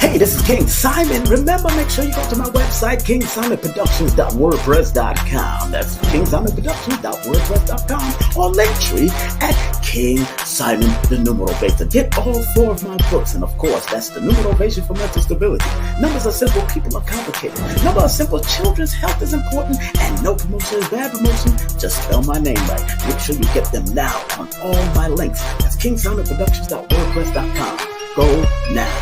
Hey, this is King Simon. Remember, make sure you go to my website, kingsimonproductions.wordpress.com. That's kingsimonproductions.wordpress.com, or Linktree at King Simon the Numerovator. Get all 4 of my books, and of course, that's the Numerovation for mental stability. Numbers are simple, people are complicated. Numbers are simple, children's health is important, and no promotion is bad promotion. Just spell my name right. Make sure you get them now on all my links. That's kingsimonproductions.wordpress.com. Go now.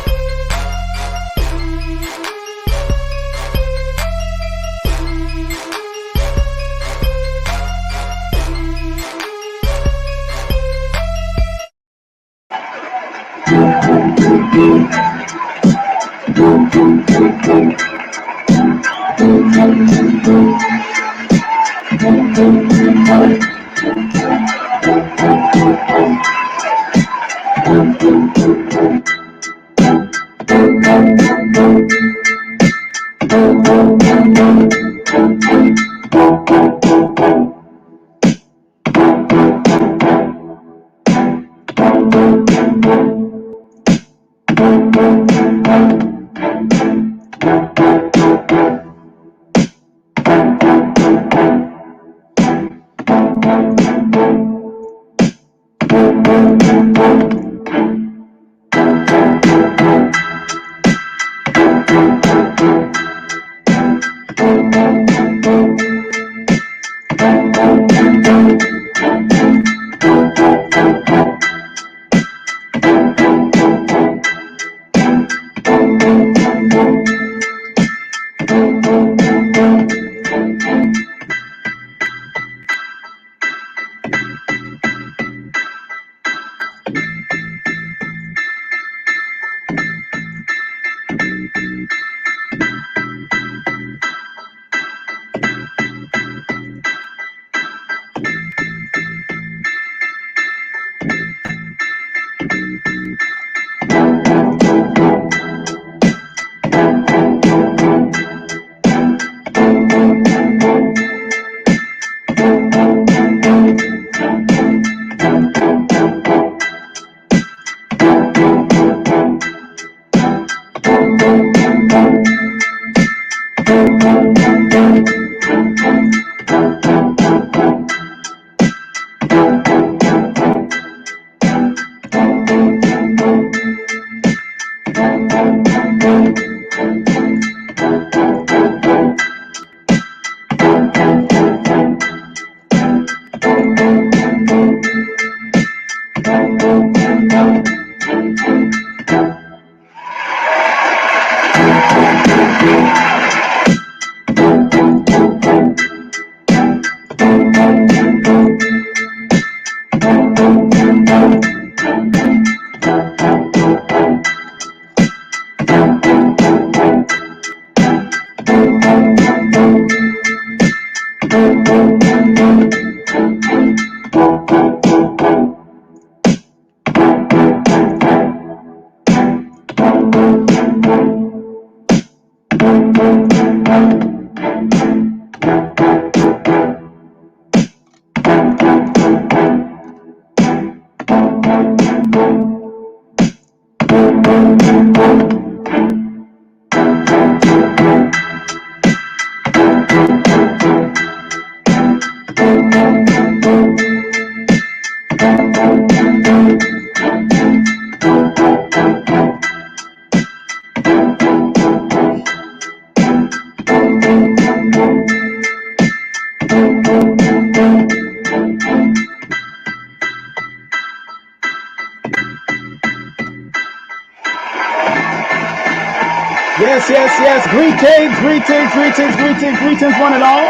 Yes. Greetings, one and all.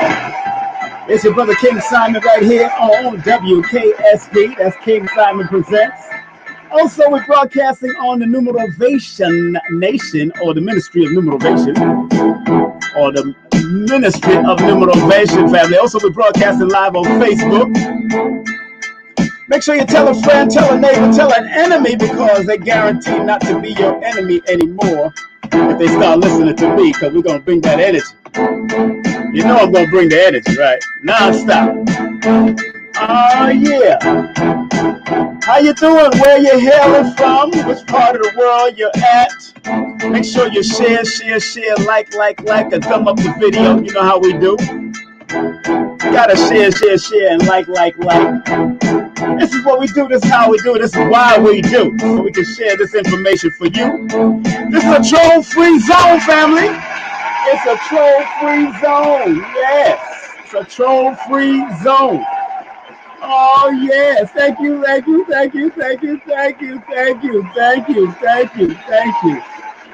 It's your brother King Simon right here on WKSP. That's King Simon Presents. Also, we're broadcasting on the Numerovation Nation, or the Ministry of Numerovation, or the Ministry of Numerovation family. Also, we're broadcasting live on Facebook. Make sure you tell a friend, tell a neighbor, tell an enemy, because they guarantee not to be your enemy anymore if they start listening to me, because we're going to bring that energy. You know I'm going to bring the energy, right? Non-stop. Oh, yeah. How you doing? Where you hailing from? Which part of the world you're at? Make sure you share, like, and thumb up the video. You know how we do. You gotta share, and like. This is what we do. This is how we do it. This is why we do. So we can share this information for you. This is a troll-free zone, family. It's a troll-free zone. Yes, it's a troll-free zone. Oh yes, thank you.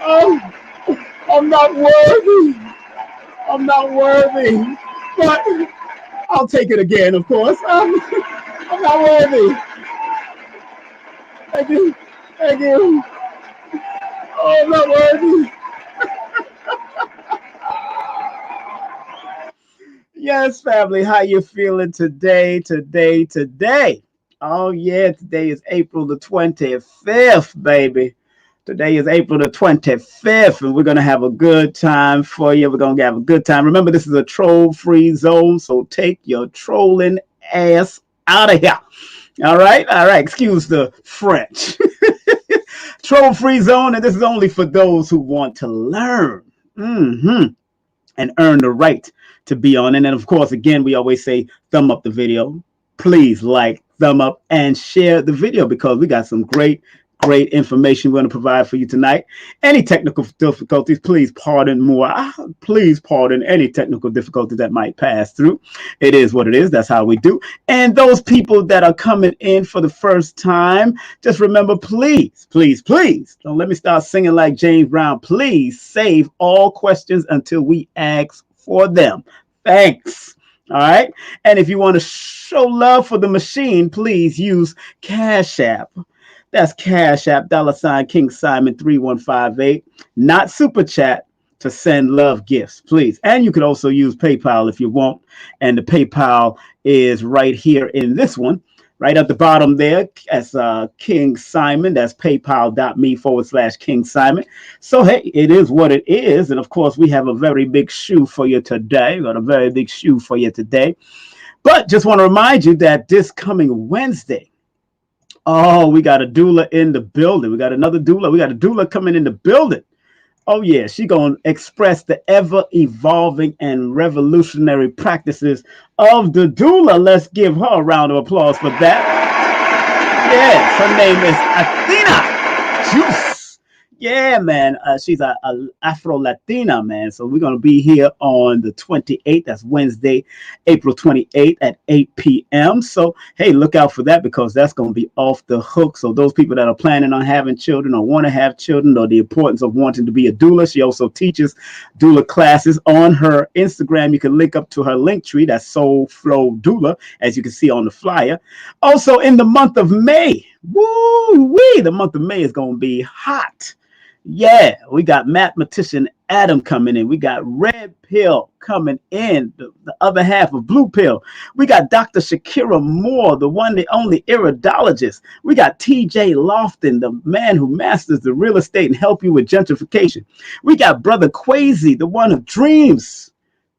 Oh, I'm not worthy, but I'll take it again, of course. I'm not worthy. Thank you. Oh, I'm not worthy. Yes, family, how you feeling today? Oh yeah, today is April the 25th, baby. Today is April the 25th, and we're going to have a good time for you. We're going to have a good time. Remember, this is a troll-free zone, so take your trolling ass out of here. All right? Excuse the French. Troll-free zone, and this is only for those who want to learn and earn the right to be on it. And of course, again, we always say thumb up the video. Please like, thumb up, and share the video because we got some great information we're going to provide for you tonight. Any technical difficulties, please pardon any technical difficulties that might pass through. It is what it is. That's how we do. And those people that are coming in for the first time, just remember, please, don't let me start singing like James Brown. Please save all questions until we ask for them. Thanks. All right. And if you want to show love for the machine, please use Cash App. That's Cash App, $King Simon 3158, not Super Chat, to send love gifts, please. And you could also use PayPal if you want. And the PayPal is right here in this one, right at the bottom there. As King Simon, that's paypal.me/King Simon. So, hey, it is what it is. And of course, we have a very big shoe for you today. But just want to remind you that this coming Wednesday, we got a doula in the building. We got another doula. We got a doula coming in the building. Oh, yeah. She's going to express the ever-evolving and revolutionary practices of the doula. Let's give her a round of applause for that. Yes, her name is Athena Juice. Yeah, man. She's a Afro-Latina, man. So we're going to be here on the 28th. That's Wednesday, April 28th at 8 p.m. So, hey, look out for that because that's going to be off the hook. So those people that are planning on having children or want to have children or the importance of wanting to be a doula, she also teaches doula classes on her Instagram. You can link up to her link tree. That's Soul Flow Doula, as you can see on the flyer. Also, in the month of May, the month of May is going to be hot. Yeah, we got mathematician Adam coming in. We got Red Pill coming in, the other half of Blue Pill. We got Dr. Shakira Moore, the one, the only iridologist. We got TJ Lofton, the man who masters the real estate and help you with gentrification. We got Brother Quasi, the one of dreams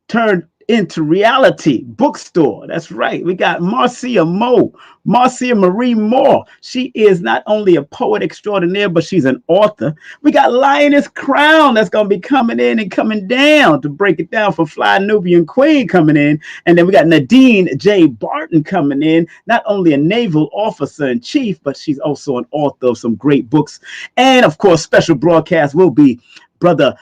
turned into reality bookstore. That's right. We got Marcia Marie Moore. She is not only a poet extraordinaire, but she's an author. We got Lioness Crown that's going to be coming in and coming down to break it down for Fly Nubian Queen coming in. And then we got Nadine J. Barton coming in, not only a naval officer in chief, but she's also an author of some great books. And of course, special broadcast will be Brother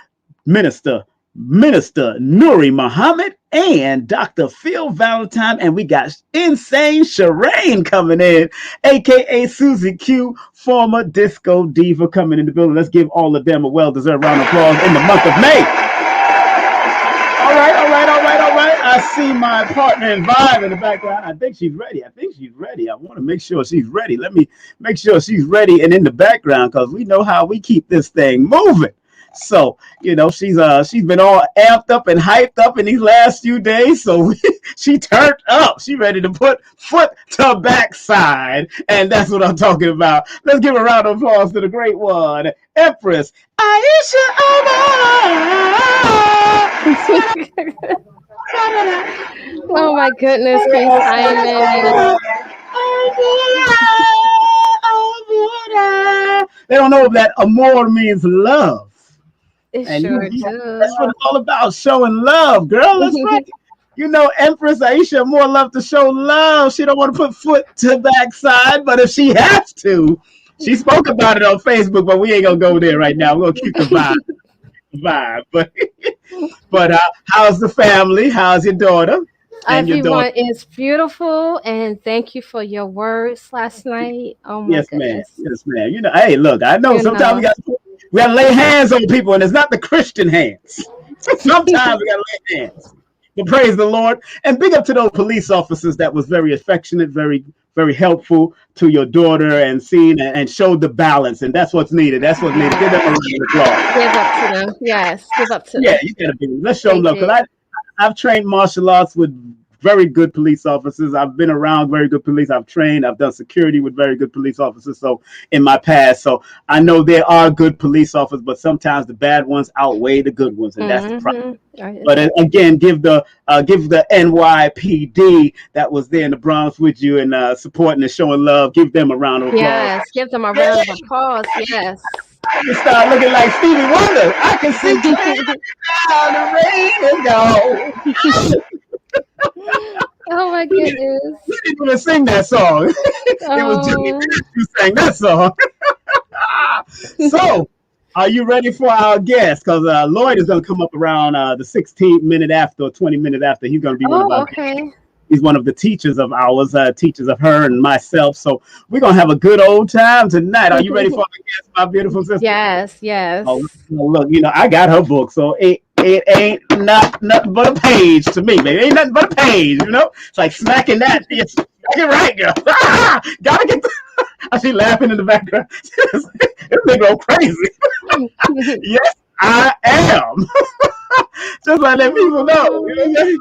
Minister Nuri Muhammad and Dr. Phil Valentine, and we got Insane Shireen coming in, aka Susie Q, former disco diva, coming in the building. Let's give all of them a well-deserved round of applause in the month of May. All right. I see my partner in Vibe in the background. I think she's ready. I want to make sure she's ready. Let me make sure she's ready and in the background because we know how we keep this thing moving. So, you know, she's been all amped up and hyped up in these last few days. So she turned up. She ready to put foot to backside. And that's what I'm talking about. Let's give a round of applause to the great one, Empress Aisha Amor. Oh my goodness, King Simon. They don't know that Amor means love. It And sure that's do. what it's all about, showing love, girl. That's right. You know, Empress Aisha more love to show love. She don't want to put foot to backside, but if she has to, she spoke about it on Facebook, but we ain't gonna go there right now. We're gonna keep the vibe. But how's the family? How's your daughter and your daughter? Everyone is beautiful, and thank you for your words last night. Oh my Yes, ma'am. goodness. Yes, ma'am. You know, hey, look, I know You sometimes know. we gotta lay hands on people, and it's not the Christian hands. Sometimes we gotta lay hands. But praise the Lord. And big up to those police officers that was very affectionate, very, very helpful to your daughter and seen and showed the balance. And that's what's needed. That's what's needed. Give them a round of applause. Give up to them. Yes, give up to Yeah, them. you gotta be. Let's show They them love. did. Because I've trained martial arts with very good police officers. I've been around very good police. I've trained. I've done security with very good police officers. So in my past, so I know there are good police officers, but sometimes the bad ones outweigh the good ones, and that's the problem. But again, give the NYPD that was there in the Bronx with you and supporting and showing love. Give them a round of applause. Yes, give them a round of applause. Yes. You start looking like Stevie Wonder. I can see clear now. The rain is gone. Oh my We goodness. didn't even sing that song. It was Jimmy Oh, who sang that song. So, are you ready for our guest? Because Lloyd is going to come up around the 16th minute after, or 20 minutes after. He's going to be one of oh, our. okay. He's one of the teachers of ours, teachers of her and myself. So we're going to have a good old time tonight. Are you ready for our guest, my beautiful sister? Yes, yes. Oh, look, you know, I got her book, so it ain't nothing but a page to me, baby. Ain't nothing but a page, you know? It's like smacking that. It's smacking right, girl. Gotta get the... I see laughing in the background. This nigga crazy. Yes, I am. Just like let people know. You know what I'm saying?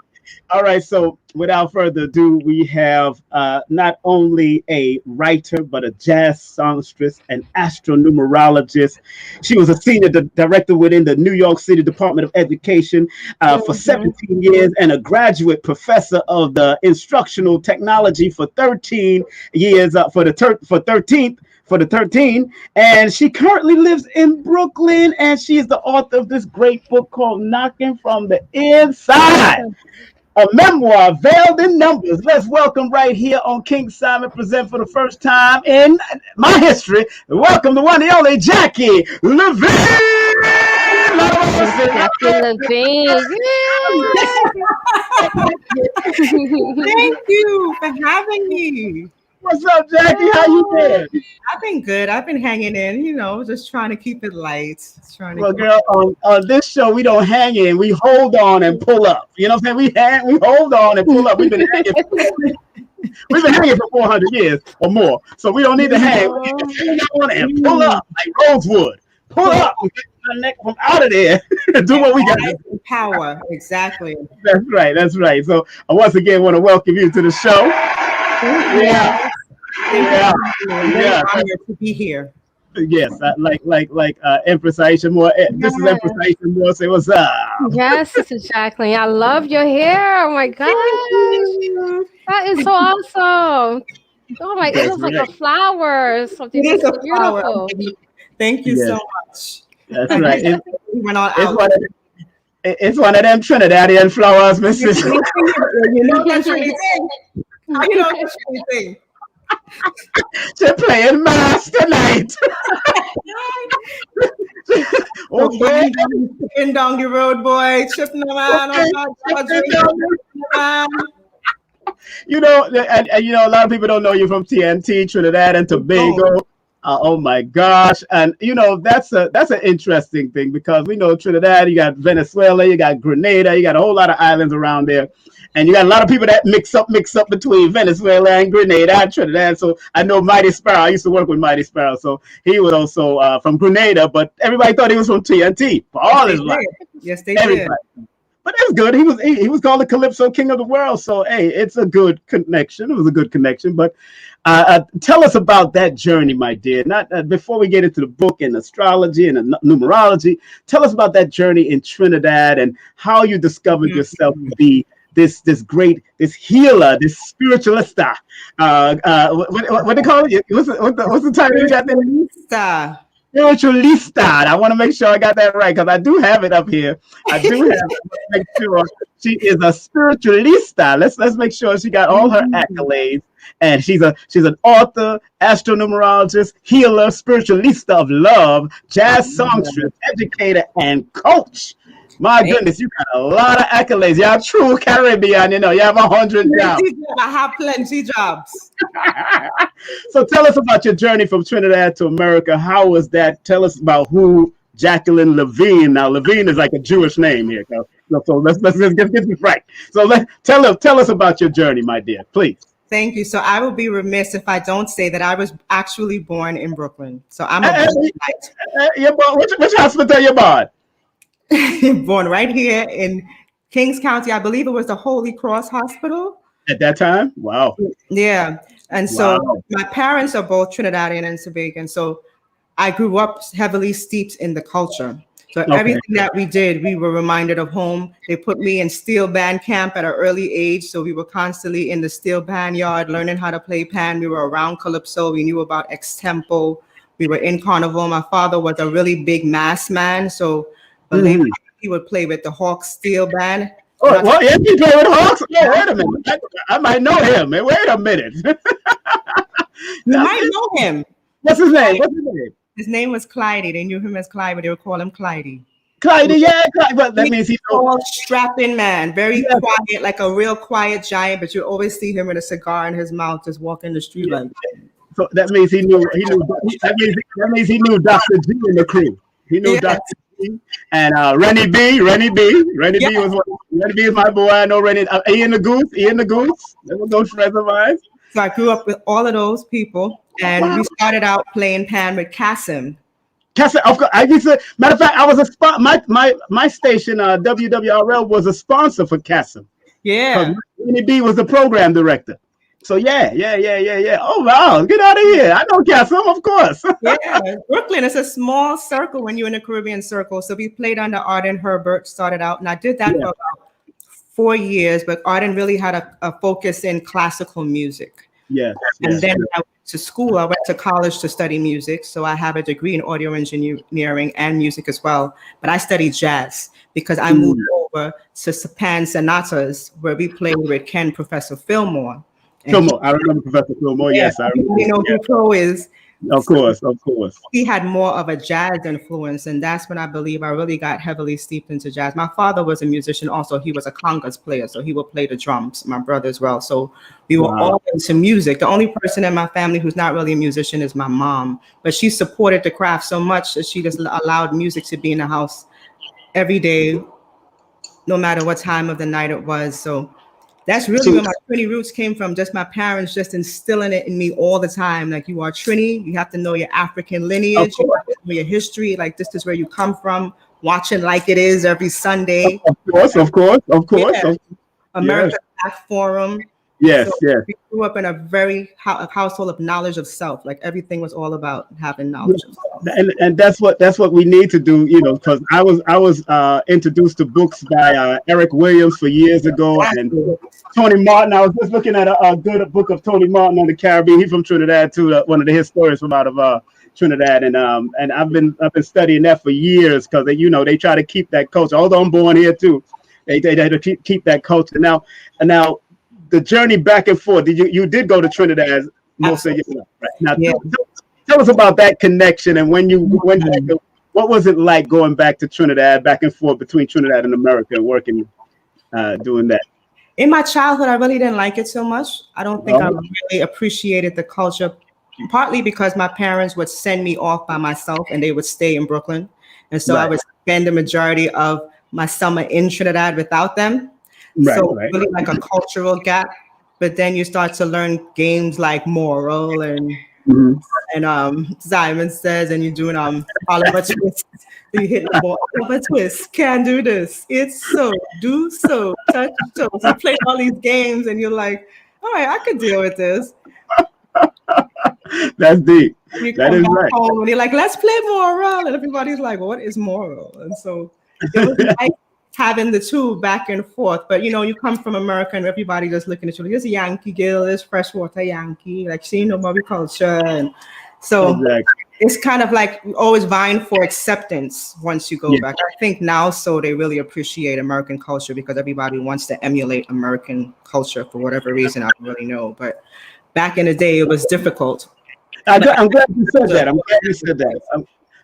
All right, so without further ado, we have not only a writer, but a jazz songstress, an Astro-Numerologist. She was a senior director within the New York City Department of Education for 17 years and a graduate professor of the instructional technology for 13 years, for the 13, and she currently lives in Brooklyn, and she is the author of this great book called Knocking from the Inside, a memoir veiled in numbers. Let's welcome right here on King Simon Present for the first time in my history. Welcome the one and only Jackie Levine. Jackie Levine. Thank you for having me. What's up, Jackie? How you been? I've been good. I've been hanging in, you know, just trying to keep it light. Well, girl, on this show, we don't hang in. We hold on and pull up. You know what I'm saying? We hold on and pull up. We've been hanging for 400 years or more. So we don't need to hang. We need to hang on and pull up like Rosewood. Pull up and get our neck from out of there and do what we got to do. Power, exactly. That's right. That's right. So I once again want to welcome you to the show. Yeah. Honored to be here. Yes, like Empress Aisha Moore. This is Empress Aisha Moore. Say what's up. Yes, this is Jacqueline. I love your hair. Oh my gosh. That is so awesome. Oh my, it looks like a flower or something. It is a beautiful. Flower. Thank you so much. That's right. It's one of them Trinidadian flowers, Mrs. You know that's anything. How you know that's anything? They're playing mass tonight. Okay. Chipping down the road, boy. Chipping the man. You know, and you know, a lot of people don't know you from TNT, Trinidad and Tobago. Oh my gosh. And you know, that's an interesting thing because we know Trinidad, you got Venezuela, you got Grenada, you got a whole lot of islands around there. And you got a lot of people that mix up between Venezuela and Grenada and Trinidad. So I know Mighty Sparrow. I used to work with Mighty Sparrow. So he was also from Grenada, but everybody thought he was from TNT for all his life. Yes, they did. But that's good. He was called the Calypso King of the World. So hey, it's a good connection. It was a good connection. But tell us about that journey, my dear. Not before we get into the book and astrology and numerology. Tell us about that journey in Trinidad and how you discovered yourself to be this healer, this spiritualista. What they call it? What's the title you got there? Spiritualista. I want to make sure I got that right because I do have it up here. I do have it. Make sure she is a spiritualista. Let's make sure she got all her accolades. And she's an author, astro-numerologist, healer, spiritualista of love, jazz songstress, educator, and coach. My goodness, you got a lot of accolades. You're true Caribbean, you have 100 jobs. I have plenty jobs. So tell us about your journey from Trinidad to America. How was that? Tell us about who JACQUII LEVEINE. Now, Levine is like a Jewish name here. So let's get this right. So tell us about your journey, my dear, please. Thank you. So I will be remiss if I don't say that I was actually born in Brooklyn. So I'm a which hospital you born? Born right here in Kings County. I believe it was the Holy Cross Hospital. At that time? Wow. Yeah. And so my parents are both Trinidadian and Tobagan. So I grew up heavily steeped in the culture. So everything that we did, we were reminded of home. They put me in steel band camp at an early age. So we were constantly in the steel band yard, learning how to play pan. We were around Calypso. We knew about extempo. We were in carnival. My father was a really big mass man. So he would play with the Hawks steel band. Oh, well, yes, he played with Hawks. Oh, wait a minute. I might know him. Wait a minute. You might know him. What's his name? His name was Clyde. They knew him as Clyde, but they would call him Clyde. Clyde, yeah. But that means he's a strapping man, very quiet, like a real quiet giant. But you always see him with a cigar in his mouth, just walking the street like. So that means he knew. That means he knew Dr. G in the crew. He knew Dr. G and Rennie B. Rennie B is my boy. I know Rennie. Ian the Goose. They were those friends of mine. So I grew up with all of those people, and we started out playing pan with Kasim. Of course, I used to. Matter of fact, I was my station WWRL was a sponsor for Kasim. Yeah, Rennie B was the program director. So yeah. Oh wow, get out of here! I know Kasim, of course. Yeah, Brooklyn is a small circle when you're in a Caribbean circle. So we played under Arden Herbert, started out, and I did that for about 4 years. But Arden really had a focus in classical music. Then I went to school. I went to college to study music. So I have a degree in audio engineering and music as well. But I studied jazz because I moved over to Japan Sonatas, where we played with Ken Professor Fillmore. I remember Professor Fillmore. Yes, I remember. You know who Pro is. Of course. He had more of a jazz influence, and that's when I believe I really got heavily steeped into jazz. My father was a musician also. He was a congas player, so he would play the drums. My brother as well. So we were all into music. The only person in my family who's not really a musician is my mom, but she supported the craft so much that she just allowed music to be in the house every day, no matter what time of the night it was. So that's really where my Trini roots came from. Just my parents just instilling it in me all the time. Like, you are Trini, you have to know your African lineage, you have to know your history. Like, this is where you come from. Watching Like It Is every Sunday. Of course. Yeah. American Black Forum. Yes. We grew up in a very household of knowledge of self. Like, everything was all about having knowledge of self. And that's what we need to do, because I was introduced to books by Eric Williams for years ago, and Tony Martin. I was just looking at a good book of Tony Martin on the Caribbean. He's from Trinidad too, one of the historians from out of Trinidad, and I've been studying that for years because they try to keep that culture. Although I'm born here too, they had to keep that culture. Now the journey back and forth. You did go to Trinidad most of your life, right? Now, tell us about that connection and when what was it like going back to Trinidad, back and forth between Trinidad and America, and working, doing that? In my childhood, I really didn't like it so much. I don't think I really appreciated the culture, partly because my parents would send me off by myself and they would stay in Brooklyn. And so I would spend the majority of my summer in Trinidad without them. Really like a cultural gap. But then you start to learn games like Moral and Simon Says, and you're doing Oliver Twist. You hit the ball, Oliver Twist, can do this. It's so, do so, touch toes. You play all these games and you're like, all right, I could deal with this. That's deep. You come back home and you're like, let's play Moral. And everybody's like, what is Moral? And so it was like having the two back and forth. But you come from America and everybody just looking at you. There's a Yankee girl, there's freshwater Yankee, like seeing nobody culture. And so it's kind of like always vying for acceptance once you go back. I think now so they really appreciate American culture because everybody wants to emulate American culture for whatever reason. I don't really know, but back in the day it was difficult. I'm glad you said that.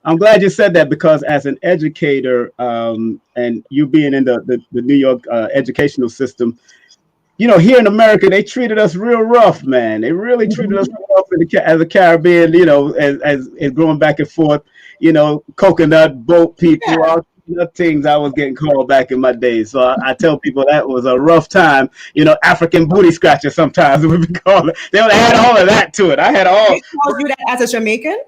I'm glad you said that because as an educator, and you being in the New York educational system, you know, here in America, they treated us real rough, man. They really treated us rough as a Caribbean, you know, as going back and forth, you know, coconut boat people, all the things I was getting called back in my days. So I tell people that was a rough time, you know, African booty scratcher sometimes we would call it. They would add all of that to it. I had all. They called you that as a Jamaican?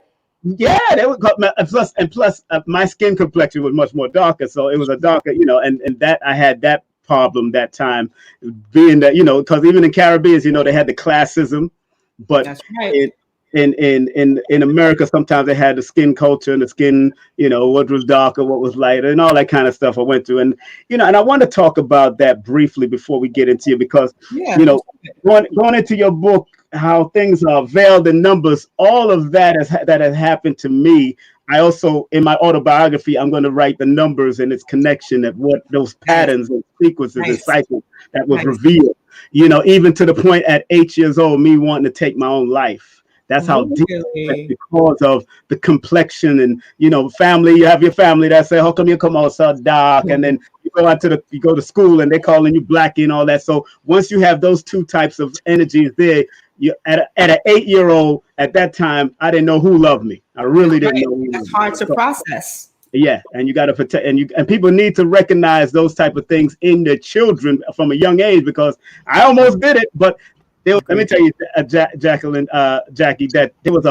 Yeah, they would call plus my skin complexion was much more darker, so it was a darker, you know, and that I had that problem that time, being that, you know, because even in Caribbean, you know, they had the classism, but that's right. in America, sometimes they had the skin culture and the skin, you know, what was darker, what was lighter, and all that kind of stuff I went through. And, you know, and I want to talk about that briefly before we get into it, because, you know, going into your book, how things are veiled in numbers, all of that has happened to me. I also, in my autobiography, I'm going to write the numbers and its connection at what those patterns and sequences and cycles that was revealed. You know, even to the point at 8 years old, me wanting to take my own life. That's how deep, because of the complexion and, you know, family. You have your family that say, "How come you come out so dark?" And then you go to school and they're calling you blackie and all that. So once you have those two types of energies there, you at an 8-year-old at that time, I didn't know who loved me. I really didn't know. That's hard to process. Yeah, and you got to protect, and people need to recognize those type of things in their children from a young age, because I almost did it, but let me tell you, Jackie, that there was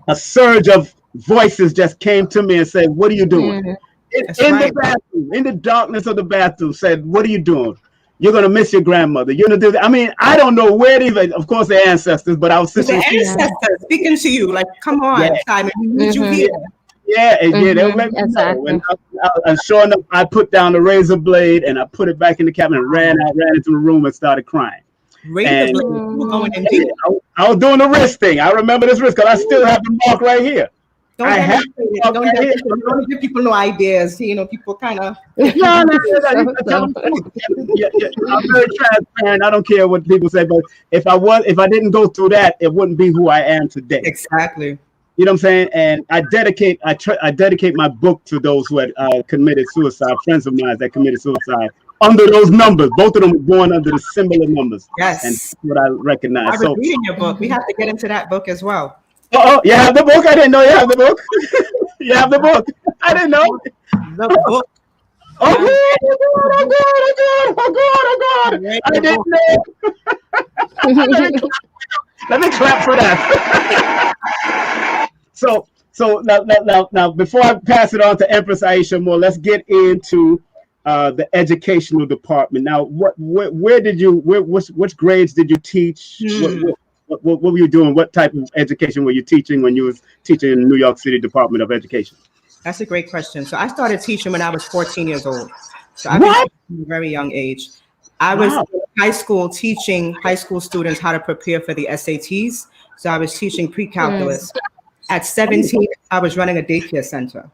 a surge of voices just came to me and said, "What are you doing?" The bathroom, in the darkness of the bathroom, said, "What are you doing? You're gonna miss your grandmother. You're gonna do that." I mean, I don't know where to even. Of course, their ancestors, but I was the ancestors speaking to you, like, "Come on, Simon, we need you here." Yeah, they would let me know. And sure enough, I put down the razor blade and I put it back in the cabinet and ran into the room and started crying. I was doing the wrist thing. I remember this wrist because I still have the mark right here. Don't give people no ideas. You know, people kind of. I'm very transparent. I don't care what people say, but if I didn't go through that, it wouldn't be who I am today. Exactly. You know what I'm saying? And I dedicate my book to those who had committed suicide, friends of mine that committed suicide under those numbers. Both of them were born under the similar numbers. Yes. And that's what I recognize. I was reading your book. We have to get into that book as well. Oh, you have the book? I didn't know you have the book. You have the book. I didn't know. The book. Oh God. I didn't know. Let me clap for that. So now, before I pass it on to Empress Aisha Moore, let's get into the educational department. Now, which grades did you teach? What were you doing? What type of education were you teaching when you was teaching in the New York City Department of Education? That's a great question. So I started teaching when I was 14 years old. So I was at a very young age. I was in high school teaching high school students how to prepare for the SATs. So I was teaching pre-calculus. At 17, I was running a daycare center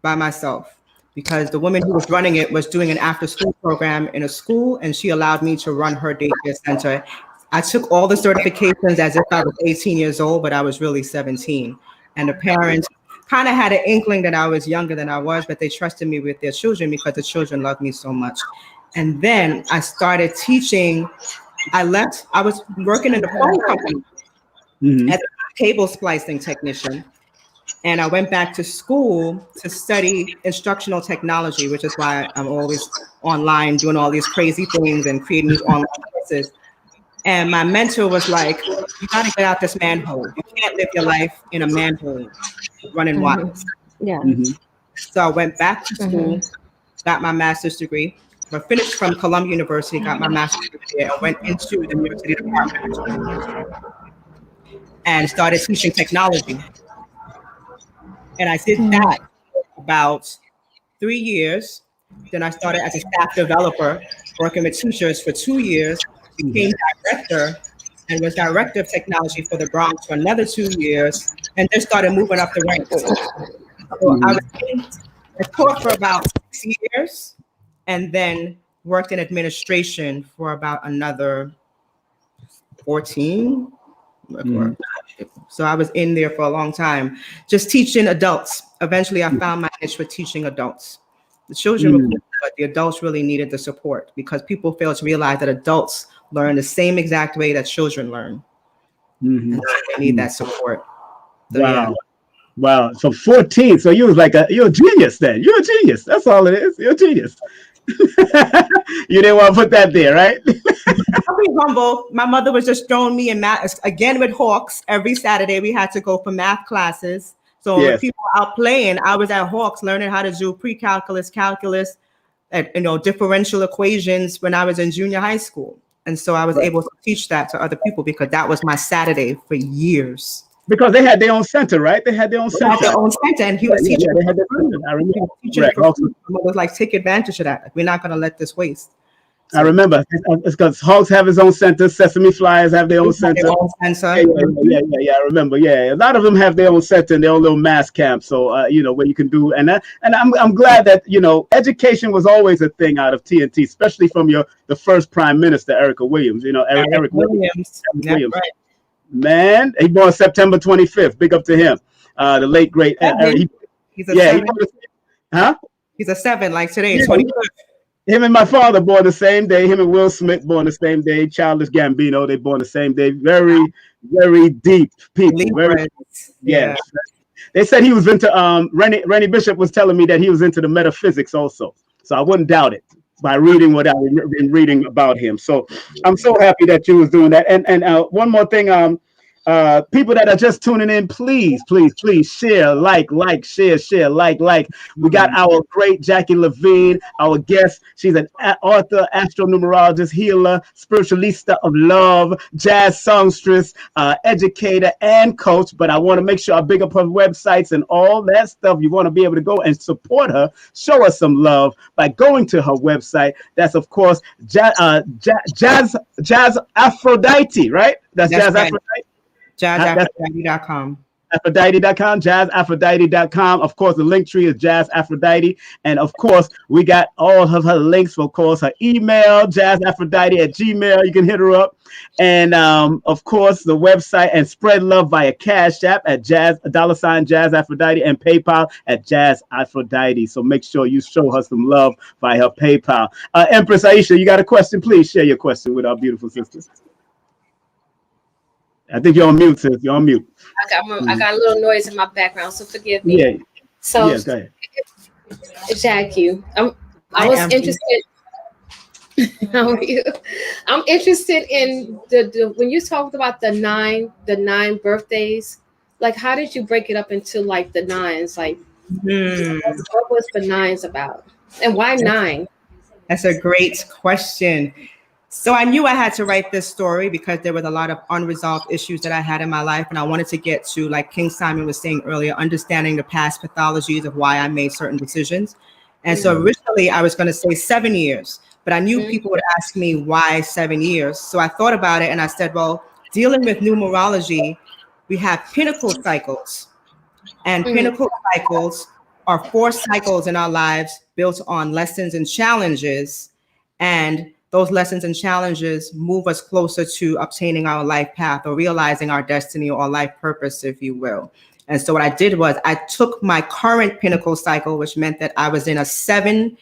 by myself, because the woman who was running it was doing an after-school program in a school, and she allowed me to run her daycare center. I took all the certifications as if I was 18 years old, but I was really 17. And the parents kind of had an inkling that I was younger than I was, but they trusted me with their children because the children loved me so much. And then I started teaching. I was working in the phone company as a cable splicing technician. And I went back to school to study instructional technology, which is why I'm always online doing all these crazy things and creating these online courses. And my mentor was like, "You got to get out this manhole. You can't live your life in a manhole running wires." Yeah. So I went back to school, got my master's degree, but finished from Columbia University, got my master's degree there, and went into the New York City Department and started teaching technology. And I did that about 3 years. Then I started as a staff developer, working with teachers for 2 years, became director, and was director of technology for the Bronx for another 2 years, and then started moving up the ranks. So I taught for about 6 years, and then worked in administration for about another 14. So I was in there for a long time, just teaching adults. Eventually, I found my niche with teaching adults. The children were cool, but the adults really needed the support because people fail to realize that adults learn the same exact way that children learn. And they need that support. So, wow. Yeah. Wow. So 14. So you was like you're a genius then. You're a genius. That's all it is. You're a genius. You didn't want to put that there, right? I'll be humble. My mother was just throwing me in math again with Hawks. Every Saturday we had to go for math classes. So when people were out playing, I was at Hawks learning how to do pre-calculus, calculus, and differential equations when I was in junior high school. And so I was able to teach that to other people because that was my Saturday for years. Because they had their own center, right? They had their own center. And he was teaching. They had their center. I remember. I was like, take advantage of that. We're not going to let this waste. I remember. It's because Hawks have his own center. Sesame Flyers have their own center. Yeah, I remember. Yeah, a lot of them have their own center and their own little mass camp. So where you can do and I'm glad that education was always a thing out of TNT, especially from the first Prime Minister Eric Williams. Eric Williams. Right. Man, he born September 25th. Big up to him. The late great Eric. He's a 7. He's a 7 like today. 25th. Him and my father born the same day. Him and Will Smith born the same day. Childish Gambino, they born the same day. Very, very deep people. Yeah. They said he was into Rennie Bishop was telling me that he was into the metaphysics also. So I wouldn't doubt it by reading what I've been reading about him. So I'm so happy that you was doing that. And one more thing, people that are just tuning in, please share, share, like. We got our great JACQUII LEVEINE, our guest. She's an author, Astro-Numerologist, healer, spiritualista of love, jazz songstress, educator, and coach. But I want to make sure I big up her websites and all that stuff. You want to be able to go and support her, show her some love by going to her website. That's, of course, Jazz Aphrodite, right? That's Jazz right. Aphrodite. JazzAphrodite.com. Aphrodite.com, JazzAphrodite.com. Of course, the link tree is Jazz Aphrodite. And of course, we got all of her links. Of course, her email, jazzaphrodite@gmail. You can hit her up. And of course, the website, and spread love via Cash App at $Jazz Aphrodite, and PayPal at Jazz Aphrodite. So make sure you show her some love via her PayPal. Empress Aisha, you got a question? Please share your question with our beautiful sisters. I think you're on mute, sis. You're on mute. I got a little noise in my background, so forgive me. Yeah. So, yes, go ahead. JACQUII, I was interested. How are you? I'm interested in the when you talked about the nine birthdays. Like, how did you break it up into like the nines? Like, what was the nines about, and why 9? That's a great question. So I knew I had to write this story because there was a lot of unresolved issues that I had in my life. And I wanted to get to, like King Simon was saying earlier, understanding the past pathologies of why I made certain decisions. And so originally I was going to say 7 years, but I knew people would ask me why 7 years. So I thought about it and I said, well, dealing with numerology, we have pinnacle cycles. And pinnacle cycles are 4 cycles in our lives built on lessons and challenges. And those lessons and challenges move us closer to obtaining our life path or realizing our destiny or life purpose, if you will. And so what I did was I took my current pinnacle cycle, which meant that I was in a 7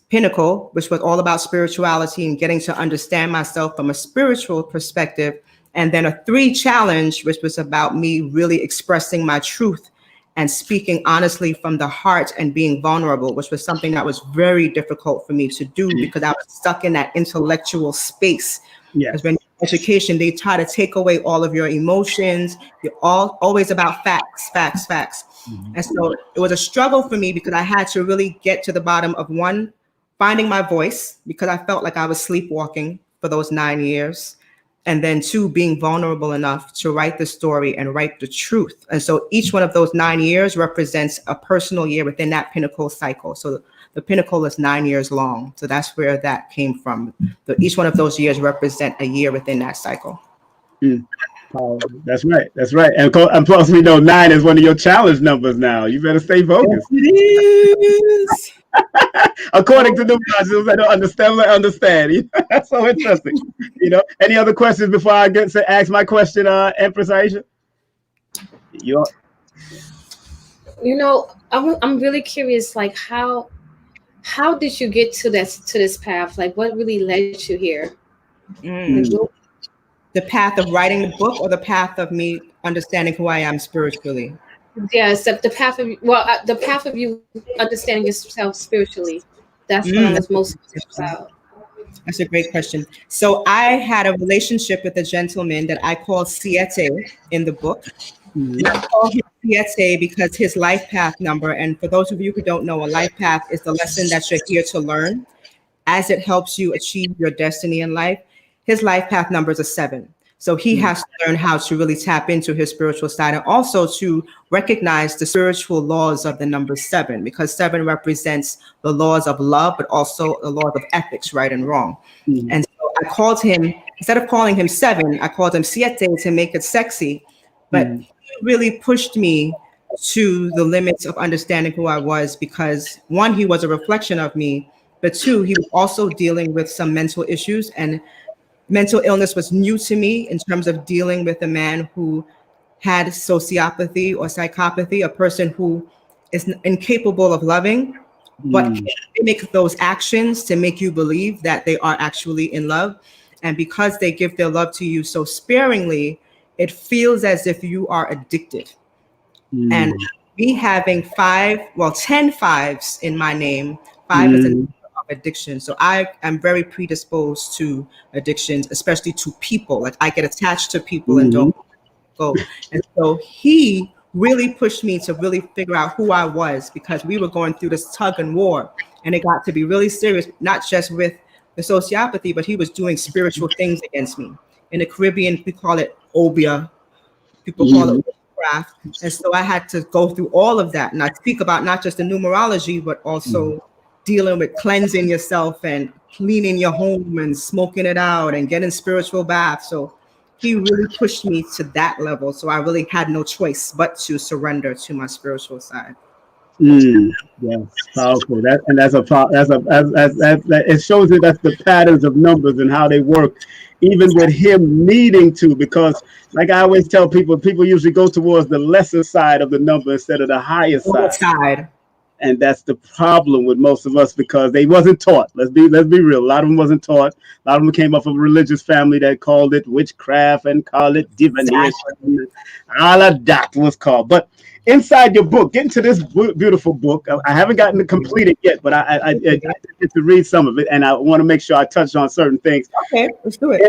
pinnacle, which was all about spirituality and getting to understand myself from a spiritual perspective. And then a 3 challenge, which was about me really expressing my truth and speaking honestly from the heart and being vulnerable, which was something that was very difficult for me to do because I was stuck in that intellectual space. Because when education, they try to take away all of your emotions. You're always about facts. And so it was a struggle for me because I had to really get to the bottom of 1, finding my voice, because I felt like I was sleepwalking for those 9 years. And then 2, being vulnerable enough to write the story and write the truth. And so each one of those 9 years represents a personal year within that pinnacle cycle. So the pinnacle is 9 years long. So that's where that came from. So each one of those years represent a year within that cycle. Mm. Oh, that's right. That's right. And plus, we know 9 is one of your challenge numbers now. You better stay focused. It is. According to numerology, I don't understand. I understand. That's so interesting. Any other questions before I get to ask my question, Empress Aisha? I'm really curious. Like, how did you get to this path? Like, what really led you here? Like, the path of writing the book, or the path of me understanding who I am spiritually? Yes, the path of the path of you understanding yourself spiritually. That's what I was most about. That's a great question. So I had a relationship with a gentleman that I call Siete in the book. I call him Siete because his life path number, and for those of you who don't know, a life path is the lesson that you're here to learn as it helps you achieve your destiny in life. His life path number is a 7. So he has to learn how to really tap into his spiritual side, and also to recognize the spiritual laws of the number 7, because 7 represents the laws of love, but also the laws of ethics, right and wrong. And so I called him, instead of calling him 7, I called him Siete to make it sexy. But he really pushed me to the limits of understanding who I was, because 1, he was a reflection of me, but 2, he was also dealing with some mental issues, and mental illness was new to me in terms of dealing with a man who had sociopathy or psychopathy, a person who is incapable of loving, but can mimic those actions to make you believe that they are actually in love. And because they give their love to you so sparingly, it feels as if you are addicted. And me having 10 5s in my name, 5 is a number of addiction. So I am very predisposed to addictions, especially to people. Like, I get attached to people and don't go. And so he really pushed me to really figure out who I was, because we were going through this tug and war, and it got to be really serious, not just with the sociopathy, but he was doing spiritual things against me. In the Caribbean, we call it obia. People call it witchcraft. And so I had to go through all of that. And I speak about not just the numerology, but also dealing with cleansing yourself and cleaning your home and smoking it out and getting spiritual baths. So he really pushed me to that level. So I really had no choice but to surrender to my spiritual side. Yes, powerful. It shows you that's the patterns of numbers and how they work, even with him needing to, because like I always tell people usually go towards the lesser side of the number instead of the higher side. And that's the problem with most of us, because they wasn't taught. Let's be real. A lot of them wasn't taught. A lot of them came up of a religious family that called it witchcraft and called it divination. All of that was called. But inside your book, get into this beautiful book. I haven't gotten to complete it yet, but I get to read some of it, and I want to make sure I touch on certain things. Okay, let's do it.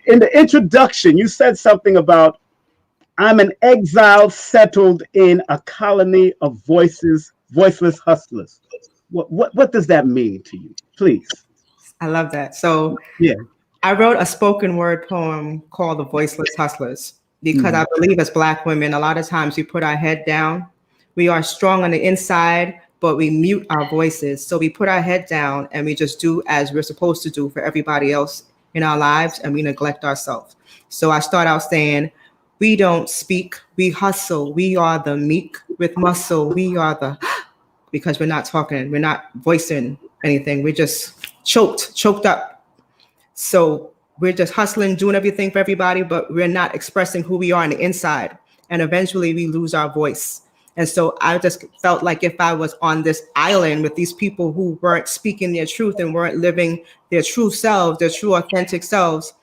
In the introduction, you said something about, I'm an exile settled in a colony of voiceless hustlers. What does that mean to you? Please. I love that. So I wrote a spoken word poem called The Voiceless Hustlers, because I believe as Black women, a lot of times we put our head down. We are strong on the inside, but we mute our voices. So we put our head down and we just do as we're supposed to do for everybody else in our lives, and we neglect ourselves. So I start out saying, we don't speak, we hustle. We are the meek with muscle. We are the, because we're not talking, we're not voicing anything. We're just choked up. So we're just hustling, doing everything for everybody, but we're not expressing who we are on the inside. And eventually we lose our voice. And so I just felt like if I was on this island with these people who weren't speaking their truth and weren't living their true selves, their true authentic selves,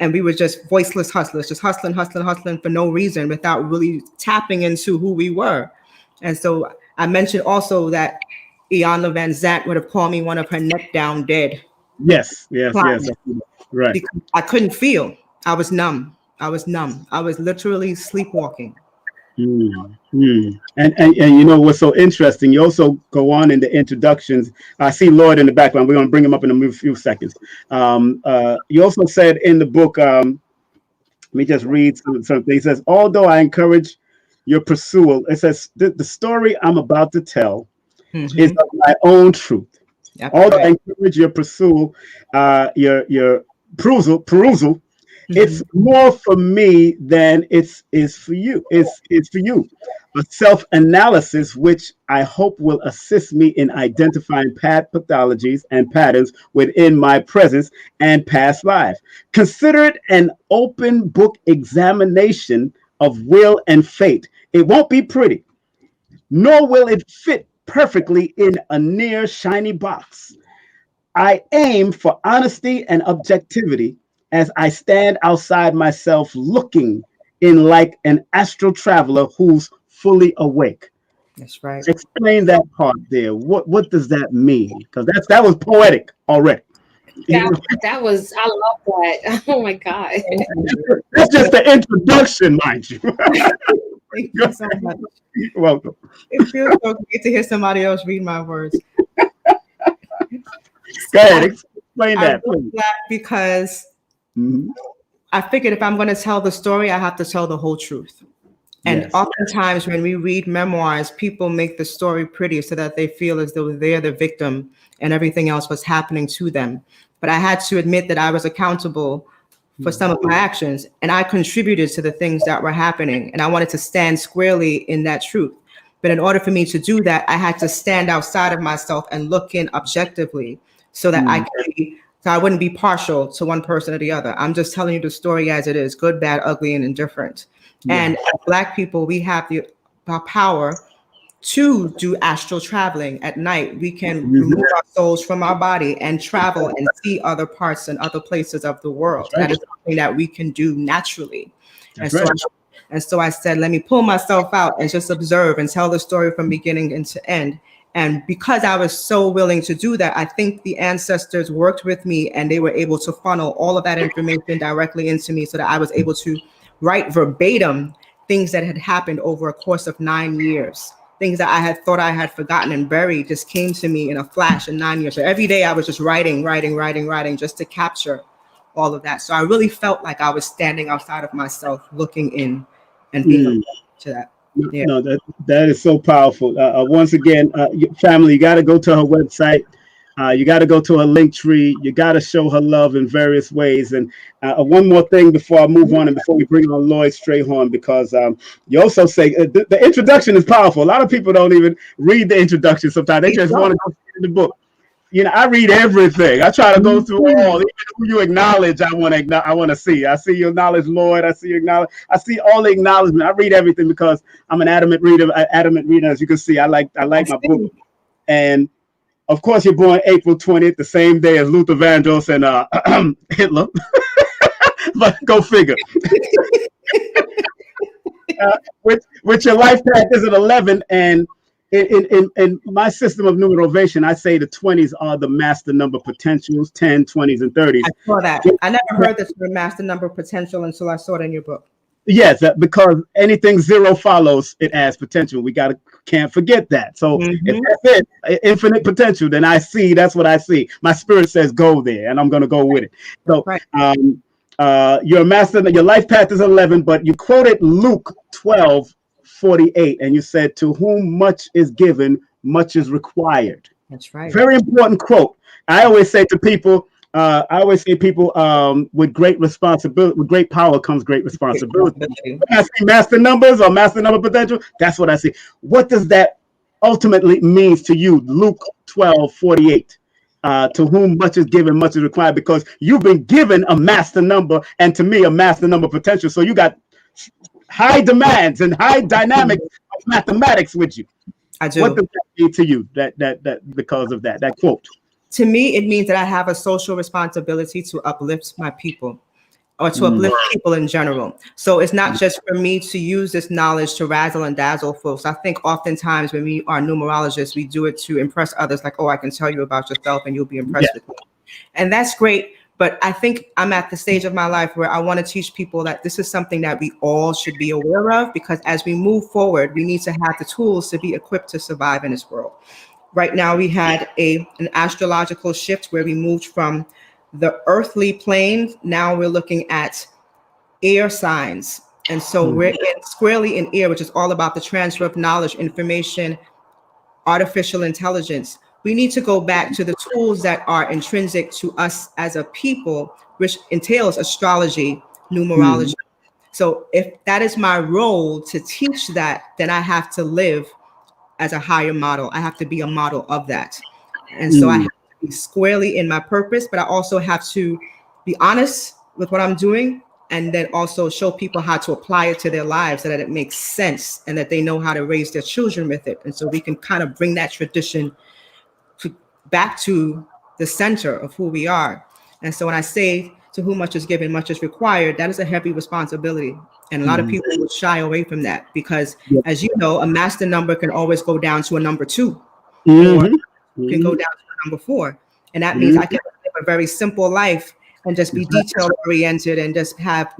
and we were just voiceless hustlers, just hustling for no reason, without really tapping into who we were. And so I mentioned also that Iyanla Vanzant would have called me one of her neck down dead. Yes. Right. Because I couldn't feel. I was numb. I was literally sleepwalking. And you know what's so interesting? You also go on in the introductions. I see Lloyd in the background. We're going to bring him up in a few seconds. You also said in the book, let me just read something. It says, although I encourage your pursuit, it says, the story I'm about to tell is of my own truth. Although I encourage your pursuit, your perusal, It's more for me than it's is for you. It's for you. A self-analysis, which I hope will assist me in identifying pathologies and patterns within my presence and past life. Consider it an open book examination of will and fate. It won't be pretty, nor will it fit perfectly in a near shiny box. I aim for honesty and objectivity as I stand outside myself looking in like an astral traveler who's fully awake. That's right. Explain that part there. What does that mean? Because that was poetic already. That was, I love that. Oh my God. That's just the introduction, mind you. Thank you so much. You're welcome. It feels so great to hear somebody else read my words. Go ahead, explain that, please. Because I figured if I'm going to tell the story, I have to tell the whole truth. And Yes. oftentimes when we read memoirs, people make the story pretty so that they feel as though they're the victim and everything else was happening to them. But I had to admit that I was accountable for some of my actions, and I contributed to the things that were happening. And I wanted to stand squarely in that truth. But in order for me to do that, I had to stand outside of myself and look in objectively so that I wouldn't be partial to one person or the other. I'm just telling you the story as it is, good, bad, ugly, and indifferent. Yeah. And as Black people, we have the power to do astral traveling at night. We can remove our souls from our body and travel and see other parts and other places of the world. That is something that we can do naturally. And so I said, let me pull myself out and just observe and tell the story from beginning to end. And because I was so willing to do that, I think the ancestors worked with me and they were able to funnel all of that information directly into me so that I was able to write verbatim things that had happened over a course of 9 years. Things that I had thought I had forgotten and buried just came to me in a flash in 9 years. So every day I was just writing just to capture all of that. So I really felt like I was standing outside of myself, looking in and being to that. Yeah. No, that is so powerful. Once again, family, you got to go to her website. You got to go to her link tree. You got to show her love in various ways. And one more thing before I move on and before we bring on Lloyd Strayhorn, because you also say the introduction is powerful. A lot of people don't even read the introduction sometimes. They just want to go in the book. You know, I read everything. I try to go through all, even who you acknowledge. I want to see. I see you acknowledge Lloyd. I see you acknowledge. I see all the acknowledgement. I read everything because I'm an adamant reader. As you can see, I like my book. And of course, you're born April 20th, the same day as Luther Vandross and Hitler. But go figure. With your life path is at 11, and in my system of numerovation, I say the 20s are the master number potentials, 10, 20s, and 30s. I saw that. I never heard this word master number potential until I saw it in your book. Yes, because anything zero follows it as potential. Can't forget that. So if that's it, infinite potential, then that's what I see. My spirit says go there, and I'm going to go with it. So your master, your life path is 11, but you quoted Luke 12:48, and you said, "To whom much is given, much is required." That's right. Very important quote. I always say to people, with great responsibility, with great power comes great responsibility. When I see master numbers or master number potential, that's what I see. What does that ultimately means to you? Luke 12:48. To whom much is given, much is required, because you've been given a master number, and to me, a master number potential. So you got high demands and high dynamics of mathematics with you. I do. What does that mean to you? That because of that quote. To me, it means that I have a social responsibility to uplift my people, or to uplift people in general. So it's not just for me to use this knowledge to razzle and dazzle folks. I think oftentimes when we are numerologists, we do it to impress others, like, oh, I can tell you about yourself and you'll be impressed with me. And that's great. But I think I'm at the stage of my life where I want to teach people that this is something that we all should be aware of, because as we move forward, we need to have the tools to be equipped to survive in this world. Right now, we had an astrological shift where we moved from the earthly plane. Now we're looking at air signs. And so we're squarely in air, which is all about the transfer of knowledge, information, artificial intelligence. We need to go back to the tools that are intrinsic to us as a people, which entails astrology, numerology. So if that is my role to teach that, then I have to live as a higher model. I have to be a model of that. And so I have to be squarely in my purpose, but I also have to be honest with what I'm doing, and then also show people how to apply it to their lives so that it makes sense and that they know how to raise their children with it. And so we can kind of bring that tradition back to the center of who we are. And so when I say to whom much is given, much is required, that is a heavy responsibility. And a lot of people will shy away from that because, as you know, a master number can always go down to a number 2 or can go down to a number 4. And that means I can live a very simple life and just be detail oriented and just have,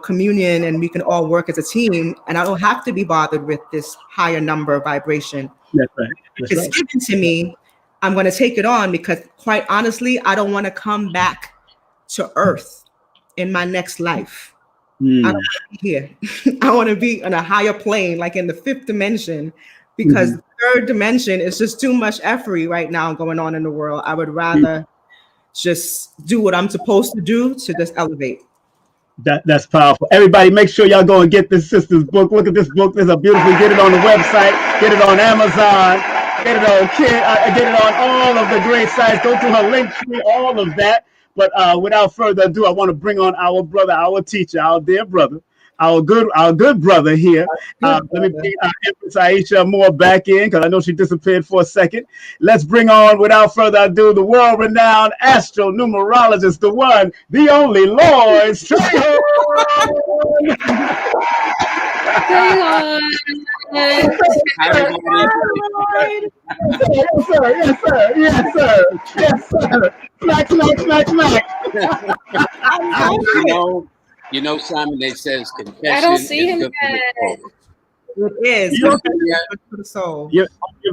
communion, and we can all work as a team. And I don't have to be bothered with this higher number vibration. That's right. It's given to me. I'm going to take it on because, quite honestly, I don't want to come back to Earth in my next life. I don't want to be here. I want to be on a higher plane, like in the 5th dimension, because the 3rd dimension is just too much effery right now going on in the world. I would rather just do what I'm supposed to do to just elevate. That's powerful. Everybody, make sure y'all go and get this sister's book. Look at this book. There's a beautiful. Get it on the website. Get it on Amazon. Get it on get it on all of the great sites. Go to her link tree, all of that. But without further ado, I want to bring on our brother, our teacher, our dear brother, our good brother here. Let me bring Empress Aisha Amor back in because I know she disappeared for a second. Let's bring on, without further ado, the world-renowned Astro-Numerologist, the one, the only Lloyd Strayhorn. Yes, sir. Smack. You know, Simon, they says confession. I don't see him yet. It is. You're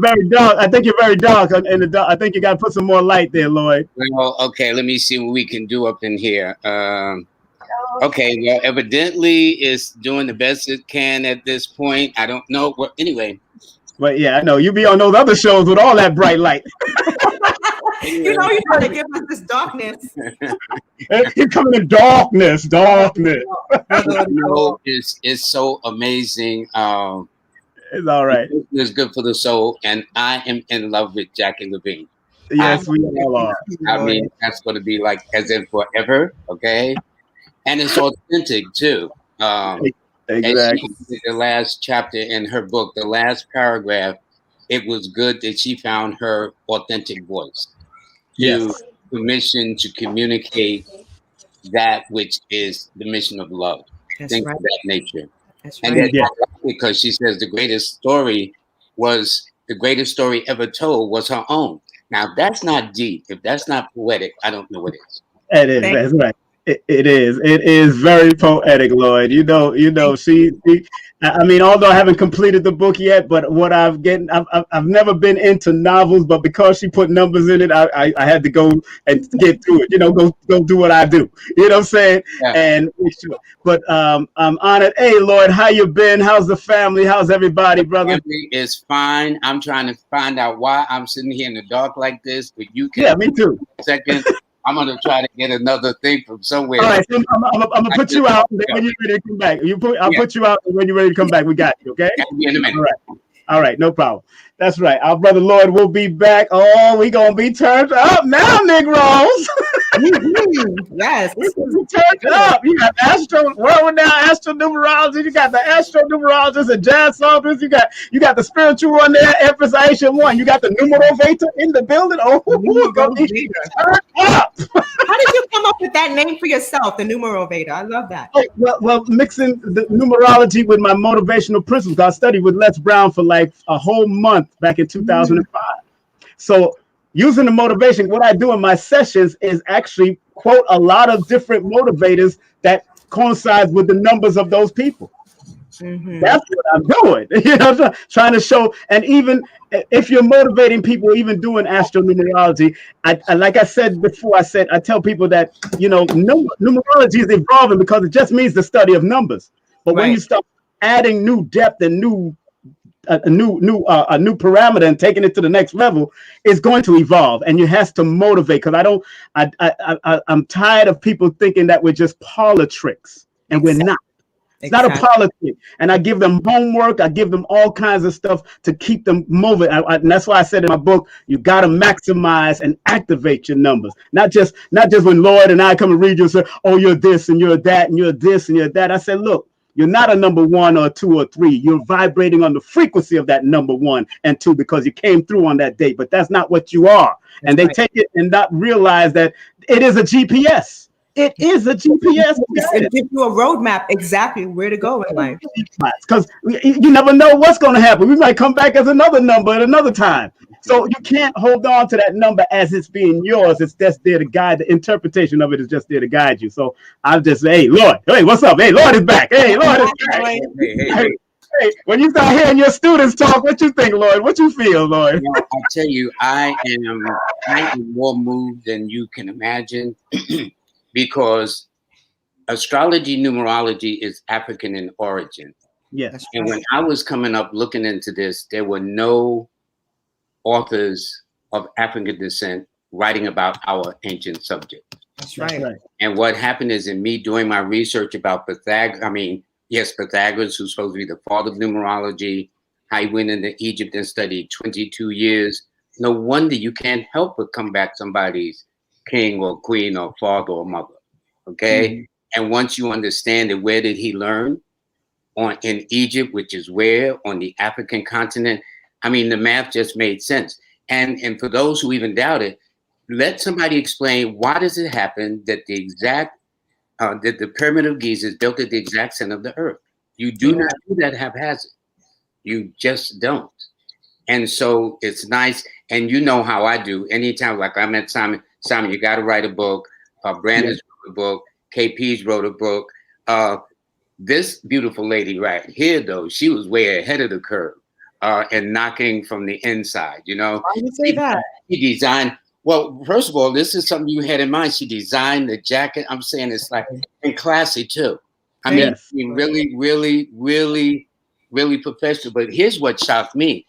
very dark. I think you're very dark in the dark. I think you got to put some more light there, Lloyd. Well, okay, let me see what we can do up in here. Okay, well, evidently it's doing the best it can at this point. I don't know. Well, anyway. But yeah, I know. You be on those other shows with all that bright light. You trying to give us this darkness. You're coming in darkness. It's so amazing. It's all right. It's good for the soul, and I am in love with JACQUII LEVEINE. Yes, we all are. I mean, that's going to be like as in forever, okay? And it's authentic too. Exactly. The last chapter in her book, the last paragraph, it was good that she found her authentic voice. Yes. The mission to communicate that which is the mission of love. That's Things right. of that nature. That's And right. then because she says the greatest story ever told was her own. Now, if that's not deep, if that's not poetic, I don't know what is. It is. That's right. It is very poetic, Lloyd. She I mean, although I haven't completed the book yet, but what I've never been into novels, but because she put numbers in it, I had to go and get through it. Go do what I do. You know what I'm saying? Yeah. And but I'm honored. Hey, Lloyd, how you been? How's the family? How's everybody, brother? Family is fine. I'm trying to find out why I'm sitting here in the dark like this, but you can. Yeah, me too. Second. I'm going to try to get another thing from somewhere. All right, so I'm going to put you out, and then when you're ready to come back. I'll put you out, and when you're ready to come back, we got you, okay? In a minute. All right, no problem. That's right. Our brother Lloyd will be back. Oh, we going to be turned up now, Negroes. Yes. Turned up. You got world-renowned Astro-Numerologist. You got the Astro-Numerologist and Jazz Songstress. You got the spiritual one there, Empress Aisha one. You got the Numerovator in the building. Oh, it's going to be turned up. How did you come up with that name for yourself, the Numerovator? I love that. Well, mixing the numerology with my motivational principles. I studied with Les Brown for like a whole month back in 2005. So using the motivation, what I do in my sessions is actually quote a lot of different motivators that coincides with the numbers of those people. That's what I'm doing. Trying to show, and even if you're motivating people, even doing astronumerology, like I said before, I tell people that numerology is evolving because it just means the study of numbers. But when you start adding new depth and a new parameter and taking it to the next level, it's going to evolve, and it has to motivate. Because I'm tired of people thinking that we're just parlor tricks. and we're not. It's not a politic. And I give them homework. I give them all kinds of stuff to keep them moving. And that's why I said in my book, you got to maximize and activate your numbers. Not just when Lloyd and I come and read you and say, oh, you're this and you're that and you're this and you're that. I said, look, you're not a number 1 or 2 or 3. You're vibrating on the frequency of that number 1 and 2 because you came through on that date. But that's not what you are. And they take it and not realize that it is a GPS. It is a GPS. It gives you a roadmap exactly where to go in life. Because you never know what's going to happen. We might come back as another number at another time. So you can't hold on to that number as it's being yours. It's just there to guide. The interpretation of it is just there to guide you. So I'll just say, hey, Lloyd, hey, what's up? Hey, Lloyd is back. Hey, Lloyd is back. Hey, when you start hearing your students talk, what you think, Lloyd? What you feel, Lloyd? Well, I'll tell you, I am more moved than you can imagine. Because astrology, numerology is African in origin. Yes. And when I was coming up looking into this, there were no authors of African descent writing about our ancient subject. That's right. And what happened is in me doing my research about Pythagoras, who's supposed to be the father of numerology, how he went into Egypt and studied 22 years. No wonder you can't help but come back somebody's king or queen or father or mother, okay? And once you understand it, where did he learn? In Egypt, which is where? On the African continent. I mean, the math just made sense. And for those who even doubt it, let somebody explain why does it happen that that the Pyramid of Giza is built at the exact center of the earth? You do not do that haphazard. You just don't. And so it's nice. And you know how I do. Anytime, like I met Simon, you got to write a book. Brandon's wrote a book. KP's wrote a book. This beautiful lady right here, though, she was way ahead of the curve and knocking from the inside, you know. Why do you say that? She designed, well, first of all, this is something you had in mind. She designed the jacket. I'm saying it's like, and classy too. I mean, really, really, really, really professional. But here's what shocked me.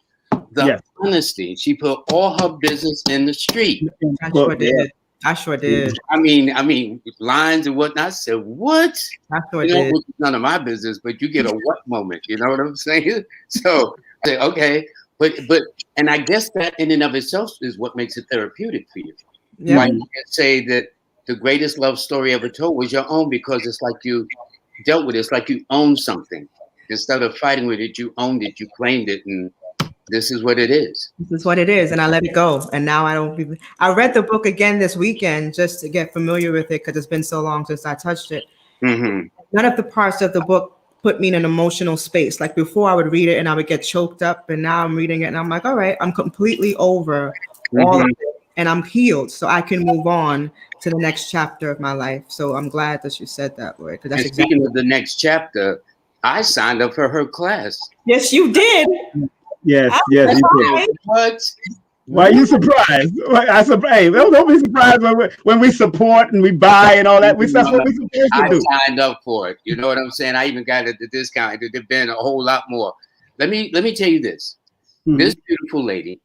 The honesty. She put all her business in the street. I sure did. I sure did. I mean, lines and whatnot. I said, what? I sure did. Which is none of my business, but you get a what moment. You know what I'm saying? So I said, okay. But and I guess that in and of itself is what makes it therapeutic for you. Yeah. Why you can say that the greatest love story ever told was your own, because it's like you dealt with it. It's like you own something. Instead of fighting with it, you owned it, you claimed it, and this is what it is. This is what it is, and I let it go. And now I read the book again this weekend just to get familiar with it because it's been so long since I touched it. None of the parts of the book put me in an emotional space. Like before I would read it and I would get choked up, and now I'm reading it and I'm like, all right, I'm completely over all of it and I'm healed, so I can move on to the next chapter of my life. So I'm glad that you said that, Lloyd. And speaking of the next chapter, I signed up for her class. Yes, you did. Yes, you did. What? Why are you surprised? Hey, don't be surprised when we support and we buy and all that. That's what we're supposed to do. I signed up for it. You know what I'm saying? I even got the discount. It would been a whole lot more. Let me tell you this. This beautiful lady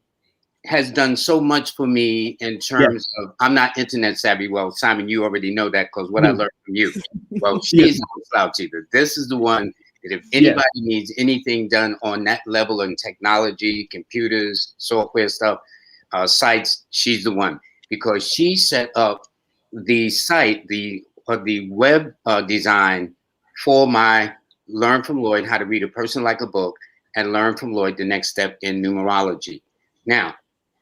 has done so much for me in terms of, I'm not internet savvy. Well, Simon, you already know that because what I learned from you. Well, she's no slouch either. This is the one that if anybody needs anything done on that level in technology, computers, software stuff, sites, she's the one, because she set up the site, the web design for my Learn from Lloyd How to Read a Person Like a Book and Learn from Lloyd the Next Step in Numerology. Now,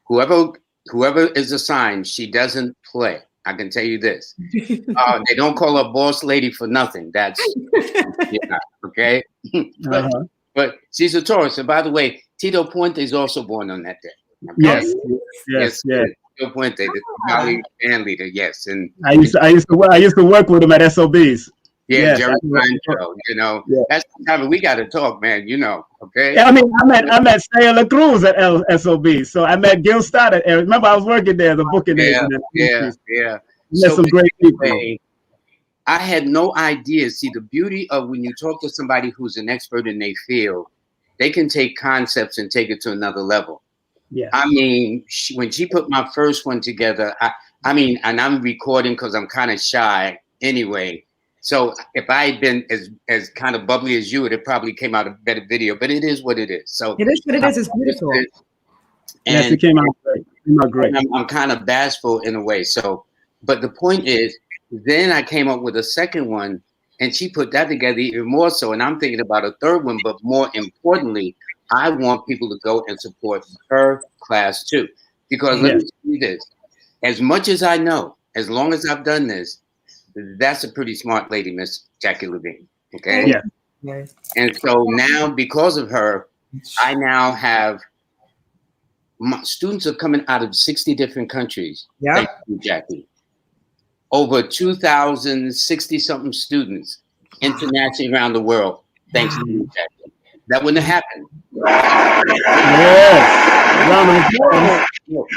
whoever is assigned, she doesn't play. I can tell you this. They don't call her boss lady for nothing. That's okay. But she's a Taurus. And by the way, Tito Puente is also born on that day. Okay? Yes. Tito Puente, the Somali band leader. Yes, and I used to work with him at SOBs. Yeah, Jerry Reinfeldt, you know. That's the time we got to talk, man. You know, okay. Yeah, I mean, I met Sarah Cruz at SOB. So I met Gil Stott at. Remember, I was working there as a booking agent. Yeah. Met some great people. I had no idea. See, the beauty of when you talk to somebody who's an expert in their field, they can take concepts and take it to another level. Yeah. I mean, when she put my first one together, I mean, and I'm recording because I'm kind of shy anyway. So if I had been as kind of bubbly as you, it probably came out a better video. But it is what it is. So it is what it is. It's beautiful. Yes, it came out great. It came out great. I'm kind of bashful in a way. So, but the point is, then I came up with a second one, and she put that together even more so. And I'm thinking about a third one, but more importantly, I want people to go and support her class too. Because let me tell you this, as much as I know, as long as I've done this, that's a pretty smart lady, Miss JACQUII LEVEINE. Okay. Yeah. Yes. And so now, because of her, I now have my students are coming out of 60 different countries. Yeah. Thank you, JACQUII. Over 2,060 something students internationally around the world. Thanks to you, JACQUII. That wouldn't have happened. Yes. Because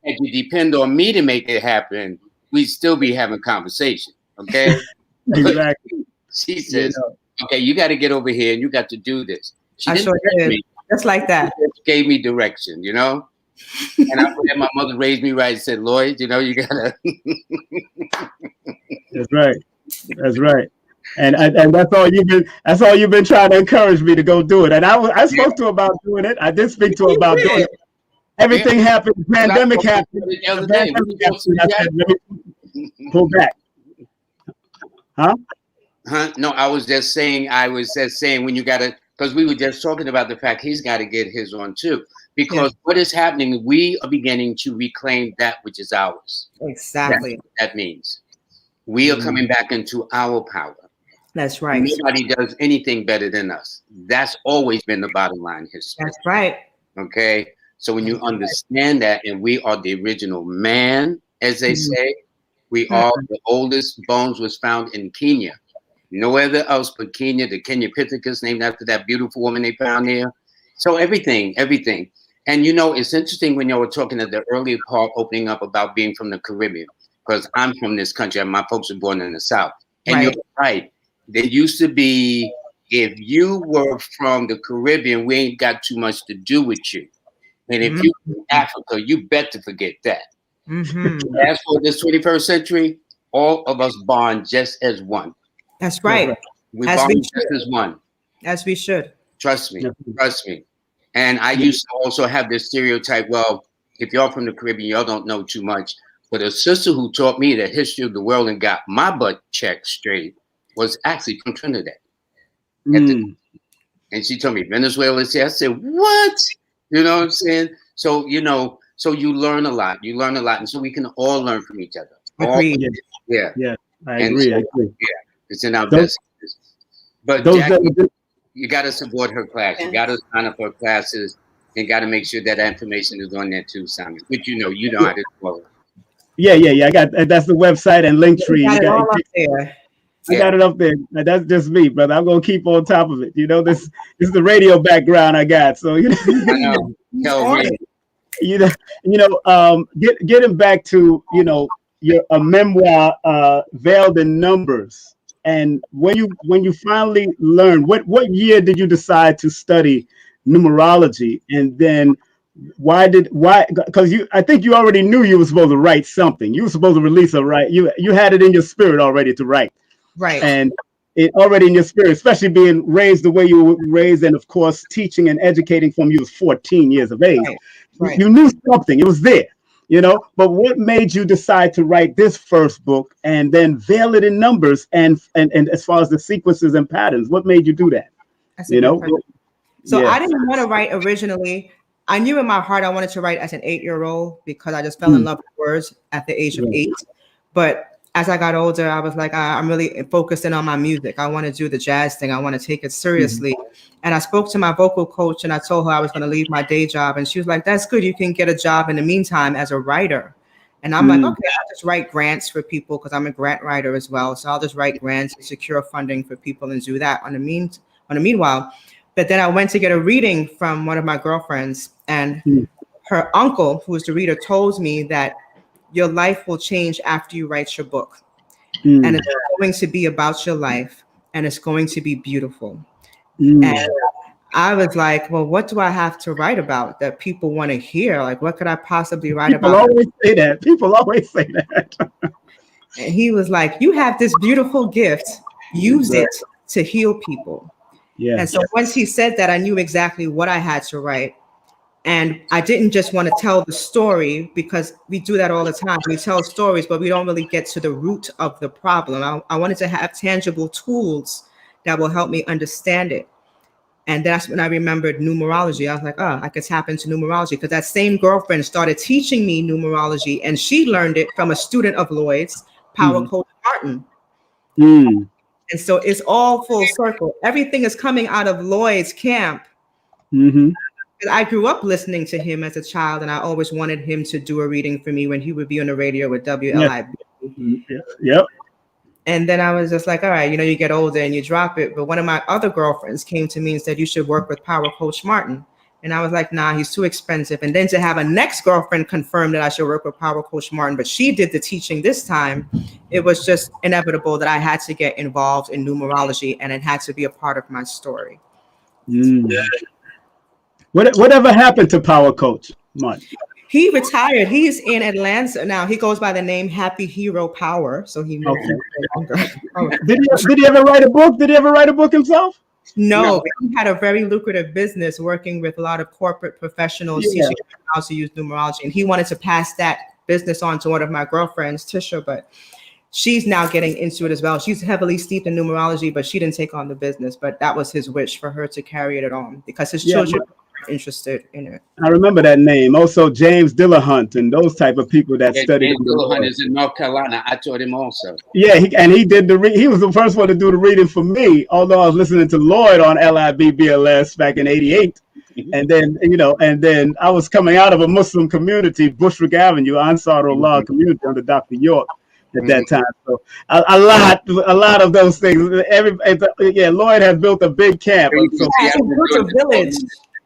if you depend on me to make it happen, we'd still be having conversation. Okay. Exactly. She says, okay, you got to get over here and you got to do this. She I didn't sure direct did. me. Just like that. She just gave me direction, you know? And I'm glad my mother raised me right and said, Lloyd, you know, you gotta. That's right. That's right. And that's all you've been trying to encourage me to go do it. And I spoke to her about doing it. I did speak to her about doing it. Everything happened. The pandemic happened. The other day. I said, let me pull back. Huh? No, I was just saying when you gotta, because we were just talking about the fact he's got to get his on too. Because what is happening, we are beginning to reclaim that which is ours. Exactly. That's what that means. We are coming back into our power. That's right. Nobody does anything better than us. That's always been the bottom line history. That's right. Okay. So when you understand that, and we are the original man, as they say, we are the oldest bones was found in Kenya. Nowhere else but Kenya, the Kenya Pithecus, named after that beautiful woman they found there. So everything. And you know, it's interesting when you were talking at the earlier part, opening up about being from the Caribbean, because I'm from this country and my folks were born in the South. And you're right. There used to be, if you were from the Caribbean, we ain't got too much to do with you. And if you're from Africa, you better forget that. As for this 21st century, all of us bond just as one. That's right. We bond just as one. As we should. Trust me. Trust me. And I used to also have this stereotype, well, if y'all from the Caribbean, y'all don't know too much. But a sister who taught me the history of the world and got my butt checked straight was actually from Trinidad. And she told me, Venezuela is here. I said, what? You know what I'm saying? So, you know, so you learn a lot. You learn a lot. And so we can all learn from each other. Agreed. Yeah, I agree. Yeah, it's in our best interest. But JACQUII, you got to support her class. You got to sign up for her classes and got to make sure that information is on there too, Simon. But you know how to follow. Yeah. I got that's the website and Linktree. You got it all up there. I got it up there. That's just me, brother. I'm gonna keep on top of it. You know, this is the radio background I got. So you know, getting back to your memoir, Veiled in Numbers. And when you finally learned, what year did you decide to study numerology? And then why? Because I think you already knew you were supposed to write something. You were supposed to release you had it in your spirit already to write. Right. And it already in your spirit, especially being raised the way you were raised, and of course teaching and educating from you was 14 years of age. Right. You knew something, it was there. But what made you decide to write this first book and then veil it in numbers and as far as the sequences and patterns, what made you do that? So I didn't want to write originally. I knew in my heart I wanted to write as an 8-year-old because I just fell in love with words at the age of 8. But as I got older, I was like, I'm really focusing on my music. I want to do the jazz thing. I want to take it seriously. And I spoke to my vocal coach and I told her I was going to leave my day job. And she was like, that's good. You can get a job in the meantime as a writer. And I'm like, okay, I'll just write grants for people because I'm a grant writer as well. So I'll just write grants and secure funding for people and do that on the meanwhile. But then I went to get a reading from one of my girlfriends, and her uncle, who was the reader, told me that your life will change after you write your book. And it's going to be about your life, and it's going to be beautiful. And I was like, well, what do I have to write about that people want to hear? Like, what could I possibly write about? People always say that. And he was like, you have this beautiful gift. Use it to heal people. Yeah. And so once he said that, I knew exactly what I had to write. And I didn't just want to tell the story, because we do that all the time. We tell stories, but we don't really get to the root of the problem. I wanted to have tangible tools that will help me understand it. And that's when I remembered numerology. I was like, oh, I could tap into numerology, because that same girlfriend started teaching me numerology, and she learned it from a student of Lloyd's, Power Coach Martin. And so it's all full circle. Everything is coming out of Lloyd's camp. I grew up listening to him as a child, and I always wanted him to do a reading for me when he would be on the radio with WLIB. Yep. And then I was just like, all right, you know, you get older and you drop it. But one of my other girlfriends came to me and said, you should work with Power Coach Martin. And I was like, nah, he's too expensive. And then to have a next girlfriend confirm that I should work with Power Coach Martin, but she did the teaching this time, it was just inevitable that I had to get involved in numerology, and it had to be a part of my story. Whatever happened to Power Coach Martin? He retired. He's in Atlanta now. He goes by the name Happy Hero Power. So he moved Did he ever write a book? Did he ever write a book himself? No, he had a very lucrative business working with a lot of corporate professionals, teaching them how to use numerology. And he wanted to pass that business on to one of my girlfriends, Tisha, but she's now getting into it as well. She's heavily steeped in numerology, but she didn't take on the business. But that was his wish, for her to carry it on, because his children were interested in it. I remember that name. Also, James Dillahunt and those type of people that studied. James Dillahunt is in North Carolina. I taught him also. Yeah, he did he was the first one to do the reading for me, although I was listening to Lloyd on LIB-BLS back in '88. And then, and then I was coming out of a Muslim community, Bushwick Avenue, Ansarullah community under Dr. York at that time. So a lot of those things. Lloyd has built a big camp.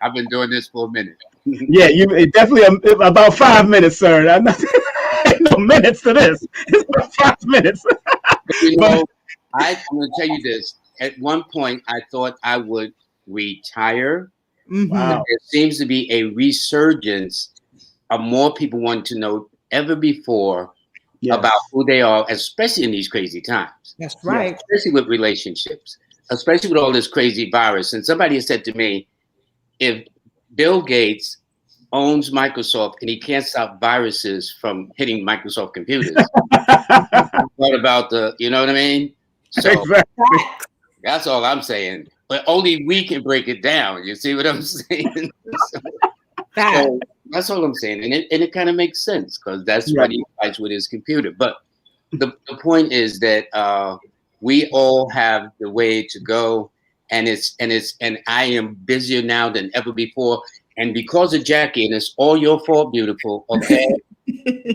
I've been doing this for a minute. Yeah, definitely about 5 minutes, sir. I'm not, no minutes to this. It's about 5 minutes. I'm going to tell you this. At one point, I thought I would retire. Wow. There seems to be a resurgence of more people wanting to know ever before about who they are, especially in these crazy times. That's right. Especially with relationships, especially with all this crazy virus. And somebody has said to me, if Bill Gates owns Microsoft and he can't stop viruses from hitting Microsoft computers, what about you know what I mean? So that's all I'm saying. But only we can break it down. You see what I'm saying? So that's all I'm saying. And it kind of makes sense, because that's what he fights with his computer. But the point is that we all have the way to go. And I am busier now than ever before. And because of Jackie, and it's all your fault, beautiful, okay?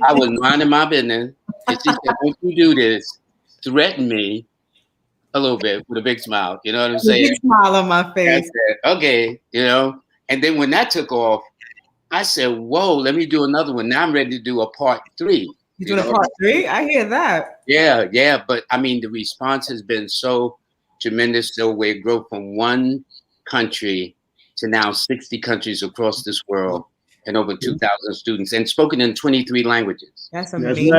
I was minding my business. And she said, once you do this, threaten me a little bit with a big smile. You know what I'm saying? A big smile on my face. I said, okay, And then when that took off, I said, whoa, let me do another one. Now I'm ready to do a part 3. You doing a part 3? I hear that. Yeah. But I mean, the response has been so tremendous. So we grow from one country to now 60 countries across this world, and over 2,000 students, and spoken in 23 languages. That's amazing.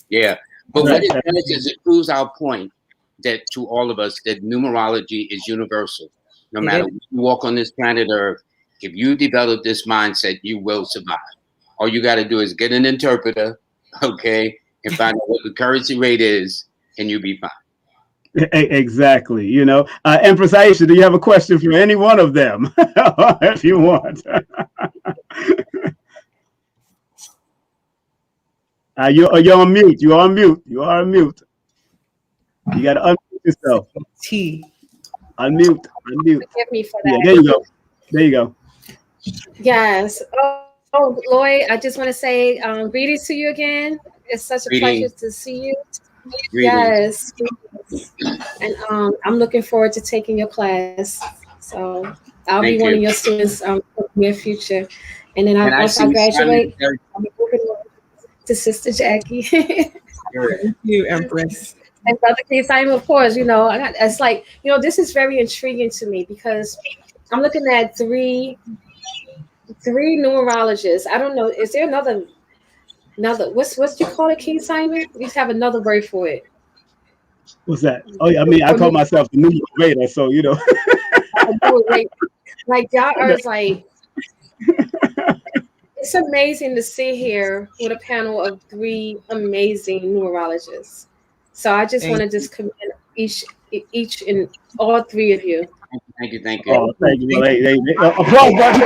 Yeah. But what it does is it proves our point that to all of us that numerology is universal. No matter where you walk on this planet Earth, if you develop this mindset, you will survive. All you got to do is get an interpreter, okay, and find out what the currency rate is, and you'll be fine. Exactly. Empress Aisha, do you have a question for any one of them? If you want. You're on mute. You are on mute. You are on mute. You got to unmute yourself. Unmute. Forgive me for that. Yeah, there you go. There you go. Yes. Oh, Lloyd, I just want to say greetings to you again. It's such a pleasure to see you. Yes. And I'm looking forward to taking your class. So I'll be one of your students in the near future. And then once I graduate, I'll be moving on to Sister Jackie. Thank you, Empress. And Brother King Simon, of course, it's like, this is very intriguing to me, because I'm looking at three 3 numerologists. I don't know. Is there another? What's you call it, King Simon? We just have another word for it. What's that? Oh yeah, I mean, I call myself the numerator, so you know. Like y'all are like. It's amazing to sit here with a panel of 3 amazing numerologists. So I just want to just commend each and all 3 of you. Thank you. Oh, thank you. Applause, buddy.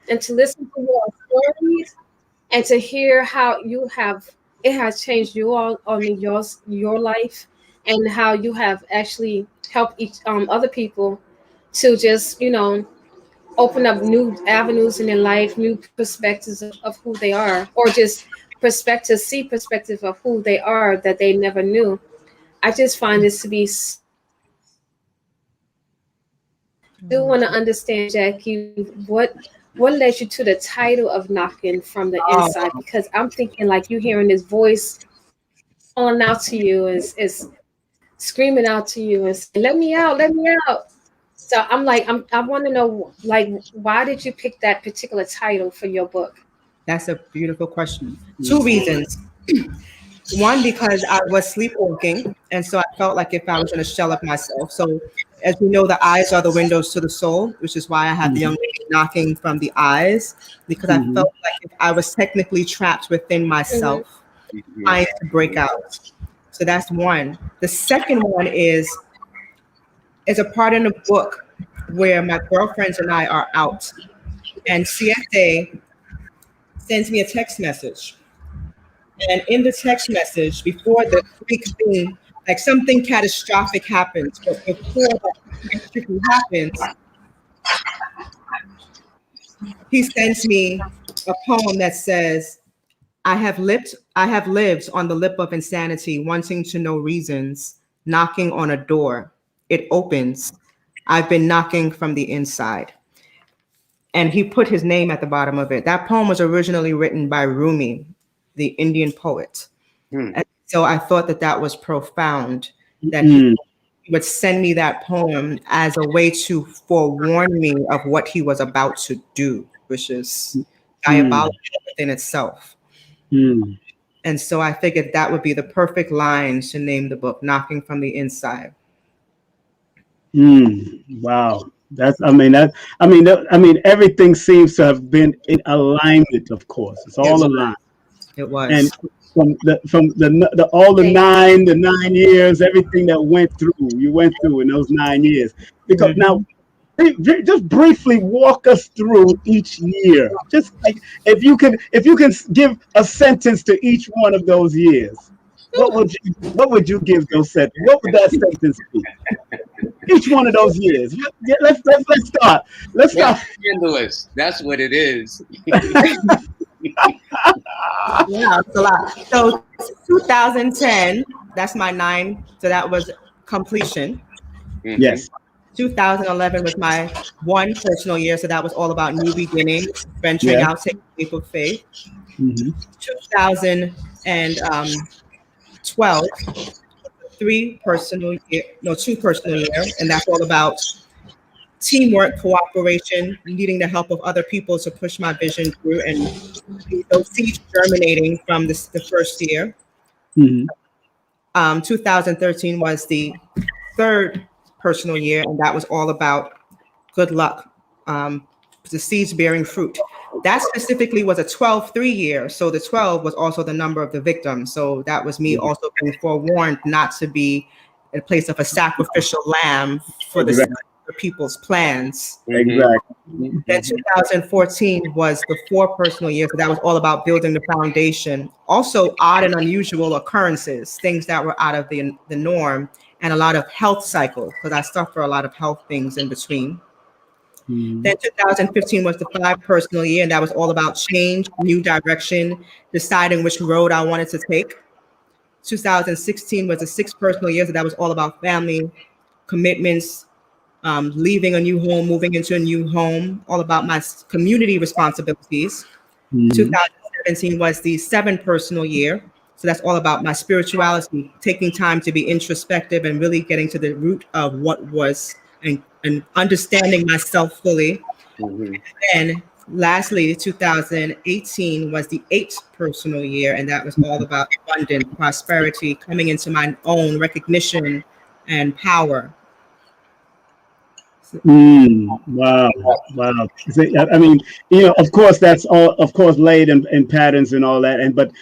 And to listen to your stories and to hear how it has changed your life, and how you have actually helped other people to just, open up new avenues in their life, new perspectives of who they are, or just perspective of who they are that they never knew. I just find this to be. I do want to understand, Jackie, what led you to the title of Knocking from the Inside? Because I'm thinking like you hearing this voice calling out to you, is screaming out to you, and saying, let me out. So I'm like, I want to know, like, why did you pick that particular title for your book? That's a beautiful question. 2 reasons. One, because I was sleepwalking, and so I felt like if I was in a shell of myself. So as we know, the eyes are the windows to the soul, which is why I have the young lady knocking from the eyes, because I felt like if I was technically trapped within myself, trying to break out. So that's one. The second one is a part in the book where my girlfriends and I are out, and CSA sends me a text message. And in the text message, before the big thing, like something catastrophic happens, but before that catastrophe happens, he sends me a poem that says, I have lived on the lip of insanity, wanting to know reasons, knocking on a door. It opens. I've been knocking from the inside. And he put his name at the bottom of it. That poem was originally written by Rumi, the Indian poet. And so I thought that was profound, that he would send me that poem as a way to forewarn me of what he was about to do, which is diabolical within itself. And so I figured that would be the perfect line to name the book, Knocking from the Inside. Wow. Everything seems to have been in alignment, of course. It's all aligned. It was. And from the 9 years, everything that you went through in those 9 years. Because now, just briefly walk us through each year. Just like if you can give a sentence to each one of those years, what would you give those sentences? What would that sentence be? Each one of those years. Let's start. Let's start. Scandalous. That's what it is. Yeah, it's a lot. So 2010, that's my 9. So that was completion. Yes. 2011 was my 1 personal year. So that was all about new beginnings, venturing out, taking a leap of faith. 2012, 2 personal year, and that's all about teamwork, cooperation, needing the help of other people to push my vision through, and those seeds germinating from the first year. 2013 was the 3rd personal year, and that was all about good luck, the seeds bearing fruit. That specifically was a 12-3 year. So the 12 was also the number of the victim. So that was me also being forewarned not to be in place of a sacrificial lamb for the people's plans. Exactly. Then 2014 was the 4 personal years. So that was all about building the foundation. Also odd and unusual occurrences, things that were out of the norm, and a lot of health cycles, because I suffer a lot of health things in between. Then 2015 was the 5 personal year, and that was all about change, new direction, deciding which road I wanted to take. 2016 was the 6 personal year, so that was all about family, commitments, leaving a new home, moving into a new home, all about my community responsibilities. 2017 was the 7 personal year, so that's all about my spirituality, taking time to be introspective and really getting to the root of what was and and understanding myself fully. Mm-hmm. And lastly, 2018 was the 8th personal year, and that was all about abundance, prosperity, coming into my own recognition and power. Wow. See, I mean, of course, that's all, of course, laid in patterns and all that. But,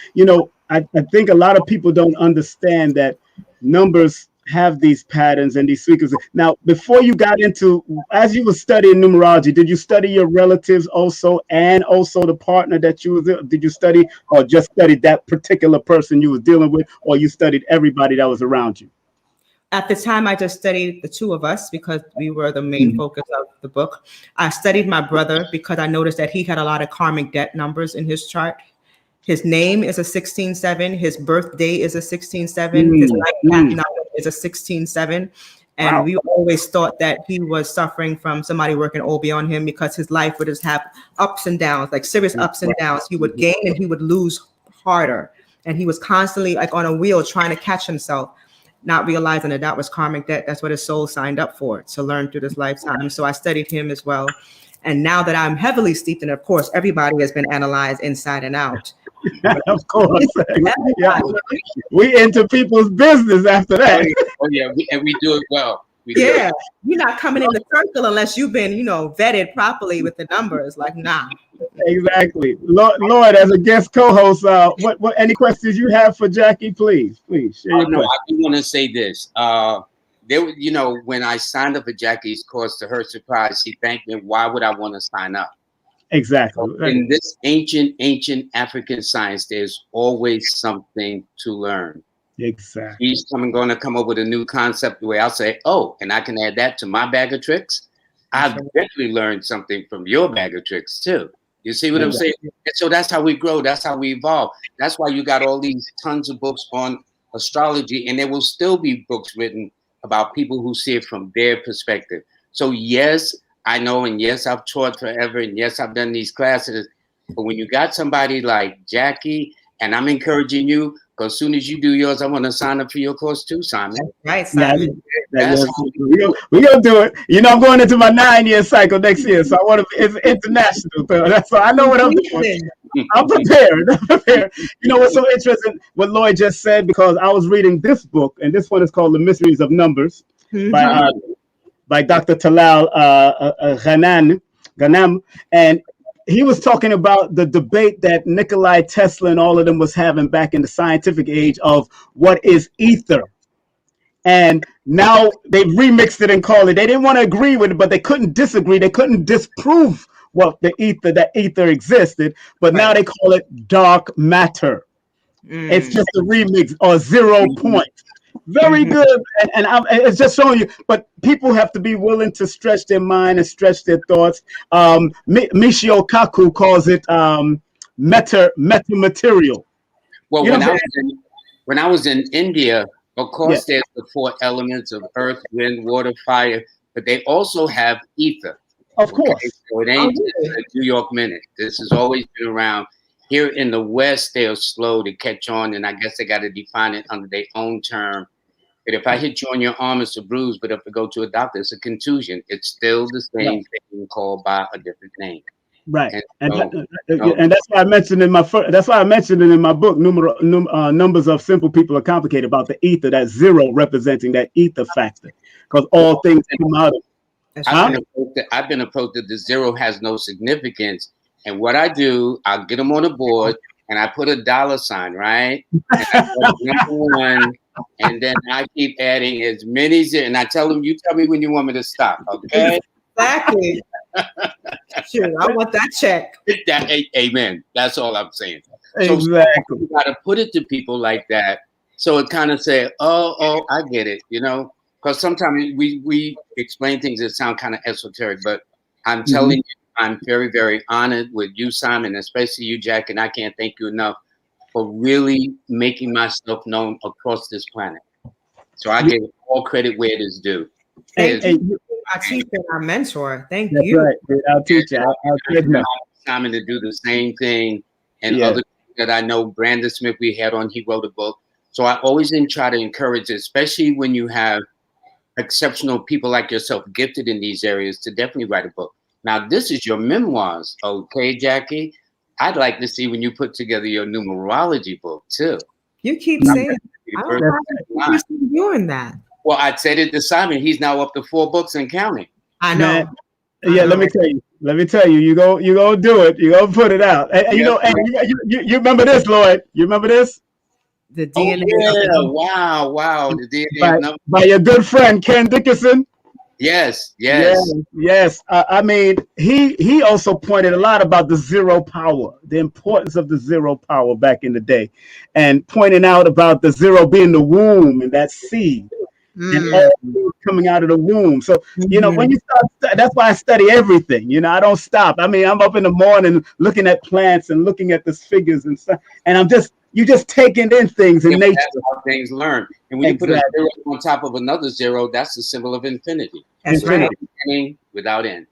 I think a lot of people don't understand that numbers have these patterns and these sequences. Now, before you got into, as you were studying numerology, did you study your relatives also, and also the partner that you was, did you study, or just studied that particular person you was dealing with, or you studied everybody that was around you? At the time, I just studied the two of us because we were the main focus of the book. I studied my brother because I noticed that he had a lot of karmic debt numbers in his chart. His name is a 16-7. His birthday is a 16-7. His life path number is a 16-7. And Wow. we always thought that he was suffering from somebody working OB on him because his life would just have ups and downs, like serious ups and downs. He would gain and he would lose harder. And he was constantly like on a wheel trying to catch himself, not realizing that was karmic debt. That's what his soul signed up for, to learn through this lifetime. So I studied him as well. And now that I'm heavily steeped in, of course, everybody has been analyzed inside and out. Of course. Yeah. We into people's business after that. Oh yeah, we do it well. You're not coming in the circle unless you've been, vetted properly with the numbers. Like, nah. Exactly. Lloyd, as a guest co-host, what any questions you have for Jackie, please share your no, I do want to say this. There, when I signed up for Jackie's course, to her surprise, she thanked me. Why would I want to sign up? Exactly. So in this ancient African science, there's always something to learn. Exactly. He's going to come up with a new concept where I'll say, oh, and I can add that to my bag of tricks. I've definitely learned something from your bag of tricks too. You see what I'm saying? And so that's how we grow. That's how we evolve. That's why you got all these tons of books on astrology, and there will still be books written about people who see it from their perspective. So yes, I know, and yes, I've taught forever, and yes, I've done these classes. But when you got somebody like Jackie, and I'm encouraging you, because as soon as you do yours, I want to sign up for your course too, Simon. Right, Simon. We're going to do it. I'm going into my 9-year cycle next year, so I want to, it's international. So I know what I'm doing. I'm prepared. What's so interesting, what Lloyd just said, because I was reading this book, and this one is called The Mysteries of Numbers by Dr. Talal Renown, and he was talking about the debate that Nikola Tesla and all of them was having back in the scientific age of what is ether. And now they've remixed it and called it. They didn't want to agree with it, but they couldn't disagree. They couldn't disprove that ether existed. But now they call it dark matter. It's just a remix or 0 point. Very good. And it's just showing you, but people have to be willing to stretch their mind and stretch their thoughts. Michio Kaku calls it metamaterial. Well, when I was in India, of course, there's the 4 elements of earth, wind, water, fire, but they also have ether. Of course. Okay? So it ain't a New York minute. This has always been around. Here in the West, they're slow to catch on, and I guess they got to define it under their own term. But if I hit you on your arm, it's a bruise. But if I go to a doctor, it's a contusion. It's still the same thing called by a different name. Right, and that's why I mentioned in my book, Numbers of Simple People Are Complicated, about the ether, that 0 representing that ether factor, because all things come out of it. I've been approached that the 0 has no significance, and what I do, I'll get them on a board, and I put a $sign, right? And I put number 1, and then I keep adding as many zeros, and I tell them, you tell me when you want me to stop, okay? Exactly. Sure, I want that check. Amen. That's all I'm saying. Exactly. So you got to put it to people like that, so it kind of say, oh, I get it, because sometimes we explain things that sound kind of esoteric, but I'm telling you, I'm very, very honored with you, Simon, especially you, Jack, and I can't thank you enough for really making myself known across this planet. So I give all credit where it is due. Our teacher, our mentor. Thank you. Right. Our teacher. Simon to do the same thing, and other that I know. Brandon Smith, we had on. He wrote a book. So I always try to encourage, especially when you have exceptional people like yourself, gifted in these areas, to definitely write a book. Now, this is your memoirs, okay, Jackie? I'd like to see when you put together your numerology book too. You keep saying, I don't know you're doing that. Well, I said it to Simon. He's now up to 4 books and counting. I know. Man, yeah, let me tell you. You go do it. You go put it out. And you know, and you remember this, Lloyd? You remember this? The DNA. Oh, yeah. Wow. The DNA by your good friend Ken Dickerson. Yes. I mean, he also pointed a lot about the zero power, the importance of the zero power back in the day, and pointing out about the zero being the womb and that seed. And all coming out of the womb. So, you know, when you start, that's why I study everything. You know, I don't stop. I mean, I'm up in the morning looking at plants and looking at the figures and stuff. And you just taking in things in nature. That's how things learn. And when you put a zero on top of another zero, that's the symbol of infinity. That's right. Beginning without end.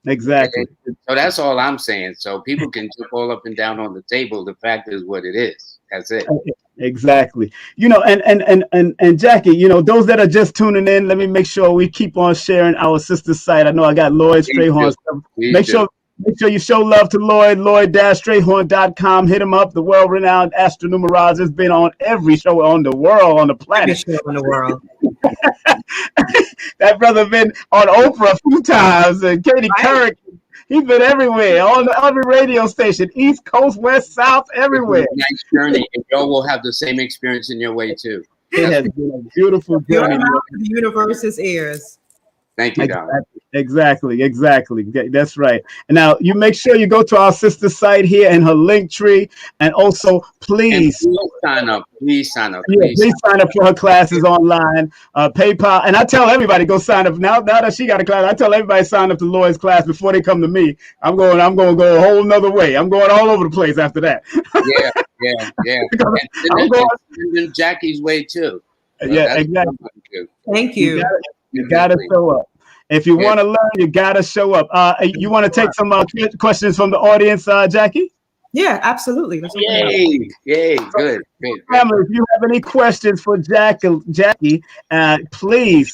Exactly. So that's all I'm saying. So people can jump all up and down on the table. The fact is what it is. That's it. Exactly. You know, and Jackie, you know, those that are just tuning in, let me make sure we keep on sharing our sister site. I know I got Lloyd Strayhorn. Make sure you show love to Lloyd-Strayhorn.com. Hit him up. The world-renowned Astro-Numerologist has been on every show on the world, on the planet. Every show in the world. That brother been on Oprah a few times, and Katie Couric. He's been everywhere, on every radio station, East Coast, West, South, everywhere. Nice journey, and y'all will have the same experience in your way too. It has been a beautiful journey. The universe's ears. Thank you, darling. Exactly. That's right. And now you make sure you go to our sister site here and her link tree, and also please sign up. Please sign up. Please sign up for her classes online. PayPal, and I tell everybody go sign up now. Now that she got a class, I tell everybody sign up to Lloyd's class before they come to me. I'm going to go a whole nother way. I'm going all over the place after that. Yeah. I'm going Jackie's way too. Yeah, exactly. Thank you. You gotta show up. If you want to learn, you gotta show up. You want to take some questions from the audience, Jackie? Yeah, absolutely. Yay! Good. Family, if you have any questions for Jackie, please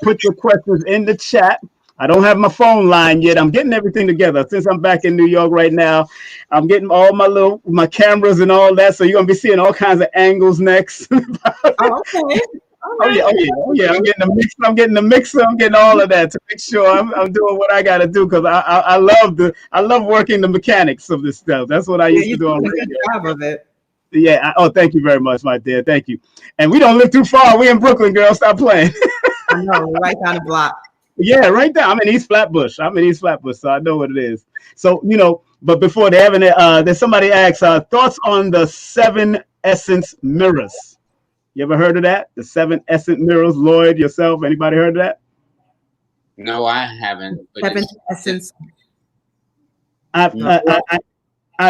put your questions in the chat. I don't have my phone line yet. I'm getting everything together. Since I'm back in New York right now, I'm getting all my cameras and all that. So you're gonna be seeing all kinds of angles next. Okay. Oh yeah. I'm getting the mixer. I'm getting all of that to make sure I'm doing what I got to do, because I love working the mechanics of this stuff. That's what I used to do on radio. Good job of it. Yeah. Thank you very much, my dear. Thank you. And we don't live too far. We in Brooklyn, girl. Stop playing. I know, right down the block. Yeah, right there. I'm in East Flatbush, so I know what it is. So, you know, but before they haven't, there's somebody asked thoughts on the 7 essence mirrors. You ever heard of that? The 7 essence mirrors, Lloyd, yourself, anybody heard of that? No, I haven't. 7 essence. I've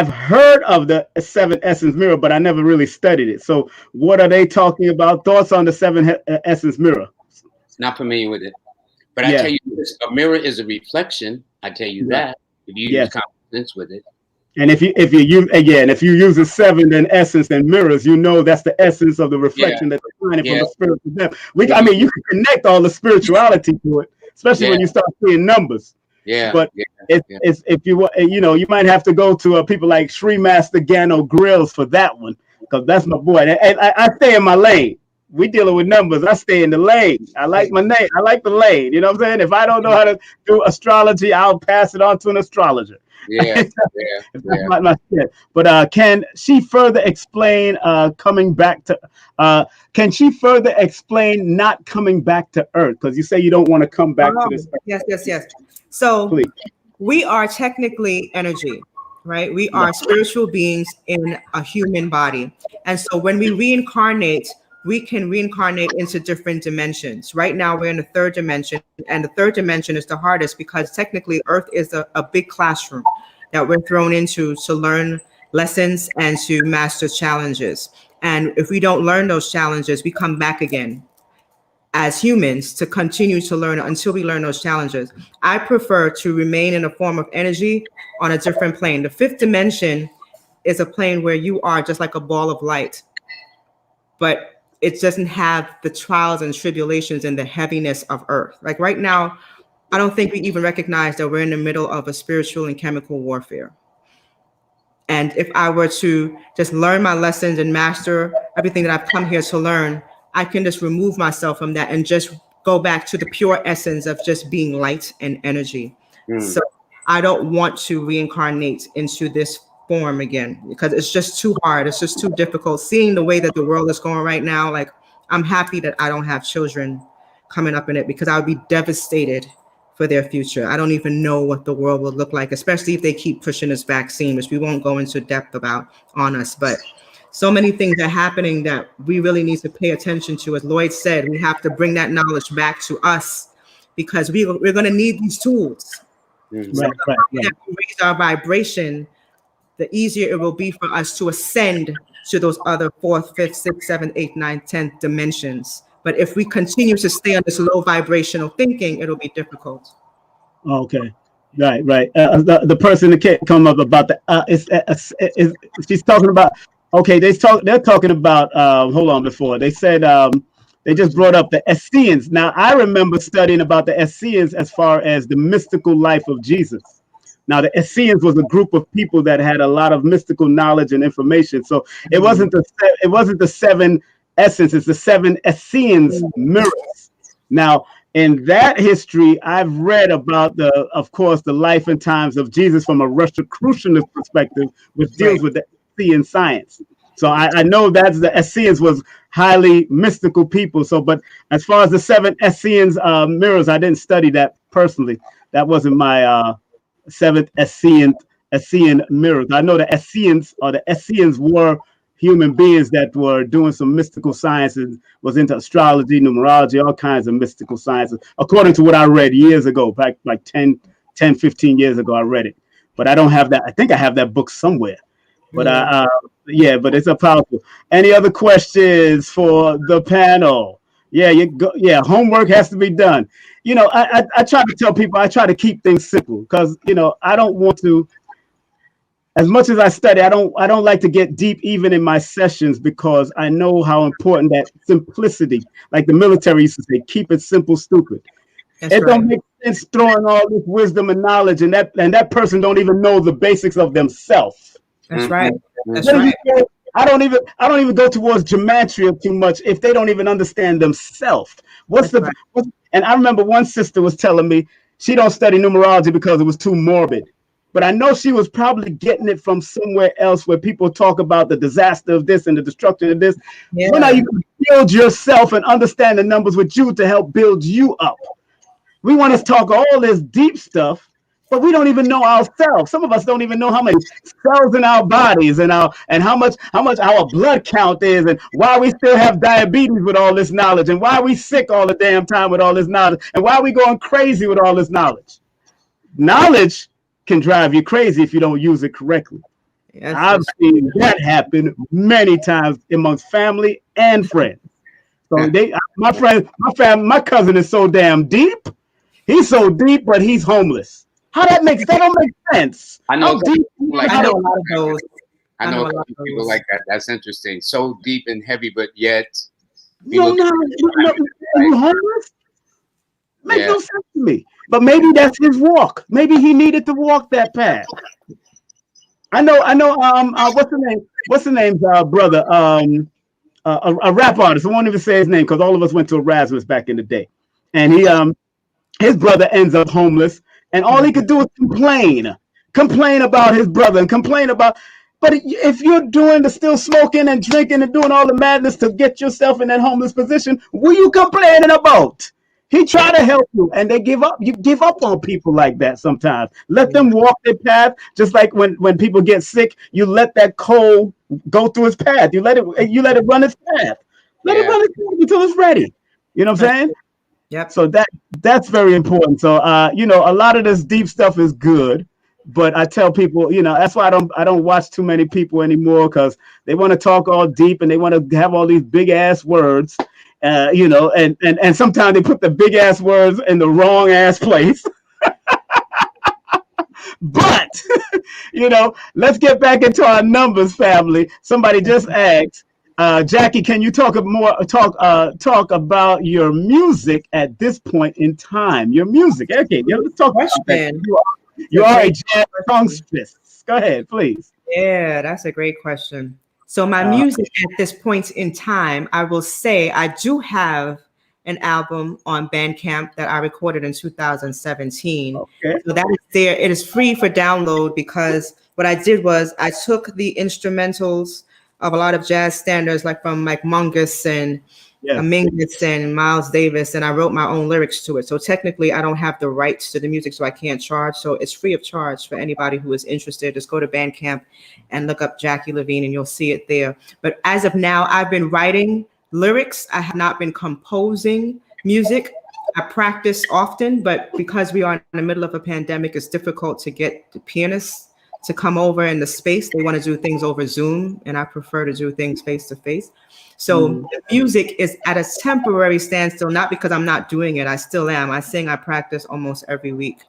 heard of the 7 essence mirror, but I never really studied it. So what are they talking about? Thoughts on the 7 essence mirror? Not familiar with it. But I tell you this, a mirror is a reflection. I tell you that. If you use confidence with it. And if you use a 7 then essence and mirrors, you know that's the essence of the reflection that's shining from the spiritual depth. I mean, you can connect all the spirituality to it, especially when you start seeing numbers. But it's if you you might have to go to people like Sri Master Gano Grills for that one, because that's my boy. And I stay in my lane. We dealing with numbers. I stay in the lane. I like my name. I like the lane. You know what I'm saying? If I don't know how to do astrology, I'll pass it on to an astrologer. My shit. But can she further explain coming back to? Can she further explain not coming back to Earth? Because you say you don't want to come back to this. Yes. So we are technically energy, right? We are spiritual beings in a human body, and so when we reincarnate, we can reincarnate into different dimensions. Right now, we're in the 3rd dimension, and the 3rd dimension is the hardest because technically Earth is a big classroom that we're thrown into to learn lessons and to master challenges. And if we don't learn those challenges, we come back again as humans to continue to learn until we learn those challenges. I prefer to remain in a form of energy on a different plane. The 5th dimension is a plane where you are just like a ball of light, but it doesn't have the trials and tribulations and the heaviness of earth. Like right now, I don't think we even recognize that we're in the middle of a spiritual and chemical warfare. And if I were to just learn my lessons and master everything that I've come here to learn, I can just remove myself from that and just go back to the pure essence of just being light and energy. So I don't want to reincarnate into this form again because it's just too hard. It's just too difficult. Seeing the way that the world is going right now, like I'm happy that I don't have children coming up in it because I would be devastated for their future. I don't even know what the world will look like, especially if they keep pushing this vaccine, which we won't go into depth about on us. But so many things are happening that we really need to pay attention to. As Lloyd said, we have to bring that knowledge back to us because we're going to need these tools. So the we raise our vibration, the easier it will be for us to ascend to those other 4th, 5th, 6th, 7th, 8th, 9th, 10th dimensions. But if we continue to stay on this low vibrational thinking, it'll be difficult. Okay, right. The person that can't come up about the she's talking about. Okay, they're talking about. Hold on, before they said they just brought up the Essenes. Now I remember studying about the Essenes as far as the mystical life of Jesus. Now the Essenes was a group of people that had a lot of mystical knowledge and information. So it wasn't the 7 essence, it's the 7 Essenes mirrors. Now, in that history, I've read about of course, the life and times of Jesus from a Rosicrucianist perspective, which deals with the Essene science. So I know that the Essenes was highly mystical people. So, but as far as the 7 Essenes mirrors, I didn't study that personally. That wasn't my 7th Essene mirrors. I know the Essenes were human beings that were doing some mystical sciences, was into astrology, numerology, all kinds of mystical sciences, according to what I read years ago, back like 10, 15 years ago, I read it. But I don't have that. I think I have that book somewhere. But but it's a powerful. Any other questions for the panel? Yeah, homework has to be done. You know, I try to tell people, I try to keep things simple because, you know, I don't want to, as much as I study, I don't like to get deep even in my sessions because I know how important that simplicity, like the military used to say, keep it simple, stupid. Don't make sense throwing all this wisdom and knowledge and that person don't even know the basics of themselves. That's right. That's right. I don't even go towards gematria too much if they don't even understand themselves. And I remember one sister was telling me she don't study numerology because it was too morbid. But I know she was probably getting it from somewhere else where people talk about the disaster of this and the destruction of this. Yeah. When are you going to build yourself and understand the numbers with you to help build you up? We want to talk all this deep stuff, but we don't even know ourselves. Some of us don't even know how many cells in our bodies and how much our blood count is and why we still have diabetes with all this knowledge and why we sick all the damn time with all this knowledge and why we going crazy with all this knowledge. Knowledge can drive you crazy if you don't use it correctly. Yes, I've seen that happen many times amongst family and friends. So my cousin is so damn deep. He's so deep, but he's homeless. That don't make sense. I know I know a lot of those. I know a lot of people like that. That's interesting. So deep and heavy, but yet you homeless? Makes no sense to me. But maybe that's his walk. Maybe he needed to walk that path. I know. What's the name's brother? A rap artist. I won't even say his name because all of us went to Erasmus back in the day. And his brother ends up homeless, and all he could do is complain about his brother and complain about. But if you're doing the still smoking and drinking and doing all the madness to get yourself in that homeless position, what are you complaining about? He tried to help you, and they give up. You give up on people like that sometimes. Let them walk their path, just like when people get sick, you let that cold go through his path. You let it run its path. Let it run its path until it's ready. You know what I'm saying? Yep. So that's very important. So a lot of this deep stuff is good, but I tell people, that's why I don't watch too many people anymore because they want to talk all deep and they want to have all these big ass words. And sometimes they put the big ass words in the wrong ass place. But, let's get back into our numbers, family. Somebody just asked, Jackie, can you talk about your music at this point in time? Your music. Okay, let's talk about that. You are a jazz songstress. Go ahead, please. Yeah, that's a great question. So my music at this point in time, I will say I do have an album on Bandcamp that I recorded in 2017. Okay. So that is there. It is free for download because what I did was I took the instrumentals of a lot of jazz standards, like from Mike Mungus and Mingus and Miles Davis, and I wrote my own lyrics to it. So technically, I don't have the rights to the music, so I can't charge. So it's free of charge for anybody who is interested. Just go to Bandcamp and look up JACQUII LEVEINE, and you'll see it there. But as of now, I've been writing lyrics. I have not been composing music. I practice often, but because we are in the middle of a pandemic, it's difficult to get the pianists to come over in the space. They want to do things over Zoom, and I prefer to do things face to face. So the music is at a temporary standstill, not because I'm not doing it. I still am. I sing, I practice almost every week.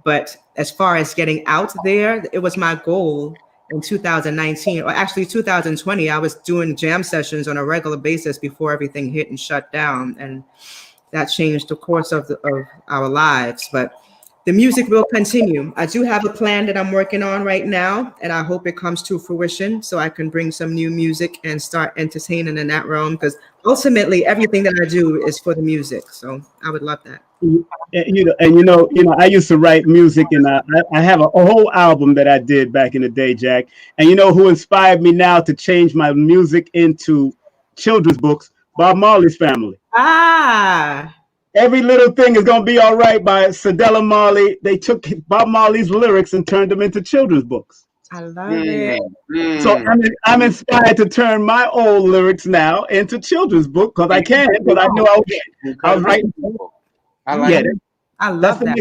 But as far as getting out there, it was my goal in 2019, or actually 2020. I was doing jam sessions on a regular basis before everything hit and shut down. And that changed the course of our lives. But the music will continue. I do have a plan that I'm working on right now, and I hope it comes to fruition so I can bring some new music and start entertaining in that realm, because ultimately everything that I do is for the music. So I would love that. I used to write music, and I have a whole album that I did back in the day, Jack. And you know who inspired me now to change my music into children's books? Bob Marley's family. Every Little Thing Is Gonna Be All Right by Cedella Marley. They took Bob Marley's lyrics and turned them into children's books. I love it. So I'm inspired to turn my old lyrics now into children's book because I can, because I know I was writing. I like it. I love that.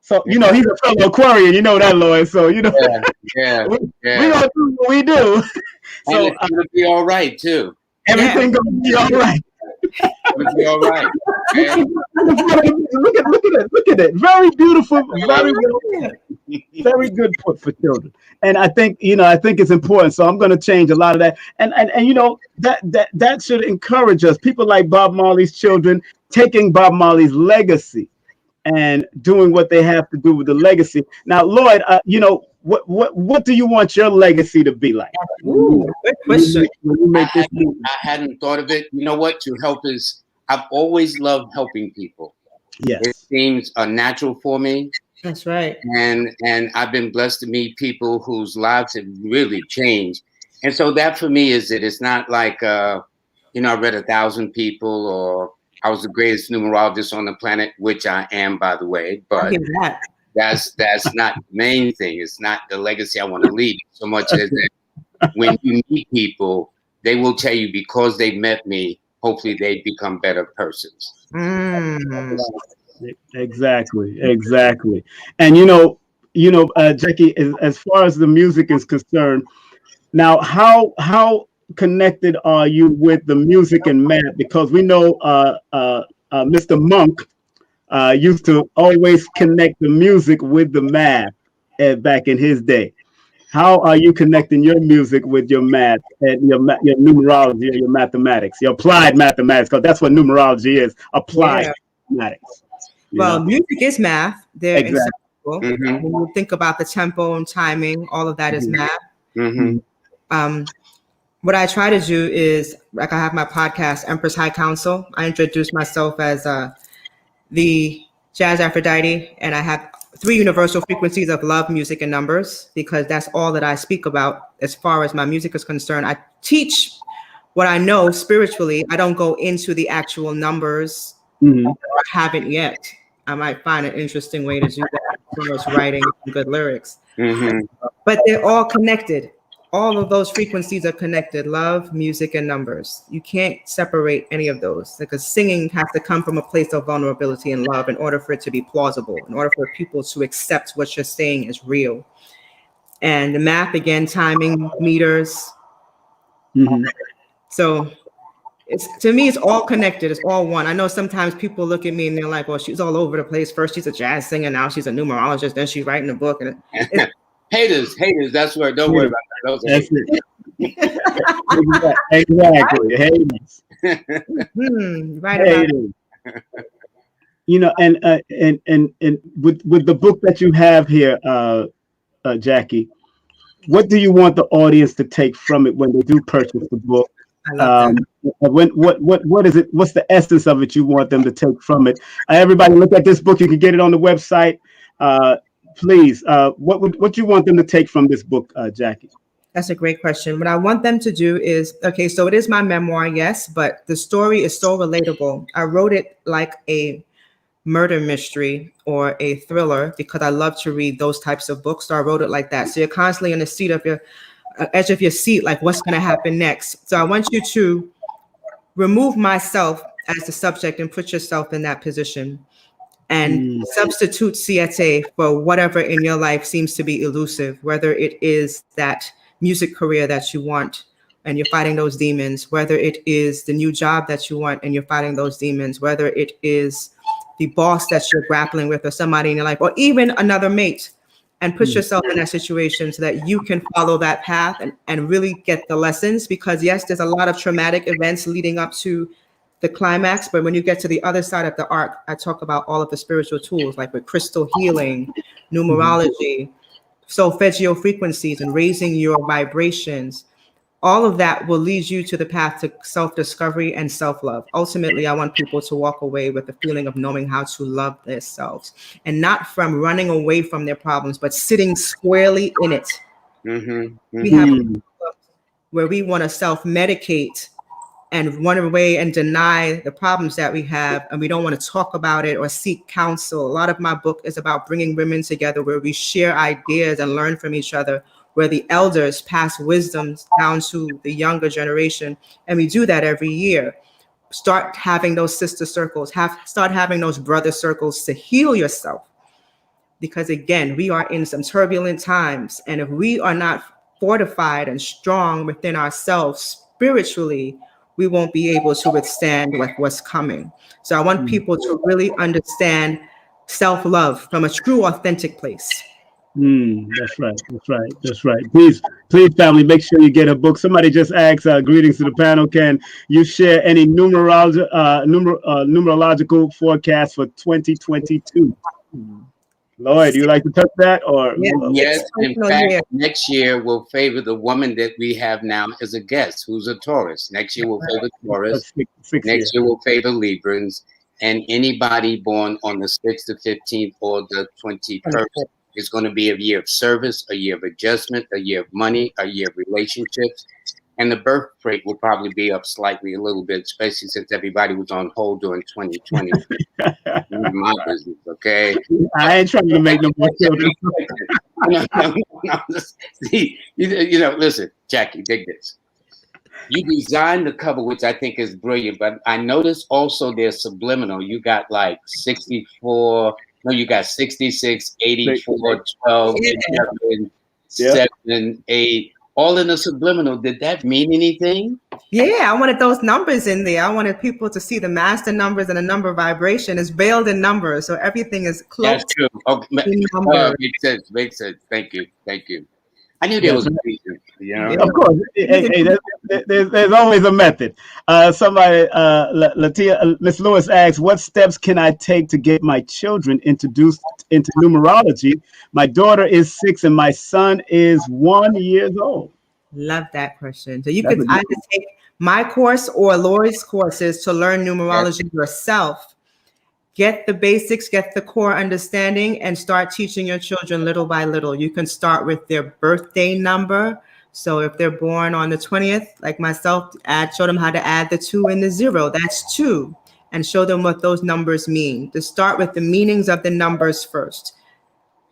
So he's a fellow Aquarian, you know that, Lloyd. So we gonna do what we do. So it's gonna be all right too. Everything gonna be all right. It'll be all right. Okay? Look at it. Very beautiful. Very good for children. And I think it's important. So I'm going to change a lot of that. And that should encourage us. People like Bob Marley's children taking Bob Marley's legacy and doing what they have to do with the legacy. Now, Lloyd, what do you want your legacy to be like? Ooh, good question. I hadn't thought of it. You know what? To help is, I've always loved helping people. Yes. It seems natural for me. That's right. And I've been blessed to meet people whose lives have really changed. And so that for me is it. It's not like, I read 1,000 people or I was the greatest numerologist on the planet, which I am, by the way. But that's not the main thing. It's not the legacy I want to leave so much as that when you meet people, they will tell you because they met me, hopefully they become better persons. Exactly. And Jackie, as far as the music is concerned, now how connected are you with the music and math? Because we know Mr. Monk used to always connect the music with the math back in his day. How are you connecting your music with your math and your numerology, your mathematics, your applied mathematics? Because that's what numerology is, applied mathematics. Well, music is math. They're exactly. When you think about the tempo and timing, all of that is math. What I try to do is, like, I have my podcast, Empress High Council. I introduce myself as the Jazz Aphrodite, and I have 3 universal frequencies of love, music, and numbers, because that's all that I speak about as far as my music is concerned. I teach what I know spiritually. I don't go into the actual numbers. I haven't yet. I might find an interesting way to do that as far as writing good lyrics. But they're all connected. All of those frequencies are connected: love, music, and numbers. You can't separate any of those, because singing has to come from a place of vulnerability and love in order for it to be plausible, in order for people to accept what you're saying is real. And the math, again, timing, meters. So to me, it's all connected. It's all one. I know sometimes people look at me and they're like, well, she's all over the place. First, she's a jazz singer. Now she's a numerologist. Then she's writing a book. And haters. That's where. Don't worry about that. Exactly. Hades. Right about Hades. You know, and with the book that you have here, Jackie, what do you want the audience to take from it when they do purchase the book? I love that. What is it? What's the essence of it you want them to take from it? Everybody, look at this book. You can get it on the website. Please, what you want them to take from this book, Jackie? That's a great question. What I want them to do is, okay, so it is my memoir, yes, but the story is so relatable. I wrote it like a murder mystery or a thriller because I love to read those types of books. So I wrote it like that. So you're constantly on the seat of your edge of your seat, like what's going to happen next. So I want you to remove myself as the subject and put yourself in that position and substitute CSA for whatever in your life seems to be elusive, whether it is that music career that you want and you're fighting those demons, whether it is the new job that you want and you're fighting those demons, whether it is the boss that you're grappling with or somebody in your life, or even another mate, and put yourself in that situation so that you can follow that path and really get the lessons. Because yes, there's a lot of traumatic events leading up to the climax, but when you get to the other side of the arc, I talk about all of the spiritual tools, like with crystal healing, numerology, solfeggio frequencies, and raising your vibrations. All of that will lead you to the path to self-discovery and self-love. Ultimately, I want people to walk away with the feeling of knowing how to love themselves, and not from running away from their problems, but sitting squarely in it. We have where we want to self-medicate and run away and deny the problems that we have, and we don't want to talk about it or seek counsel. A lot of my book is about bringing women together where we share ideas and learn from each other, where the elders pass wisdoms down to the younger generation. And we do that every year. Start having those sister circles, start having those brother circles to heal yourself. Because again, we are in some turbulent times. And if we are not fortified and strong within ourselves spiritually, we won't be able to withstand what's coming. So I want people to really understand self-love from a true, authentic place. That's right. That's right. That's right. Please, family, make sure you get a book. Somebody just asked, greetings to the panel. Can you share any numerological forecast for 2022? Lloyd, you like to touch that? Or yes, in fact, next year will favor the woman that we have now as a guest, who's a Taurus. Next year will favor Taurus. Next year will favor Librans, and anybody born on the 6th, the 15th, or the 21st. It's going to be a year of service, a year of adjustment, a year of money, a year of relationships. And the birth rate will probably be up slightly a little bit, especially since everybody was on hold during 2020. My business, okay? I ain't trying to make no more children. See, listen, Jackie, dig this. You designed the cover, which I think is brilliant, but I noticed also there's subliminal. You got like 64... No, you got 66, 84, 12, 7, 8, all in the subliminal. Did that mean anything? Yeah, I wanted those numbers in there. I wanted people to see the master numbers and the number vibration is veiled in numbers. So everything is close. That's true. Okay. Makes sense. Thank you. I knew there was a reason, Of course. There's always a method. Somebody, Miss Lewis asks, what steps can I take to get my children introduced into numerology? My daughter is 6 and my son is 1 year old. Love that question. So you could either take my course or Lloyd's courses to learn numerology yourself. Get the basics, get the core understanding, and start teaching your children little by little. You can start with their birthday number. So if they're born on the 20th, like myself, show them how to add the 2 and the 0. That's 2. And show them what those numbers mean. To start with the meanings of the numbers first.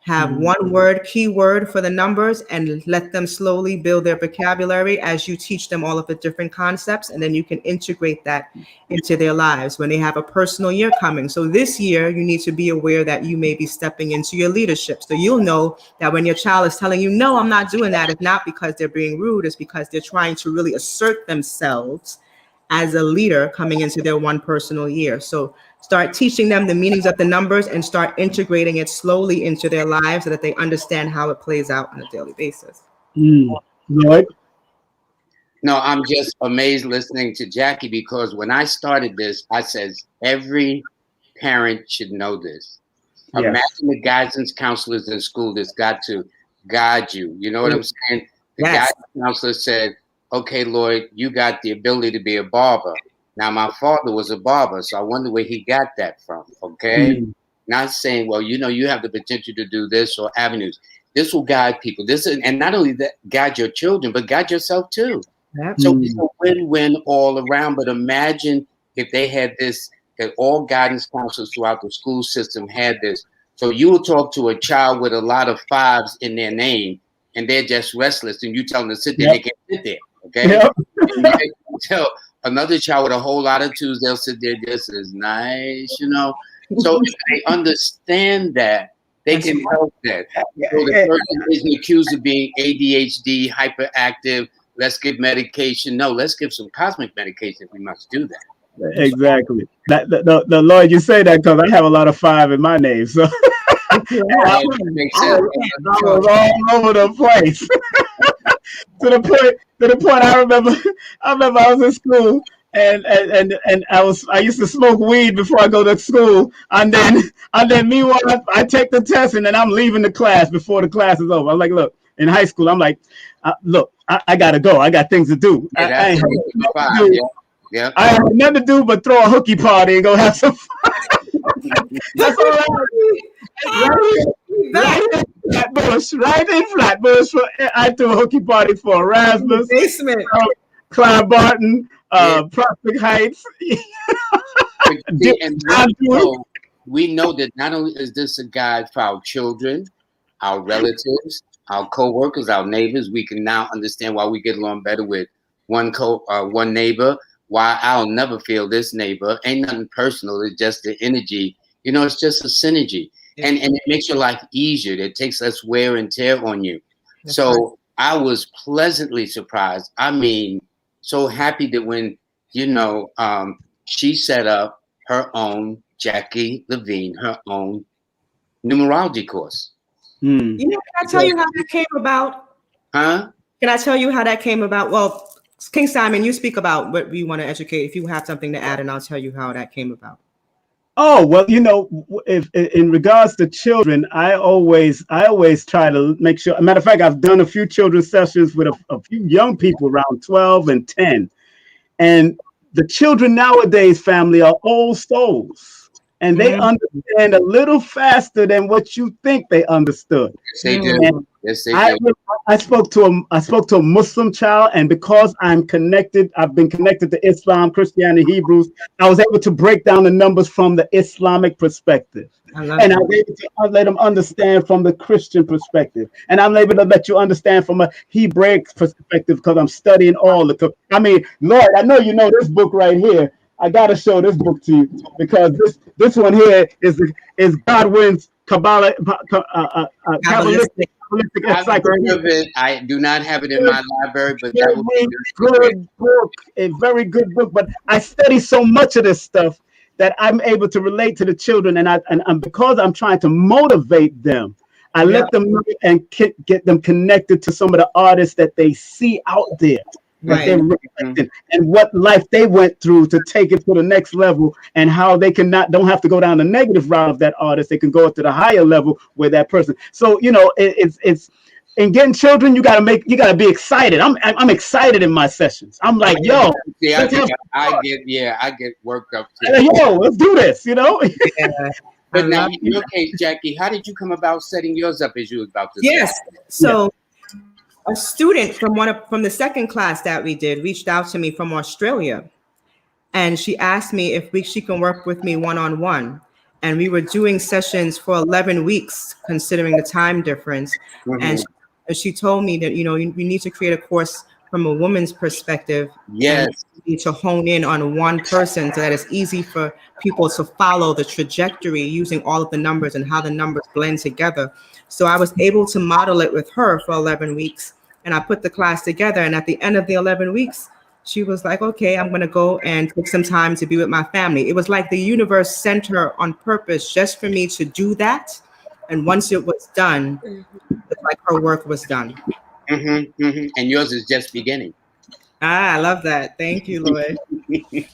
Have one word, keyword for the numbers, and let them slowly build their vocabulary as you teach them all of the different concepts. And then you can integrate that into their lives when they have a personal year coming. So this year, you need to be aware that you may be stepping into your leadership. So you'll know that when your child is telling you, no, I'm not doing that, it's not because they're being rude, it's because they're trying to really assert themselves as a leader coming into their one personal year. So start teaching them the meanings of the numbers and start integrating it slowly into their lives so that they understand how it plays out on a daily basis. Lloyd? No, I'm just amazed listening to Jackie, because when I started this, I said every parent should know this. Yes. Imagine the guidance counselors in school that's got to guide you. You know what I'm saying? The guidance counselor said, okay, Lloyd, you got the ability to be a barber. Now, my father was a barber, so I wonder where he got that from, okay? Not saying, well, you know, you have the potential to do this or avenues. This will guide people. And not only that, guide your children, but guide yourself too. So it's a win-win all around. But imagine if they had this, that all guidance counselors throughout the school system had this. So you will talk to a child with a lot of 5s in their name, and they're just restless, and you tell them to sit there, they can't sit there, okay? And you tell another child with a whole lot of 2s, they'll sit there, this is nice, you know? So if they understand that, they can help that. So the person isn't accused of being ADHD, hyperactive, let's give medication. No, let's give some cosmic medication if we must do that. Exactly. The Lord, you say that because I have a lot of 5 in my name, so I was all over the place. to the point I remember I was in school and I used to smoke weed before I go to school, and then meanwhile I take the test and then I'm leaving the class before the class is over. I'm like, look, in high school, I'm like, look, I gotta go. I got things to do. I have nothing to do but throw a hooky party and go have some fun. That's all right in Flatbush. I threw a hooky party for Erasmus, basement, Clyde Barton, Prospect Heights. We know that not only is this a guide for our children, our relatives, our co-workers, our neighbors, we can now understand why we get along better with one neighbor, why I'll never feel this neighbor. Ain't nothing personal, it's just the energy. You know, it's just a synergy. And it makes your life easier. It takes less wear and tear on you. So I was pleasantly surprised. I mean, so happy that when, you know, she set up her own JACQUII LEVEINE, her own numerology course. You know, can I tell you how that came about? Huh? Can I tell you how that came about? Well, King Simon, you speak about what you want to educate. If you have something to add, and I'll tell you how that came about. Oh, well, you know, if in regards to children, I always try to make sure. As a matter of fact, I've done a few children's sessions with a few young people around 12 and 10. And the children nowadays, family, are old souls. And they understand a little faster than what you think they understood. Yes, they do. Yes, they do. I spoke to a Muslim child, and because I'm connected, I've been connected to Islam, Christianity, Hebrews. I was able to break down the numbers from the Islamic perspective, and I was able to let them understand from the Christian perspective, and I'm able to let you understand from a Hebraic perspective because I'm studying all the. I mean, Lord, I know you know this book right here. I gotta show this book to you because this one here is Godwin's Kabbalistic encyclopedia. I do not have it in my library, but that would be good book, a very good book. But I study so much of this stuff that I'm able to relate to the children, and because I'm trying to motivate them, I let them know and get them connected to some of the artists that they see out there. Right. And what life they went through to take it to the next level, and how they don't have to go down the negative route of that artist. They can go up to the higher level with that person. So, you know, it's in getting children, you gotta be excited. I'm excited in my sessions. I'm like, yo, I get worked up too. Yo, let's do this, you know? Yeah. But now in your case, Jackie, how did you come about setting yours up as you were about to say? Yes. So a student from the second class that we did reached out to me from Australia, and she asked me if she can work with me one-on-one. And we were doing sessions for 11 weeks, considering the time difference. And she told me that, you know, we need to create a course from a woman's perspective. Yes. And we need to hone in on one person so that it's easy for people to follow the trajectory using all of the numbers and how the numbers blend together. So I was able to model it with her for 11 weeks, and I put the class together. And at the end of the 11 weeks, she was like, okay, I'm going to go and take some time to be with my family. It was like the universe sent her on purpose just for me to do that. And once it was done, it's like her work was done. And yours is just beginning. I love that. Thank you, Lloyd. Exactly.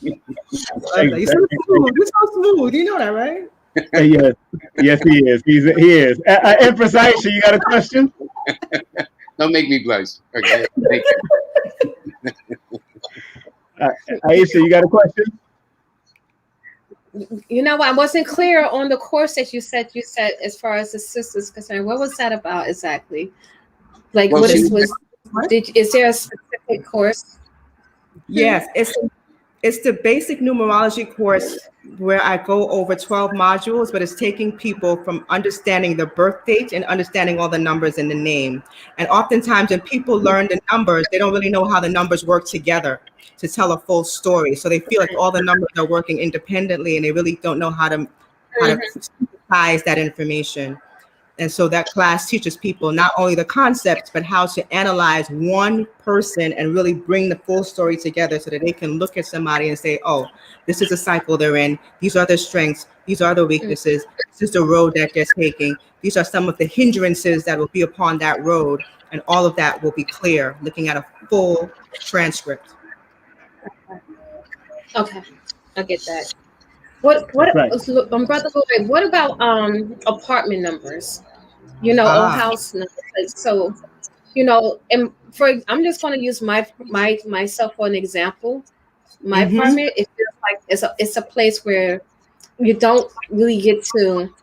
You're so smooth. You're so smooth. You know that, right? Yes, yes, he is. He is. Empress Aisha, you got a question? Don't make me blush. Okay. Thank you. Aisha, you got a question? You know, I wasn't clear on the course that you said as far as the sisters concerned. What was that about exactly? Like, Well, what is there a specific course? Yes, it's the basic numerology course where I go over 12 modules, but it's taking people from understanding the birth date and understanding all the numbers in the name. And oftentimes when people learn the numbers, they don't really know how the numbers work together to tell a full story. So they feel like all the numbers are working independently and they really don't know how to synthesize that information. And so that class teaches people not only the concepts, but how to analyze one person and really bring the full story together so that they can look at somebody and say, oh, this is a cycle they're in. These are their strengths. These are their weaknesses. This is the road that they're taking. These are some of the hindrances that will be upon that road. And all of that will be clear looking at a full transcript. Okay, I get that. What right. Brother Lloyd, what about apartment numbers? You know, or house numbers. So, you know, and I'm just going to use myself for an example. My apartment, it feels like it's a place where you don't really get to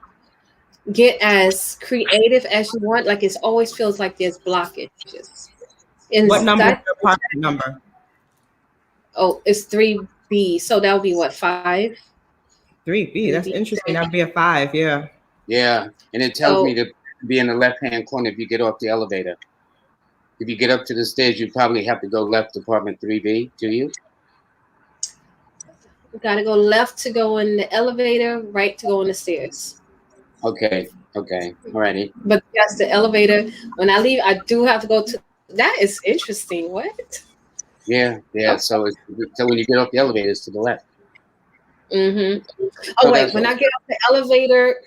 get as creative as you want. Like, it always feels like there's blockages. And what number is your apartment number? Oh, it's 3B. So that would be what, 5? 3B. That's interesting. That would be a 5. Yeah. Yeah, and it tells me to be in the left-hand corner if you get off the elevator. If you get up to the stairs, you probably have to go left, apartment 3B. Do you? You got to go left to go in the elevator, right to go in the stairs. Okay. Alrighty. But yes, the elevator, when I leave, I do have to go to. That is interesting. What? Yeah. So when you get off the elevator, it's to the left. Oh, wait. When I get off the elevator,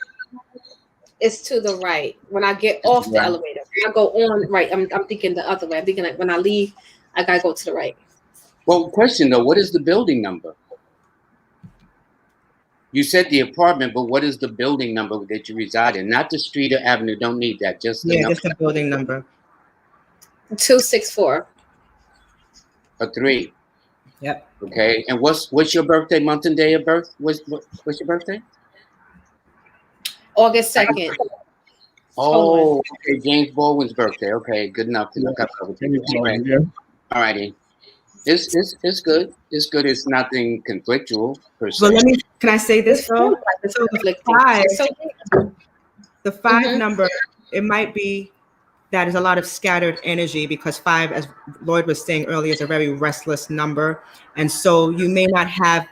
it's to the right. When I get off the elevator, when I go on right, I'm thinking the other way. I'm thinking like when I leave, I gotta go to the right. Well, question though, what is the building number? You said the apartment, but what is the building number that you reside in? Not the street or avenue. Don't need that. Just the number. Just the building number. 264. A 3. Yep. Okay. And what's your birthday, month and day of birth? What's your birthday? August 2nd. Oh, okay. James Baldwin's birthday. Okay, good enough to look up. All righty. It's good. It's good. It's nothing conflictual per se. Well, can I say this though? So the 5 number, it might be that is a lot of scattered energy because 5, as Lloyd was saying earlier, is a very restless number. And so you may not have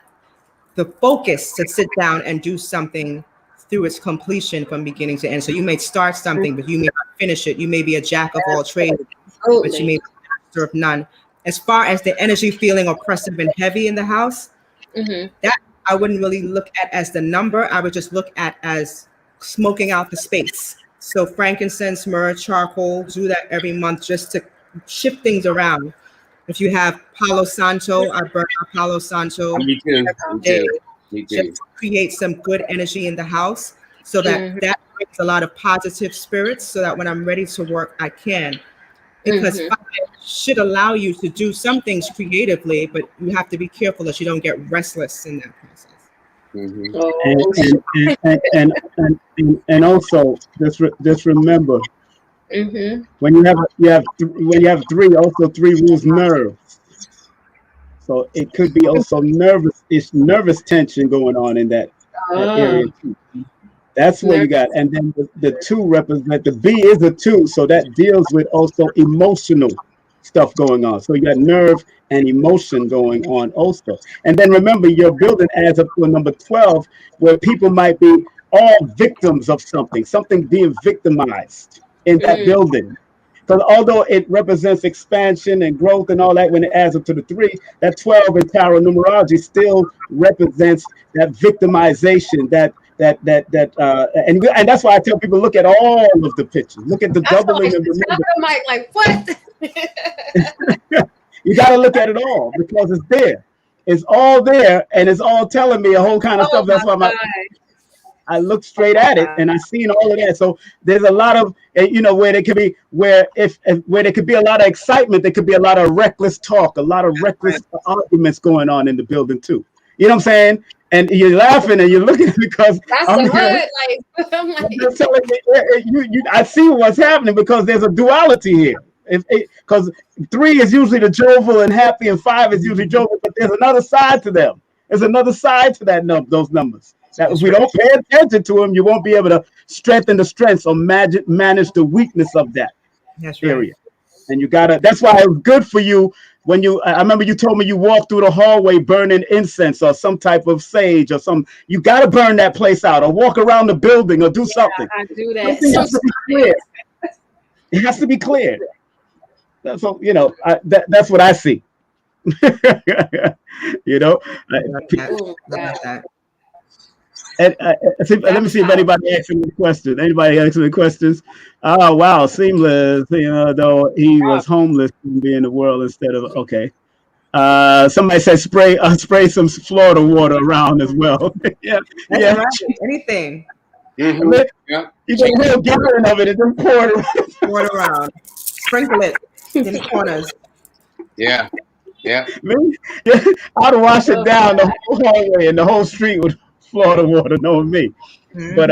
the focus to sit down and do something through its completion from beginning to end. So you may start something, but you may not finish it. You may be a jack of all trades, but you may be a master of none. As far as the energy feeling oppressive and heavy in the house, that I wouldn't really look at as the number. I would just look at as smoking out the space. So frankincense, myrrh, charcoal, do that every month just to shift things around. If you have Palo Santo, I burn out Palo Santo. Me too. Just to create some good energy in the house so that that brings a lot of positive spirits so that when I'm ready to work, I can. Because 5 should allow you to do some things creatively, but you have to be careful that you don't get restless in that process. And also just remember when you have 3, also 3 rules nerves. So it could be also nervous tension going on in that area too. That's what you got. And then the 2 represent, the B is a 2, so that deals with also emotional stuff going on. So you got nerve and emotion going on also. And then remember, your building adds up to a number 12, where people might be all victims of something being victimized in that building. So although it represents expansion and growth and all that, when it adds up to the 3, that 12 in tarot numerology still represents that victimization, and that's why I tell people, look at all of the pictures. Look at the doubling of the number. Like what? You got to look at it all because it's there. It's all there, and it's all telling me a whole kind of stuff. That's why I look straight at it, and I seen all of that. So there's a lot of, where there could be, where there could be a lot of excitement, there could be a lot of reckless talk, a lot of reckless arguments going on in the building too. You know what I'm saying? And you're laughing and you're looking because I'm telling you, I see what's happening because there's a duality here. Because 3 is usually the jovial and happy, and 5 is usually jovial, but there's another side to them. There's another side to those numbers. That if we don't pay attention to them, you won't be able to strengthen the strengths or manage the weakness of that area. And you gotta. That's why it was good for you when you. I remember you told me you walked through the hallway burning incense or some type of sage or some. You gotta burn that place out or walk around the building or do something. I do that. Something has to be clear. It has to be clear. That's that's what I see. And, let me see if anybody asks any questions. Anybody asks any questions? Oh wow, seamless. Though he was homeless and be in the world instead of okay. Somebody said spray some Florida water around as well. Yeah, That's right. Anything. Mm-hmm. You get a real gallon of it and then pour it around. Sprinkle it in the corners. Yeah. I'd wash it down the whole hallway and the whole street with Florida water, knowing me. Mm-hmm. But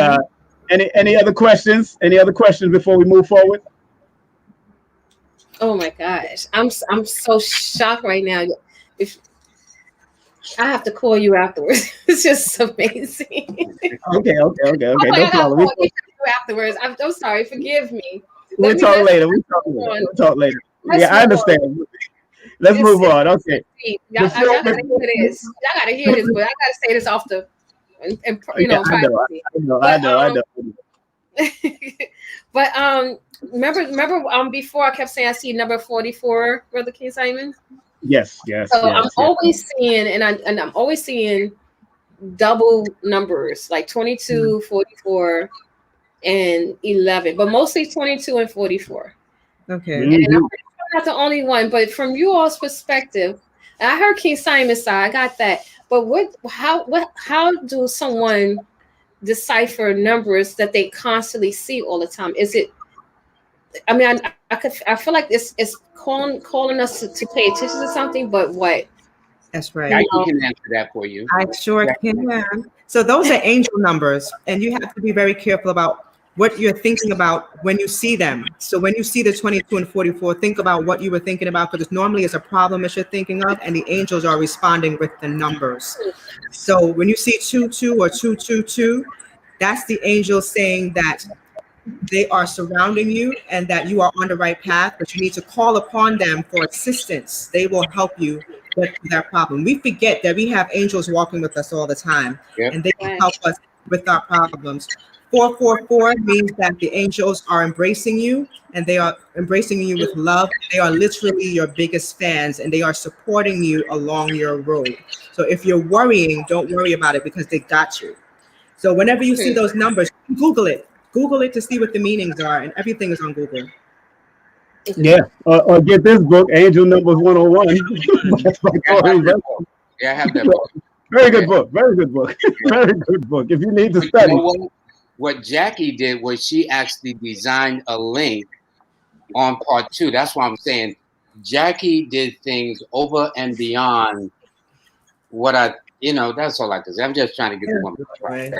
any other questions? Any other questions before we move forward? Oh my gosh, I'm so shocked right now. If I have to call you afterwards, it's just amazing. Okay. No problem. Afterwards, I'm sorry. Forgive me. We'll talk later. I understand. Let's move on. Okay. Y'all gotta hear this. Y'all gotta hear this, but I gotta say this off the. I know. But remember before I kept saying I see number 44, Brother King Simon. Yes. So I'm always seeing, and I'm always seeing double numbers like 22, 44, and 11, but mostly 22 and 44. Okay. And I'm not the only one, but from you all's perspective, and I heard King Simon's side, I got that. But how do someone decipher numbers that they constantly see all the time? Is it? I mean, I feel like it's calling us to pay attention to something, but what? That's right. I can answer that for you. I sure can. So those are angel numbers, and you have to be very careful about what you're thinking about when you see them. So when you see the 22 and 44, think about what you were thinking about, because normally it's a problem that you're thinking of, and the angels are responding with the numbers. So when you see 22 or 222, that's the angel saying that they are surrounding you and that you are on the right path, but you need to call upon them for assistance. They will help you with that problem. We forget that we have angels walking with us all the time, and they can help us with our problems. 444 means that the angels are embracing you, and they are embracing you with love. They are literally your biggest fans, and they are supporting you along your road. So if you're worrying, don't worry about it, because they got you. So whenever you see those numbers, Google it to see what the meanings are, and everything is on Google. Yeah, or get this book, Angel Numbers 101. I have that book. Very good book. Very good book. Very good book. If you need to study. What Jackie did was she actually designed a link on part 2. That's why I'm saying Jackie did things over and beyond what that's all I can say. I'm just trying to get the woman right.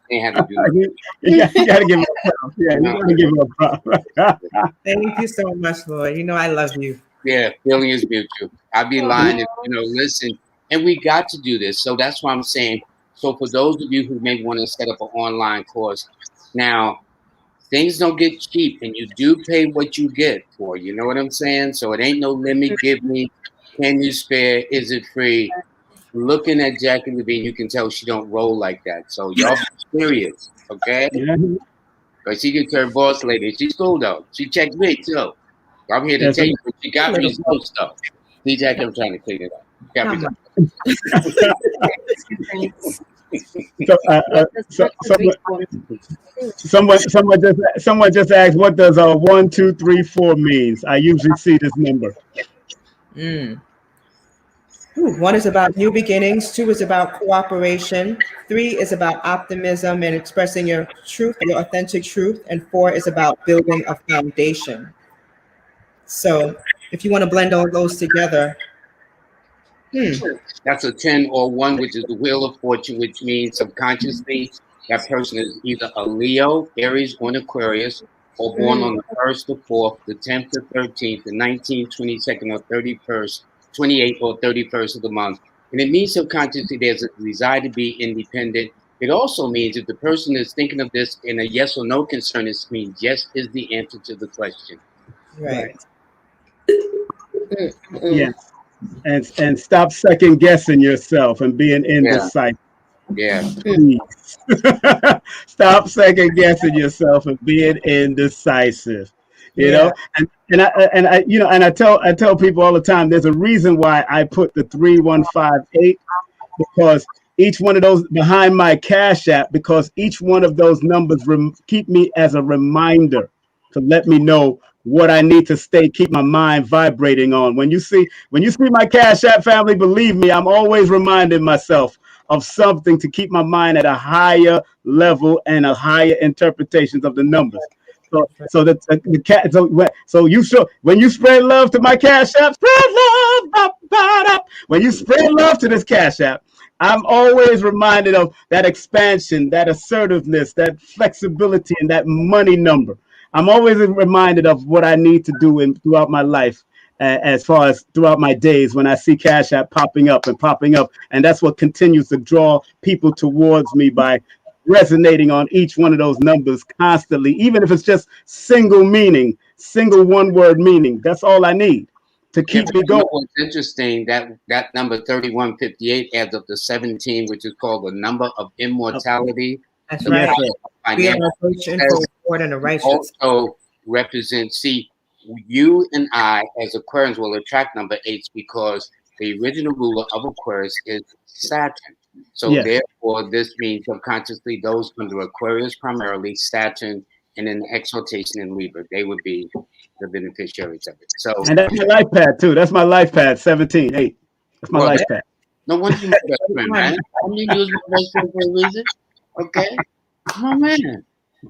You gotta give her a prop. Yeah, you gotta give her a prop. Thank you so much, Lloyd. I love you. Yeah, feeling is mutual. I'd be lying if listen. And we got to do this. So that's why I'm saying. So for those of you who may want to set up an online course, now things don't get cheap, and you do pay what you get for. You know what I'm saying? So it ain't no limit. Give me. Can you spare? Is it free? Looking at JACQUII LEVEINE, you can tell she don't roll like that. So y'all be serious, okay? Because she gets her boss lady. She's cool though. She checked me too. I'm here to tell you, she got me some stuff. See, Jackie, I'm trying to clean it up. Someone just asked, what does 1, 2, 3, 4 means? I usually see this number. 1 is about new beginnings. 2 is about cooperation. 3 is about optimism and expressing your truth, your authentic truth. And 4 is about building a foundation. So if you want to blend all those together, that's a 10 or 1, which is the Wheel of Fortune, which means subconsciously that person is either a Leo, Aries, or an Aquarius, or born on the 1st, the 4th, the 10th, the 13th, the 19th, 22nd, or 31st, 28th, or 31st of the month. And it means subconsciously there's a desire to be independent. It also means if the person is thinking of this in a yes or no concern, it means yes is the answer to the question. right. Yes. And stop second guessing yourself and being indecisive. Yeah. Stop second guessing yourself and being indecisive. You know, and I tell people all the time, there's a reason why I put the 3158, because each one of those behind my Cash App, because each one of those numbers keep me as a reminder to let me know what I need to keep my mind vibrating on. When you see my Cash App, family, believe me, I'm always reminding myself of something to keep my mind at a higher level and a higher interpretations of the numbers. So when you spread love to my Cash App, spread love. When you spread love to this Cash App, I'm always reminded of that expansion, that assertiveness, that flexibility, and that money number. I'm always reminded of what I need to do throughout my life, as far as throughout my days when I see Cash App popping up. And that's what continues to draw people towards me by resonating on each one of those numbers constantly, even if it's just single one word meaning. That's all I need to keep me going. What's interesting, that number 3158 adds up to 17, which is called the number of immortality. That's right. Also represents, you and I as Aquarians will attract number 8s because the original ruler of Aquarius is Saturn. So therefore, this means subconsciously those under Aquarius, primarily Saturn, and then exaltation in Libra, they would be the beneficiaries of it. So, and that's my life pad too. That's my life pad, 17-8. That's my life pad. No wonder you're my best friend, man. I mean, you was my best friend for a reason. Okay, come on, man.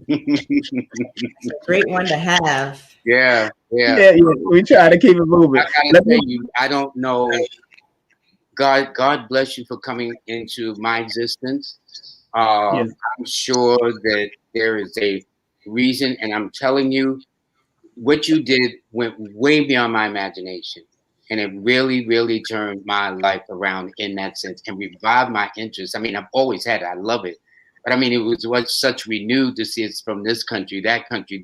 It's a great one to have. Yeah. We try to keep it moving. I gotta tell you, I don't know. God bless you for coming into my existence. I'm sure that there is a reason, and I'm telling you, what you did went way beyond my imagination, and it really, really turned my life around in that sense and revived my interest. I mean, I've always had it. I love it. But I mean, it was such renewed to see it's from this country,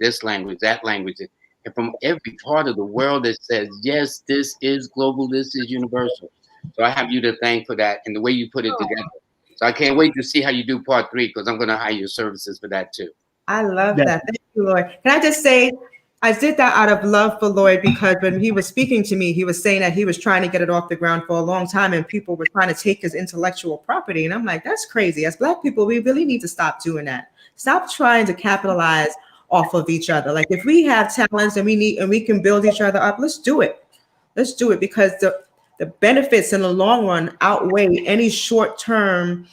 this language, that language, and from every part of the world that says, yes, this is global, this is universal. So I have you to thank for that and the way you put it together. So I can't wait to see how you do part 3, because I'm going to hire your services for that too. I love that. Thank you, Lloyd. Can I just say, I did that out of love for Lloyd, because when he was speaking to me, he was saying that he was trying to get it off the ground for a long time and people were trying to take his intellectual property. And I'm like, that's crazy. As Black people, we really need to stop doing that. Stop trying to capitalize off of each other. Like, if we have talents and we can build each other up, let's do it. Let's do it, because the benefits in the long run outweigh any short-term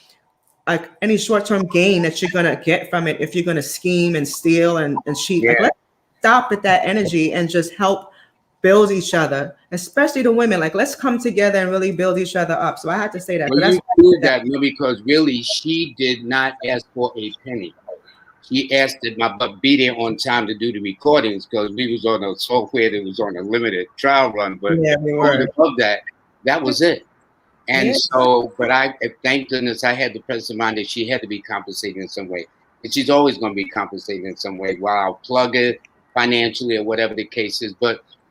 gain that you're going to get from it if you're going to scheme and steal and cheat. Like, let's stop at that energy and just help build each other, especially the women. Like, let's come together and really build each other up. So I had to say that. Well, you did that because really she did not ask for a penny. She asked that my butt be there on time to do the recordings, because we was on a software that was on a limited trial run. But we were. Above that was it. And so, but I thank goodness I had the presence of mind that she had to be compensated in some way. And she's always going to be compensated in some way, while I'll plug it financially or whatever the case is.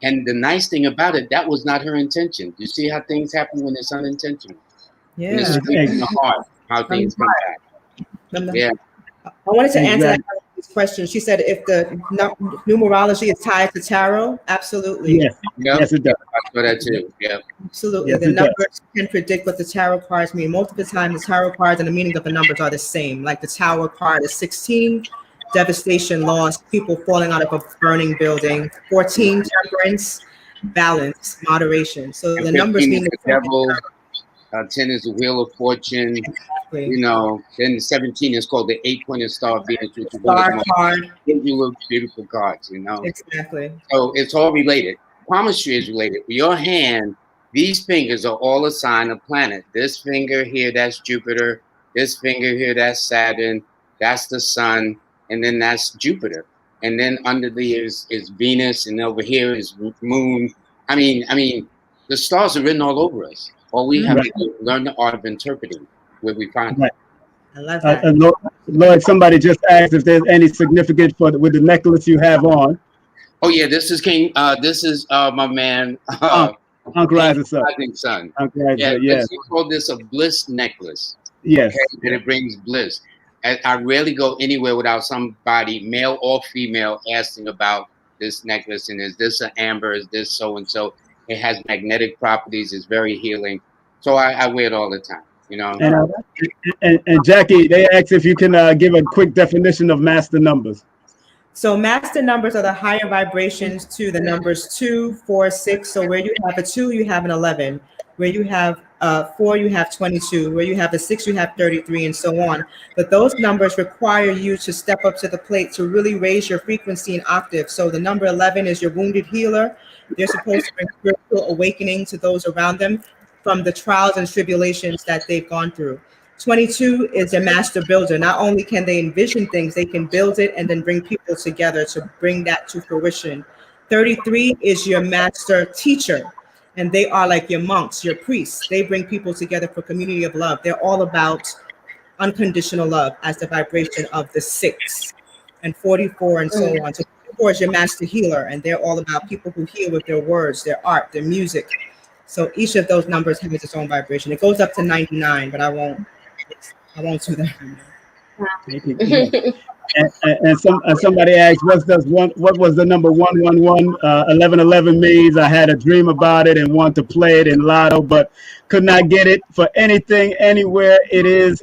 And the nice thing about it, that was not her intention. You see how things happen when it's unintentional? Yeah. When it's in the heart, how things come back. Yeah. I wanted to answer that question. She said, if the numerology is tied to tarot, absolutely. Yes, it does. I saw that too. Yeah. Absolutely. The numbers can predict what the tarot cards mean. Most of the time, the tarot cards and the meaning of the numbers are the same. Like the Tower card is 16, devastation, loss, people falling out of a burning building. 14, temperance, balance, moderation. So the numbers mean the devil. 10 is the Wheel of Fortune. Exactly. You know, then 17 is called the 8-pointed Star of Venus, which is one of the most Card. beautiful cards, you know. Exactly. So it's all related. Palmistry is related. Your hand, these fingers are all a sign of planet. This finger here, that's Jupiter. This finger here, that's Saturn. That's the sun. And then that's Jupiter. And then under the is Venus, and over here is Moon. I mean, the stars are written all over us. All we have to do is learn the art of interpreting where we find it. I love that. Lloyd, somebody just asked if there's any significance with the necklace you have on. Oh yeah, this is King. This is my man. Uncle Isaac's son. Uncle Isaac, Yeah, yes. we call this a bliss necklace. Yes. Okay? And it brings bliss. I rarely go anywhere without somebody, male or female, asking about this necklace. And is this an amber? Is this so and so? It has magnetic properties. It's very healing. So I wear it all the time. You know. And Jackie, they asked if you can give a quick definition of master numbers. So master numbers are the higher vibrations to the numbers 2, 4, 6. So where you have a 2, you have an 11. Where you have 4, you have 22. Where you have a 6, you have 33, and so on. But those numbers require you to step up to the plate to really raise your frequency in octaves. So the number 11 is your wounded healer. They're supposed to bring spiritual awakening to those around them from the trials and tribulations that they've gone through. 22 is a master builder. Not only can they envision things, they can build it and then bring people together to bring that to fruition. 33 is your master teacher, and they are like your monks, your priests. They bring people together for community of love. They're all about unconditional love as the vibration of the 6, and 44 and so on. So 44 is your master healer, and they're all about people who heal with their words, their art, their music. So each of those numbers has its own vibration. It goes up to 99, but I won't do that. And somebody asked, what was the number 111? 1111 means I had a dream about it and want to play it in Lotto, but could not get it for anything, anywhere. It is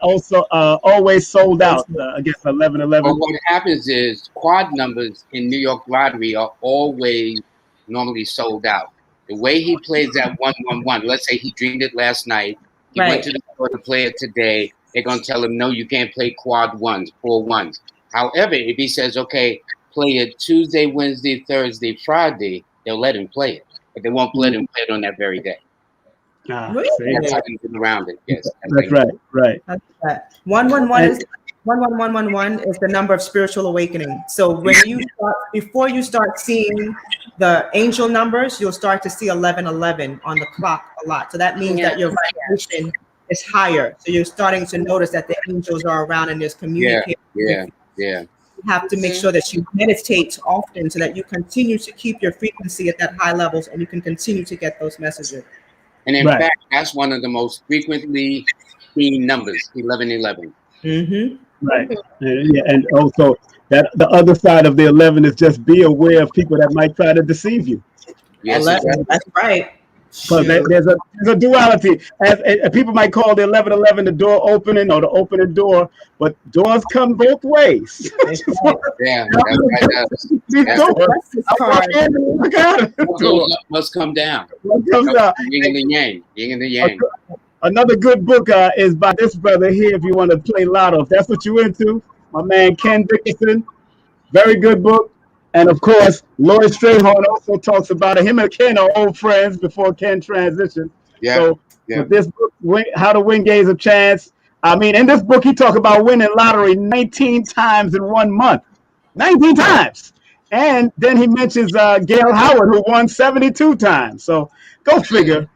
also always sold out. I guess 1111. Well, what happens is quad numbers in New York lottery are always normally sold out. The way he plays that 111, let's say he dreamed it last night. He went to the store to play it today. They're going to tell him, no, you can't play quad ones, 4 1s. However, if he says, okay, play it Tuesday, Wednesday, Thursday, Friday, they'll let him play it. But they won't let him play it on that very day. Really? That's how they get around it, yes. That's right. That's that. 111 is the number of spiritual awakening. So when before you start seeing the angel numbers, you'll start to see 1111 on the clock a lot. So that means that your vibration is higher. So you're starting to notice that the angels are around and there's communication. Yeah. You have to make sure that you meditate often so that you continue to keep your frequency at that high levels and you can continue to get those messages. And in fact, that's one of the most frequently seen numbers, 1111. Right. And also that the other side of the 11 is just be aware of people that might try to deceive you. Yes, 11, that's right. Because there's a duality. As people might call the 1111 the door opening or the opening door, but doors come both ways. Yeah, must come down. Yin and the yang. Yin and the yang. Another good book is by this brother here. If you want to play lotto, if that's what you're into, my man Ken Dickinson. Very good book. And of course, Lloyd Strayhorn also talks about it. Him and Ken are old friends before Ken transitioned. So with this book, How to Win Games of Chance. I mean, in this book, he talks about winning lottery 19 times in 1 month. 19 times. And then he mentions Gail Howard, who won 72 times. So go figure.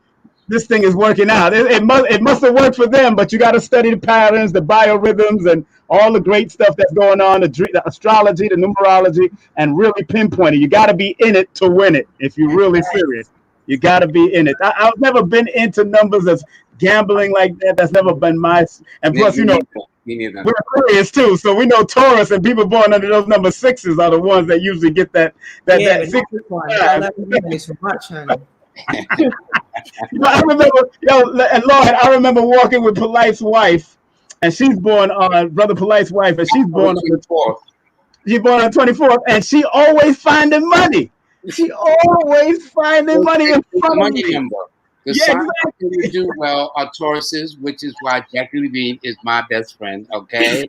This thing is working out. It must have worked for them, but you got to study the patterns, the biorhythms, and all the great stuff that's going on, the astrology, the numerology, and really pinpoint it. You got to be in it to win it. If you're really serious, you got to be in it. I've never been into numbers as gambling like that. That's never been my. And plus, you know, we're Aquarius too, so we know Taurus and people born under those number 6s are the ones that usually get that 6. I remember, and Lord, I remember walking with Polite's wife, and she's born on Brother Polite's wife, and she's born on the 4th. She's born on the 24th, and she always finding money. She always finding money in front of me. The signs that do well are Tauruses, which is why JACQUII LEVEINE is my best friend, okay?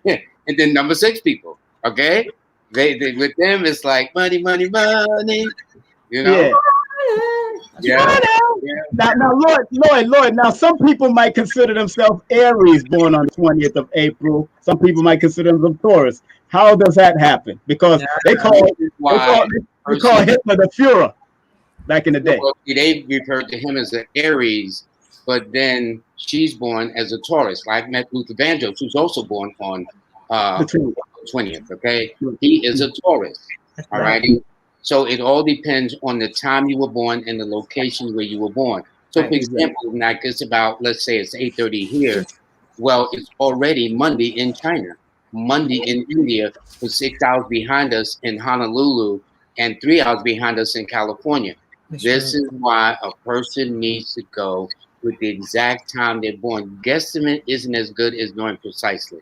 And then number 6 people, okay? They with them, it's like money, money, money, you know? Yeah. Now, Lloyd. Now, some people might consider themselves Aries, born on the 20th of April. Some people might consider themselves Taurus. How does that happen? Because they call Hitler the Führer back in the day. Well, they referred to him as an Aries, but then she's born as a Taurus. Like I met Luther Vandross, who's also born on the 20th. Okay, he is a Taurus. All right. So it all depends on the time you were born and the location where you were born. So, for example, like it's about, let's say it's 8:30 here. Well, it's already Monday in China, Monday in India, for 6 hours behind us in Honolulu, and 3 hours behind us in California. This is why a person needs to go with the exact time they're born. Guesstimate isn't as good as knowing precisely.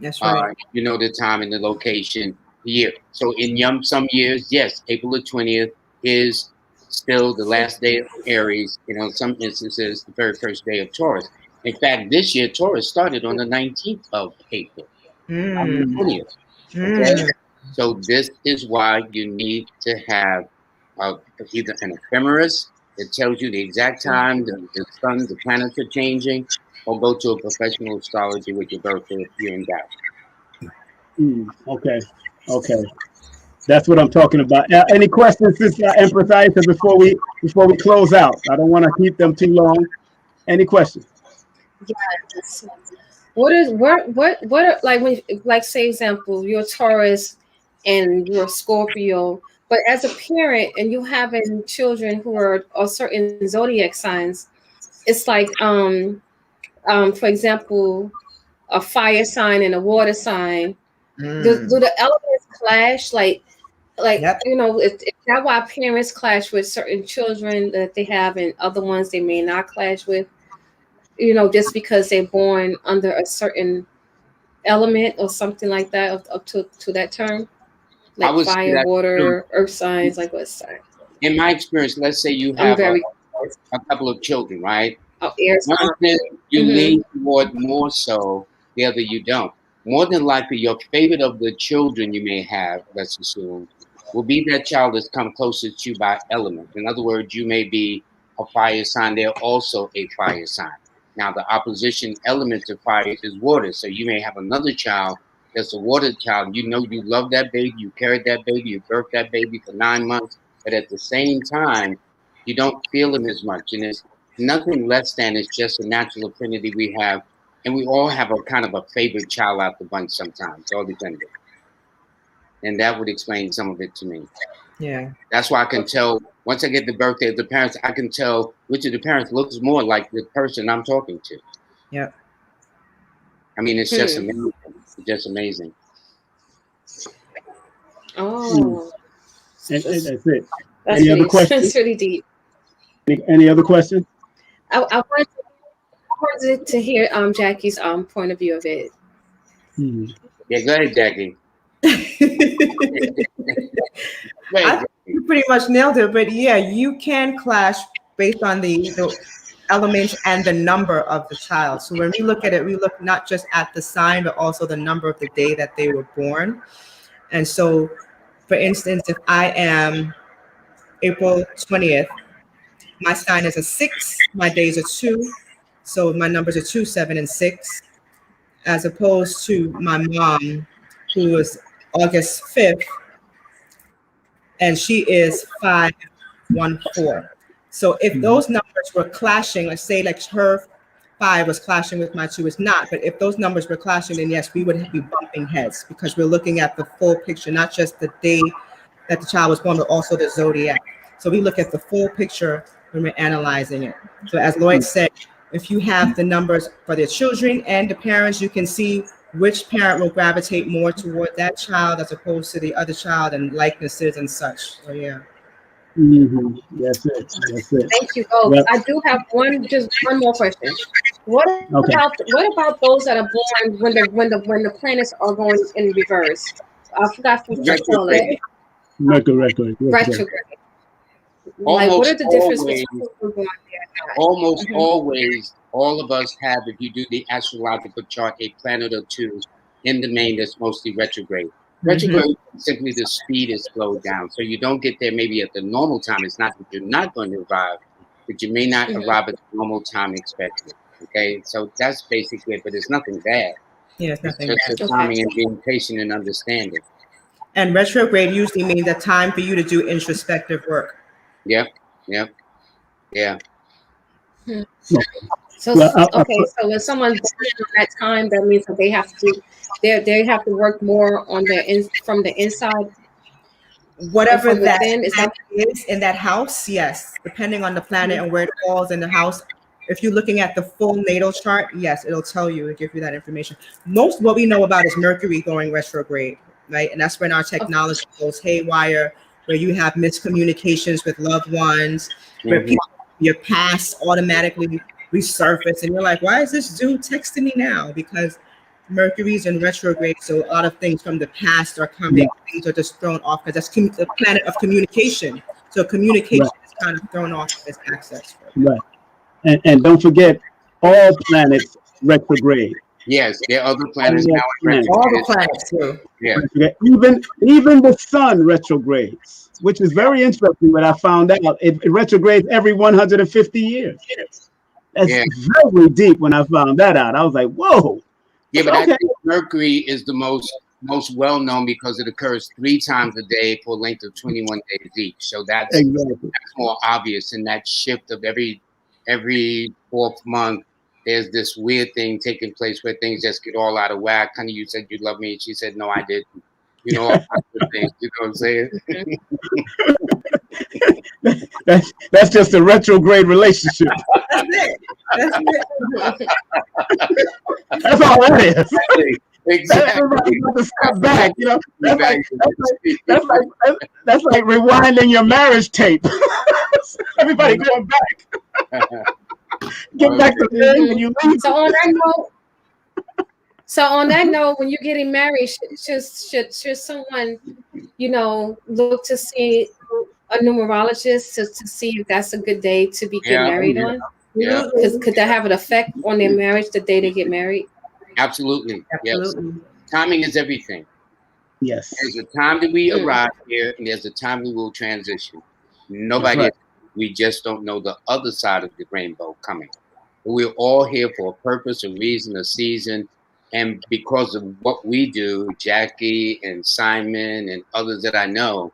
That's right. You know the time and the location, the year. So in some years, yes, April the 20th is still the last day of Aries. You know, in some instances, the very first day of Taurus. In fact, this year, Taurus started on the 19th of April. On the 20th. Okay? So this is why you need to have either an ephemeris that tells you the exact time the sun, the planets are changing, or go to a professional astrology with your birthday if you're in doubt. Okay. That's what I'm talking about. Any questions, Empress Aisha, before we close out? I don't want to keep them too long. Any questions? Yes. What are like when, like, say example, you're Taurus and you're Scorpio, but as a parent and you having children who are certain zodiac signs, it's like for example, a fire sign and a water sign. Do the elements clash? Like you know, if that's why parents clash with certain children that they have, and other ones they may not clash with. You know, just because they're born under a certain element or something like that, up to that term, like fire, water, earth signs, like what sign? In my experience, let's say you have a couple of children, right? Oh, air sign. One of them you lean toward more so, the other you don't. More than likely, your favorite of the children you may have, let's assume, will be that child that's come closest to you by element. In other words, you may be a fire sign, they're also a fire sign. Now, the opposition element to fire is water. So you may have another child that's a water child. You know you love that baby, you carried that baby, you birthed that baby for 9 months, but at the same time, you don't feel him as much. And it's nothing less than it's just a natural affinity we have. And we all have a kind of a favorite child out the bunch sometimes, all depending. And that would explain some of it to me. Yeah. That's why I can tell, once I get the birthday of the parents, I can tell which of the parents looks more like the person I'm talking to. Yeah. I mean, it's just amazing. It's just amazing. Oh. That's it. That's any other questions? That's really deep. Any other questions? I wanted to hear Jackie's point of view of it. Yeah, go ahead, Jackie. I think you pretty much nailed it, but yeah, you can clash based on the elements and the number of the child. So when we look at it, we look not just at the sign, but also the number of the day that they were born. And so, for instance, if I am April 20th, my sign is a 6, my days are 2, so my numbers are 2, 7, and 6, as opposed to my mom, who was August 5th, and she is 5, 1, 4. So if those numbers were clashing, let's say like her 5 was clashing with my 2, it's not, but if those numbers were clashing, then yes, we would be bumping heads because we're looking at the full picture, not just the day that the child was born, but also the zodiac. So we look at the full picture when we're analyzing it. So as Lloyd said, if you have the numbers for the children and the parents, you can see which parent will gravitate more toward that child as opposed to the other child, and likenesses and such. So yeah. That's it. Thank you both. Yep. I do have just one more question. What about those that are born when the planets are going in reverse? I forgot to call it. Retrograde. Like, what are the difference between almost always, all of us have, if you do the astrological chart, a planet or two in the main that's mostly retrograde. Retrograde is simply the speed is slowed down. So you don't get there maybe at the normal time. It's not that you're not going to arrive, but you may not arrive at the normal time expected. Okay, so that's basically it, but it's nothing bad. Yeah, it's nothing bad. Just the timing and being patient and understanding. And retrograde usually means the time for you to do introspective work. Yep. So okay, so when someone's born at that time, that means that they have to they have to work more on from the inside. Whatever that is in that house, yes, depending on the planet and where it falls in the house. If you're looking at the full natal chart, yes, it'll tell you and give you that information. Most what we know about is Mercury going retrograde, right? And that's when our technology goes haywire, where you have miscommunications with loved ones, where people, your past automatically resurface, and you're like, why is this dude texting me now? Because Mercury's in retrograde, so a lot of things from the past are coming. Things are just thrown off because that's the planet of communication. So communication is kind of thrown off this access. Right. And don't forget, all planets retrograde. Yes, there are other planets now. All the planets too. Yeah. Even the sun retrogrades, which is very interesting. When I found out, it retrogrades every 150 years. That's very deep. When I found that out, I was like, "Whoa!" Yeah, but I think Mercury is the most well known because it occurs 3 times a day for a length of 21 days each. So that's more obvious. And that shift of every 4th month, there's this weird thing taking place where things just get all out of whack. Honey, you said you love me, and she said, no, I didn't. You know, all kinds of things. You know what I'm saying? That's just a retrograde relationship. That's all that is. Exactly. Everybody got to step back. You know, that's like rewinding your marriage tape. Everybody going back. Get back to thing when you leave. So on that note, when you're getting married, should someone, look to see a numerologist to see if that's a good day to be getting married on? Yeah. Could that have an effect on their marriage the day they get married? Absolutely. Yes. Timing is everything. Yes. There's a time that we arrive here, and there's a time we will transition. Nobody. We just don't know the other side of the rainbow coming. We're all here for a purpose, a reason, a season. And because of what we do, Jackie and Simon and others that I know,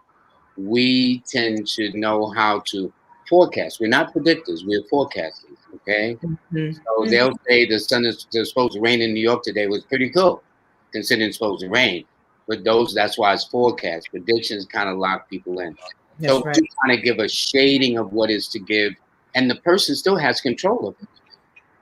we tend to know how to forecast. We're not predictors, we're forecasters, okay? So they'll say the sun is supposed to rain in New York today was pretty cool, considering it's supposed to rain. But that's why it's forecast. Predictions kind of lock people in. So to kind of give a shading of what is to give, and the person still has control of it.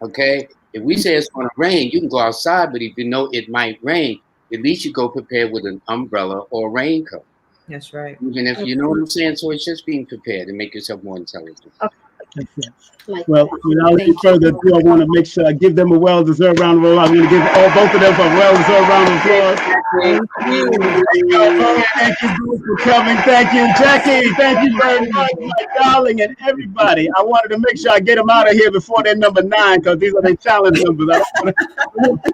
Okay? If we say it's going to rain, you can go outside, but if you know it might rain, at least you go prepared with an umbrella or a raincoat. That's right. Even if you know what I'm saying, so it's just being prepared and make yourself more intelligent. Well, without any further ado, I want to make sure I give them a well-deserved round of applause. I'm going to give both of them a well-deserved round of applause. Thank you for coming. Thank you, Jackie. Thank you very much, my darling, and everybody. I wanted to make sure I get them out of here before they're number 9, because these are their challenge numbers. I don't want to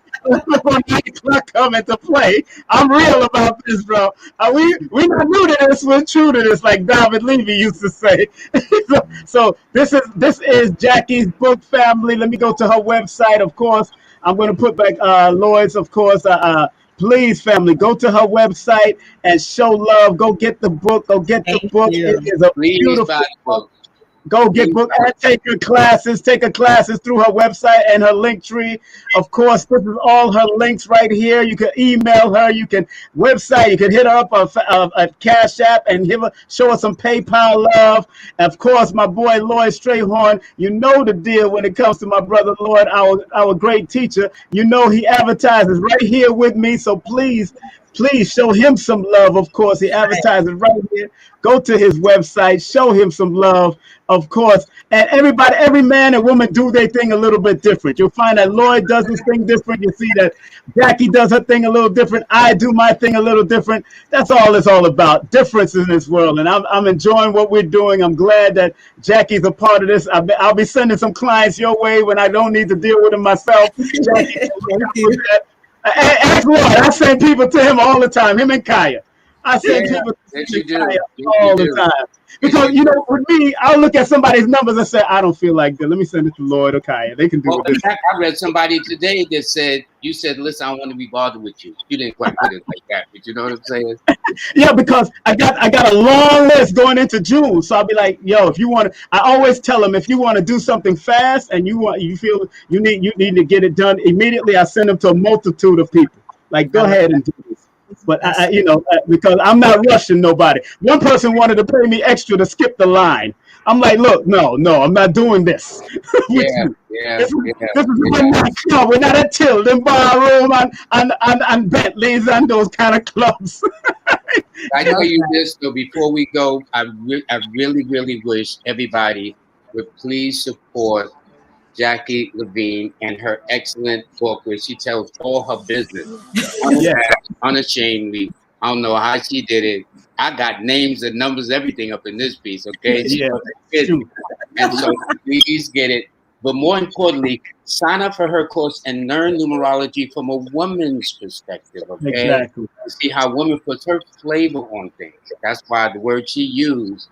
when 9 o'clock come into play. I'm real about this, bro. We not new to this. We're true to this, like David Levy used to say. So this is Jackie's book family. Let me go to her website. Of course, I'm going to put back Lloyd's. Of course, please, family, go to her website and show love. Go get the book. Go get the book. It is a beautiful book. Go get book and take her classes. Take her classes through her website and her link tree. Of course, this is all her links right here. You can email her. You can website. You can hit her up a Cash App and show her some PayPal love. Of course, my boy Lloyd Strayhorn. You know the deal when it comes to my brother Lloyd, our great teacher. You know he advertises right here with me. So please Please show him some love. Of course, he advertises right here. Go to his website, show him some love, of course. And everybody, every man and woman do their thing a little bit different. You'll find that Lloyd does his thing different. You see that Jackie does her thing a little different. I do my thing a little different. That's all it's all about. Difference in this world. And I'm enjoying what we're doing. I'm glad that Jackie's a part of this. I'll be sending some clients your way when I don't need to deal with them myself. Jackie, ask Lloyd. I send people to him all the time. Him and Kaya. I send people to Kaya all the time. Because, you know, with me, I'll look at somebody's numbers and say, I don't feel like that. Let me send it to Lloyd or Kaya. They can do it. I read somebody today that said, you said, listen, I don't want to be bothered with you. You didn't quite put it like that, but you know what I'm saying? Yeah, because I got a long list going into June. So I'll be like, yo, if you want to, I always tell them, if you want to do something fast and you feel you need to get it done immediately, I send them to a multitude of people. Like, go ahead and do this. But because I'm not rushing nobody. One person wanted to pay me extra to skip the line. I'm like, look, no, I'm not doing this. This is we're not at Tilden Ballroom and Bentleys and those kind of clubs. I tell you this though, before we go, I really, really wish everybody would please support JACQUII LEVEINE and her excellent book where she tells all her business unashamedly. I don't know how she did it. I got names and numbers, everything up in this piece, okay? And so please get it. But more importantly, sign up for her course and learn numerology from a woman's perspective, okay? Exactly. To see how woman puts her flavor on things. That's why the words she used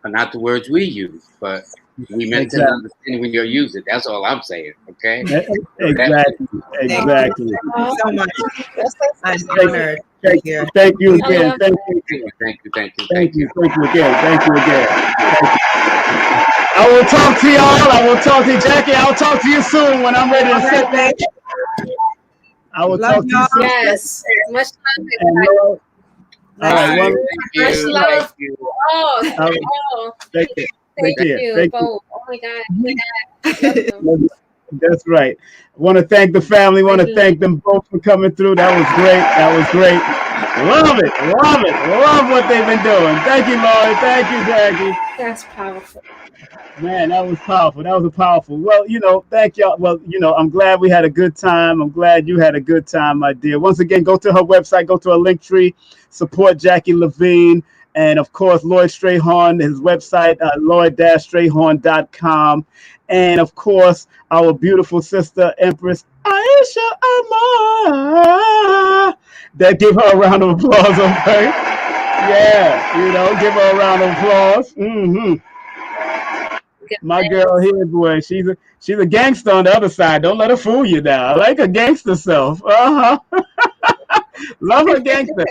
are not the words we use, but we meant to understand when you use it. That's all I'm saying, okay? Exactly. Thank you so much. I'm honored. Thank you again. Thank you again. Thank you again. I will talk to y'all. I will talk to you, Jackie. I'll talk to you soon when I'm ready to sit back. I will talk to you soon. Yes. Much love. All right. Much love. Thank you. Thank you. Oh my God. That's right. I want to thank the family. Want to thank them both for coming through. That was great. Love it. Love what they've been doing. Thank you, Lloyd. Thank you, Jackie. That's powerful. Man, that was powerful. That was a powerful. Well, thank y'all. Well, I'm glad we had a good time. I'm glad you had a good time, my dear. Once again, go to her website, go to her link tree, support JACQUII LEVEINE. And of course, Lloyd Strayhorn, his website, lloyd-strayhorn.com. And of course, our beautiful sister, Empress, Aisha Amor. That give her a round of applause, okay? Yeah, give her a round of applause. My girl here, boy, she's a gangster on the other side. Don't let her fool you now. I like her gangster self. Love her gangster.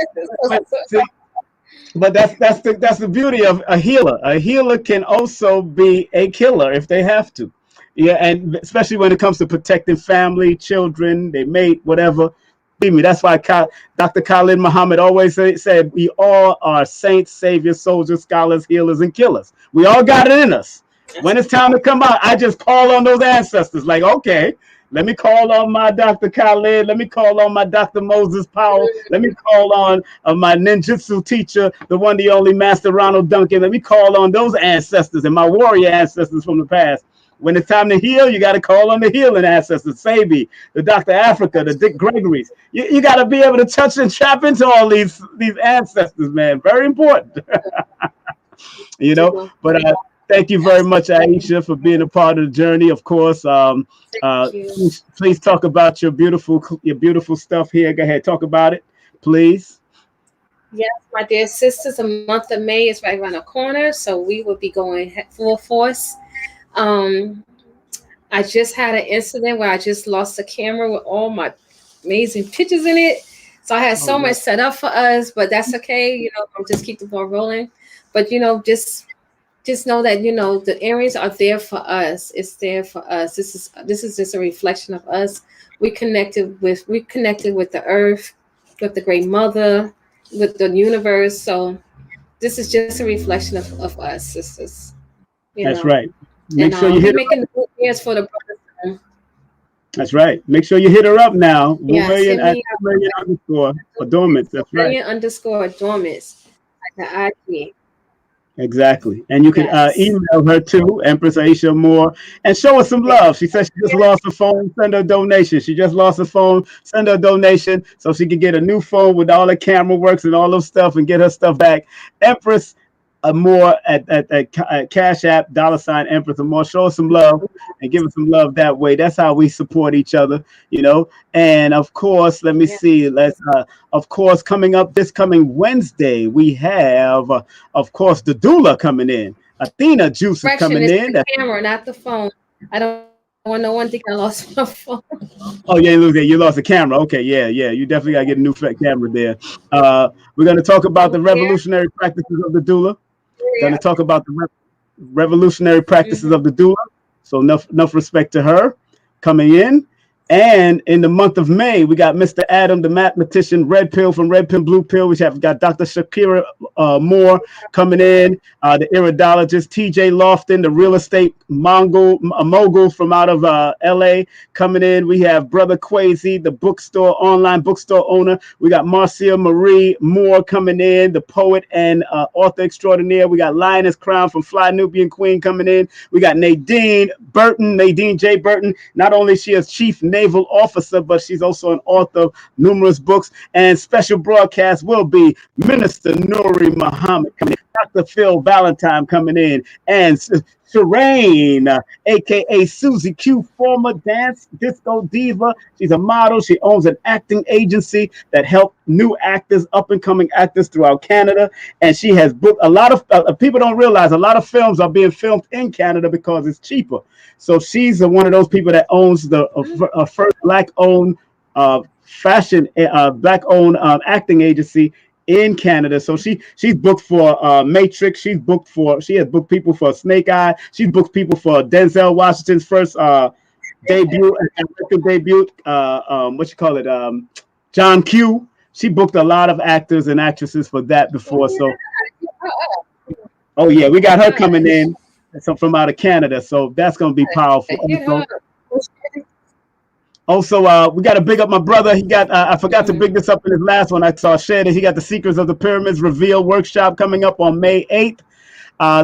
But that's the beauty of a healer. A healer can also be a killer if they have to. Yeah, and especially when it comes to protecting family, children, they mate, whatever. Believe me, that's why Dr. Khalid Muhammad always said, we all are saints, saviors, soldiers, scholars, healers, and killers. We all got it in us. When it's time to come out, I just call on those ancestors. Like, okay, let me call on my Dr. Khalid. Let me call on my Dr. Moses Powell. Let me call on my ninjutsu teacher, the one, the only Master Ronald Duncan. Let me call on those ancestors and my warrior ancestors from the past. When it's time to heal, you got to call on the healing ancestors, Sabi, the Dr. Africa, the Dick Gregory's. You got to be able to touch and tap into all these ancestors, man. Very important. But thank you very much, Aisha, for being a part of the journey. Of course, please talk about your beautiful stuff here. Go ahead, talk about it, please. Yes, my dear sisters, the month of May is right around the corner, so we will be going full force. I just had an incident where I just lost a camera with all my amazing pictures in it. So I had so much set up for us, but that's okay. I'll just keep the ball rolling. But, just know that, the areas are there for us. It's there for us. This is just a reflection of us. We connected with the earth, with the great mother, with the universe. So this is just a reflection of us, sisters. That's right. Make sure you hit making the good ears for the brothers. That's right. Make sure you hit her up now. Yeah, Million send at me 2 million underscore adornments. That's right. million underscore dormants at the IG. Exactly. And you can Yes. email her too, Empress Aisha Moore, and show her some Yeah. love. She said she just lost her phone. Send her a donation. She just lost her phone. Send her a donation so she can get a new phone with all the camera works and all those stuff and get her stuff back. Empress Amor at Cash App, $ Empress Amor. Show us some love and give us some love that way. That's how we support each other, you know. And of course, let me Yeah. see. Let's of course, coming up this coming Wednesday, we have of course the doula coming in. Athena Juice is Correction, coming it's in. the camera, not the phone. I don't want no one think I lost my phone. Oh yeah, you lost the camera. Okay, yeah. You definitely gotta get a new camera there. We're gonna talk about I'm the here. revolutionary practices of the doula. Going to Yeah. talk about the revolutionary practices of the doula. So enough respect to her coming in. And in the month of May, we got Mr. Adam, the mathematician, Red Pill from Red Pill, Blue Pill. We have got Dr. Shakira Moore coming in, the iridologist, TJ Lofton, the real estate mogul from out of LA coming in. We have Brother Quasi, the online bookstore owner. We got Marcia Marie Moore coming in, the poet and author extraordinaire. We got Lioness Crown from Fly Nubian Queen coming in. We got Nadine J. Burton. Not only is she a chief naval officer, but she's also an author of numerous books. And special broadcast will be Minister Nuri Muhammad coming in, Dr. Phil Valentine coming in, and Shireen, aka Susie Q, former dance disco diva. She's a model. She owns an acting agency that helps new actors, up and coming actors throughout Canada. And she has booked a lot of people don't realize a lot of films are being filmed in Canada because it's cheaper. So she's one of those people that owns the first black-owned fashion, black-owned acting agency in Canada. So she's booked for Matrix. She has booked people for Snake Eye. She's booked people for Denzel Washington's first debut, what you call it, John Q. She booked a lot of actors and actresses for that before. So, oh yeah, we got her coming in. So from out of Canada, so that's gonna be powerful. Also, we got to big up my brother. He got I forgot to big this up in his last one. I saw shared it. He got the Secrets of the Pyramids Reveal workshop coming up on May 8th,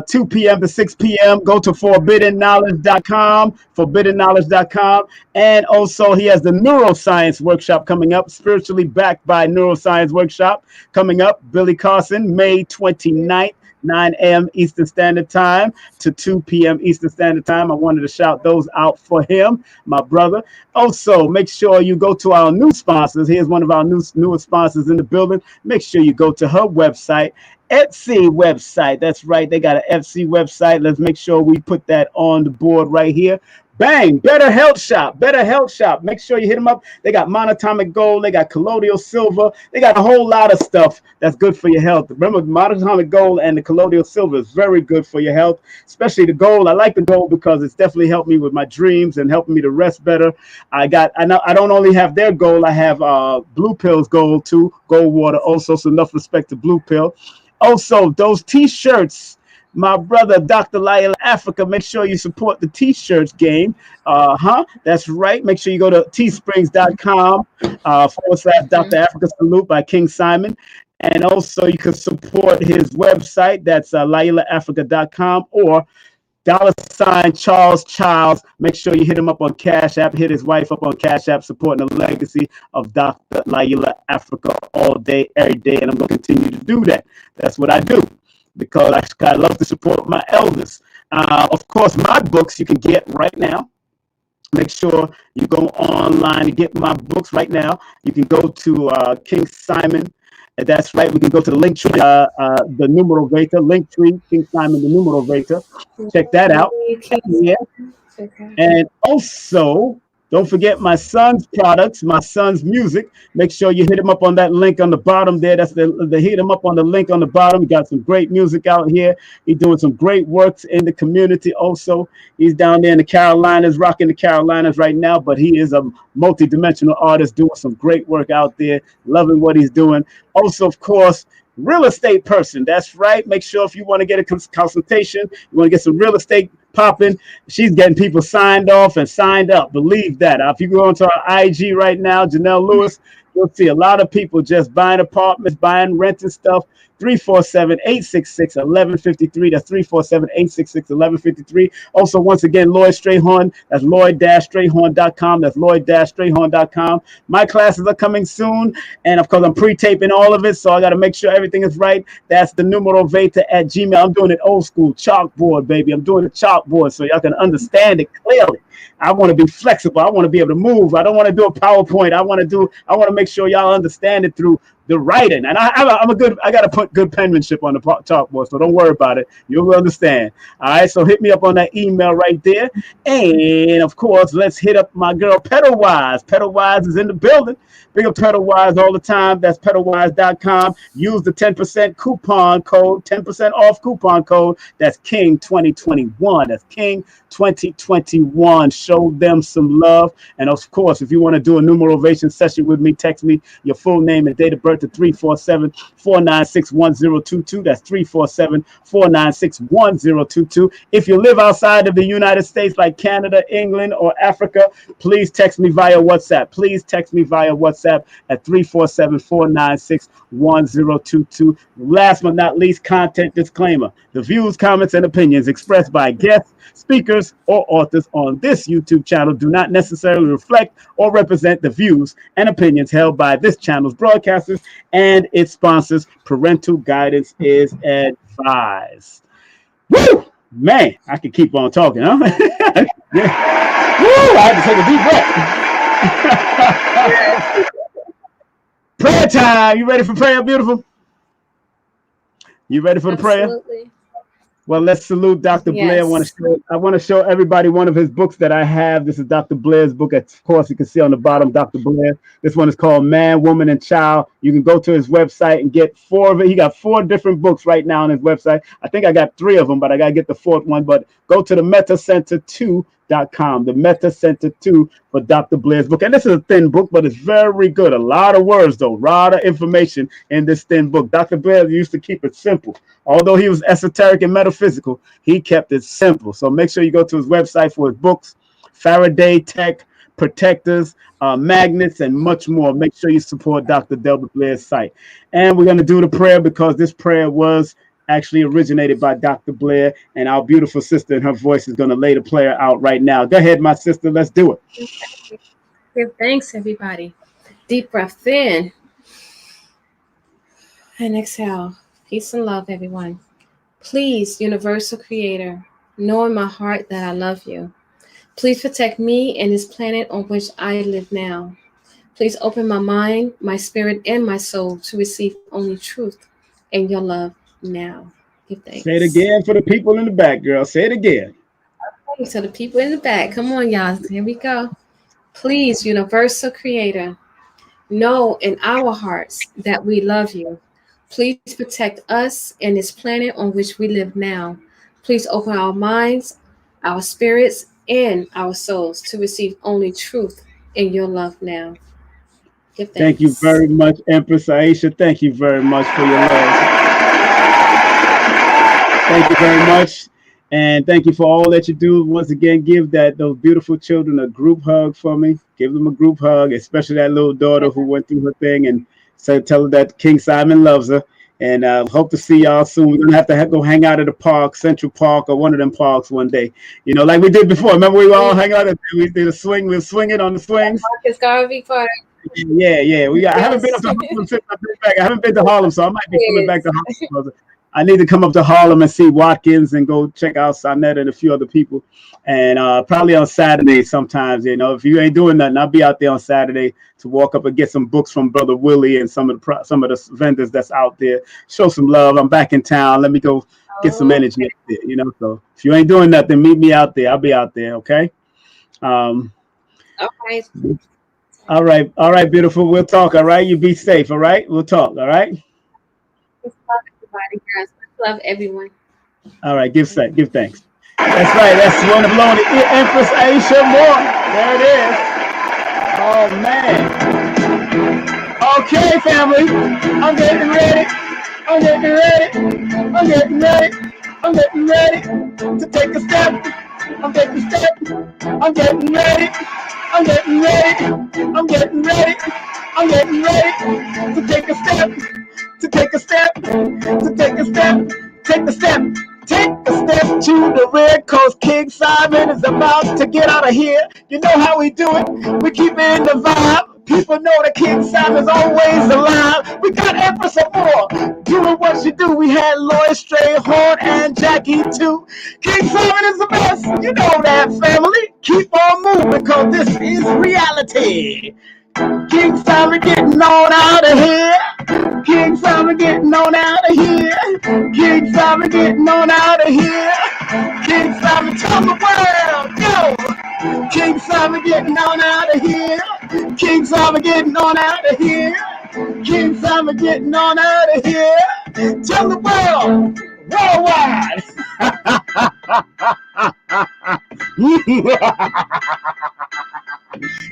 2 p.m. to 6 p.m. Go to forbiddenknowledge.com, and also he has the neuroscience workshop coming up, spiritually backed by neuroscience workshop coming up. Billy Carson, May 29th. 9 a.m. Eastern Standard Time to 2 p.m. Eastern Standard Time. I wanted to shout those out for him, my brother. Also, make sure you go to our new sponsors. Here's one of our newest sponsors in the building. Make sure you go to her website, Etsy website. That's right. They got an Etsy website. Let's make sure we put that on the board right here. Bang! Better Health Shop. Make sure you hit them up. They got monatomic gold. They got colloidal silver. They got a whole lot of stuff that's good for your health. Remember, monatomic gold and the colloidal silver is very good for your health, especially the gold. I like the gold because it's definitely helped me with my dreams and helping me to rest better. I don't only have their gold. I have Blue Pill's gold too. Gold water also. So enough respect to Blue Pill. Also, those T-shirts. My brother, Dr. Lyle Africa, make sure you support the T-shirts game. That's right. Make sure you go to teesprings.com / Dr. Africa Salute by King Simon. And also you can support his website. That's LailaAfrica.com or $charleschild. Make sure you hit him up on Cash App. Hit his wife up on Cash App, supporting the legacy of Dr. Laila Africa all day, every day. And I'm going to continue to do that. That's what I do, because I love to support my elders. Of course, my books you can get right now. Make sure you go online and get my books right now. You can go to King Simon. That's right. We can go to the link tree, the Numerovator, Linktree, King Simon, the Numerovator. Check that out. Yeah. And also, don't forget my son's products, my son's music. Make sure you hit him up on that link on the bottom there. That's the hit him up on the link on the bottom. He got some great music out here. He's doing some great works in the community. Also, he's down there in the Carolinas, rocking the Carolinas right now. But he is a multi-dimensional artist doing some great work out there. Loving what he's doing. Also, of course, real estate person. That's right. Make sure if you want to get a consultation, you want to get some real estate popping. She's getting people signed off and signed up. Believe that. If you go onto our IG right now, Janelle Lewis, you'll see a lot of people just buying apartments, buying, renting stuff. 347-866-1153. That's 347-866-1153. Also, once again, Lloyd Strayhorn. That's Lloyd-Strayhorn.com. That's Lloyd-Strayhorn.com. My classes are coming soon. And of course, I'm pre-taping all of it. So I got to make sure everything is right. That's the Numerovation at Gmail. I'm doing it old school, chalkboard, baby. I'm doing a chalkboard so y'all can understand it clearly. I want to be flexible. I want to be able to move. I don't want to do a PowerPoint. I want to make sure y'all understand it through the writing. And I got to put good penmanship on the chalkboard, so don't worry about it. You'll understand. All right, so hit me up on that email right there. And of course, let's hit up my girl Pedalwise. Pedalwise is in the building. Big up Pedalwise all the time. That's pedalwise.com. Use the 10% coupon code, 10% off coupon code. That's King 2021. That's King 2021. Show them some love. And of course, if you want to do a numerovation session with me, text me your full name and date of birth to 347-496-1022. That's 347-496-1022. If you live outside of the United States, like Canada, England, or Africa, please text me via WhatsApp. Please text me via WhatsApp at 347-496-1022. Last but not least, content disclaimer. The views, comments, and opinions expressed by guests, speakers, or authors on this YouTube channel do not necessarily reflect or represent the views and opinions held by this channel's broadcasters and its sponsors. Parental guidance is advised. Woo! Man, I could keep on talking, huh? Yeah. Woo! I had to take a deep breath. Prayer time. You ready for prayer, beautiful? You ready for the prayer? Absolutely. Well, let's salute Dr. Yes. Blair. I want to show everybody one of his books that I have. This is Dr. Blair's book. Of course, you can see on the bottom, Dr. Blair. This one is called Man, Woman, and Child. You can go to his website and get 4 of it. He got 4 different books right now on his website. I think I got 3 of them, but I got to get the 4th one. But go to the metacenter2.com, the Metacenter 2 for Dr. Blair's book. And this is a thin book, but it's very good. A lot of words, though. A lot of information in this thin book. Dr. Blair used to keep it simple. Although he was esoteric and metaphysical, he kept it simple. So make sure you go to his website for his books, Faraday Tech, protectors, magnets, and much more. Make sure you support Dr. Delta Blair's site. And we're going to do the prayer because this prayer was actually originated by Dr. Blair, and our beautiful sister in her voice is going to lay the prayer out right now. Go ahead, my sister. Let's do it. Give thanks, everybody. Deep breath in and exhale. Peace and love, everyone. Please, Universal Creator, know in my heart that I love you. Please protect me and this planet on which I live now. Please open my mind, my spirit, and my soul to receive only truth and your love now. Give thanks. Say it again for the people in the back, girl. Say it again. Okay, so the people in the back, come on, y'all. Here we go. Please, Universal Creator, know in our hearts that we love you. Please protect us and this planet on which we live now. Please open our minds, our spirits, and our souls to receive only truth in your love now. Give thanks. Thank you very much, Empress Aisha. Thank you very much for your love. Thank you very much. And thank you for all that you do. Once again, give those beautiful children a group hug for me. Give them a group hug, especially that little daughter who went through her thing, and tell her that King Simon loves her. And hope to see y'all soon. We're going to go hang out at the park, Central Park, or one of them parks one day. You know, like we did before. Remember we were all hanging out. We did a swing. We were swinging on the swings. It's going to be fun. Yeah. I haven't been up to Harlem since I've been back. I haven't been to Harlem, so I might be coming back to Harlem. I need to come up to Harlem and see Watkins and go check out Sonetta and a few other people. And probably on Saturday sometimes, you know, if you ain't doing nothing, I'll be out there on Saturday to walk up and get some books from Brother Willie and some of the vendors that's out there. Show some love. I'm back in town. Let me go get some energy out there, you know. So if you ain't doing nothing, meet me out there. I'll be out there, okay? Okay. All right, beautiful. We'll talk, all right? You be safe, all right? We'll talk, all right? Love everybody, girls. Love everyone. All right, give thanks. That's right. That's one of the Empress Aisha Moore. There it is. Oh man. Okay, family. I'm getting ready. I'm getting ready to take a step. I'm getting step. I'm getting ready. I'm getting ready. I'm getting ready. I'm getting ready to take a step. To take a step. To take a step. Take a step. Take a step to the rear, cause King Simon is about to get out of here. You know how we do it. We keep it in the vibe. People know that King Simon's always alive. We got Empress Amor doing what she do. We had Lloyd Strayhorn and Jackie too. King Simon is the best. You know that, family. Keep on moving, cause this is reality. King Simon getting on out of here. King Simon getting on out of here. King Simon getting on out of here. King Simon tell the world, go. King Simon getting on out of here. King Simon getting on out of here. King Simon getting on out of here. Tell the world, worldwide.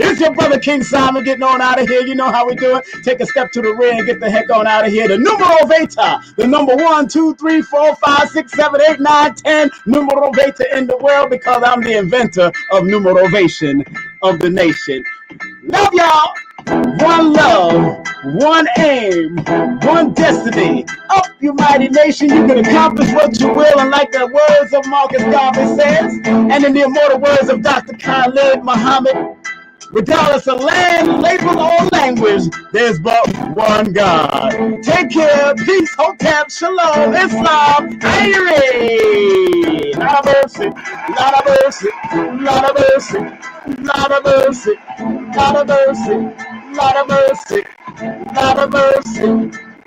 It's your brother King Simon getting on out of here. You know how we do it. Take a step to the rear and get the heck on out of here. The Numerovator, the number 1, 2, 3, 4, 5, 6, 7, 8, 9, 10 Numerovator in the world, because I'm the inventor of Numerovation of the nation. Love y'all. One love, one aim, one destiny. Up, you mighty nation, you can accomplish what you will. And like the words of Marcus Garvey says, and in the immortal words of Dr. Khalid Muhammad, regardless of land, label, or language, there's but one God. Take care, peace, hotep, shalom, Islam, Irie. Lot of mercy, lot of mercy, lot of mercy, lot of mercy, lot of mercy, lot of mercy,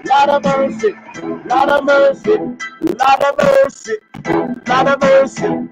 lot of mercy, lot of mercy, lot of mercy, lot of mercy, lot of mercy.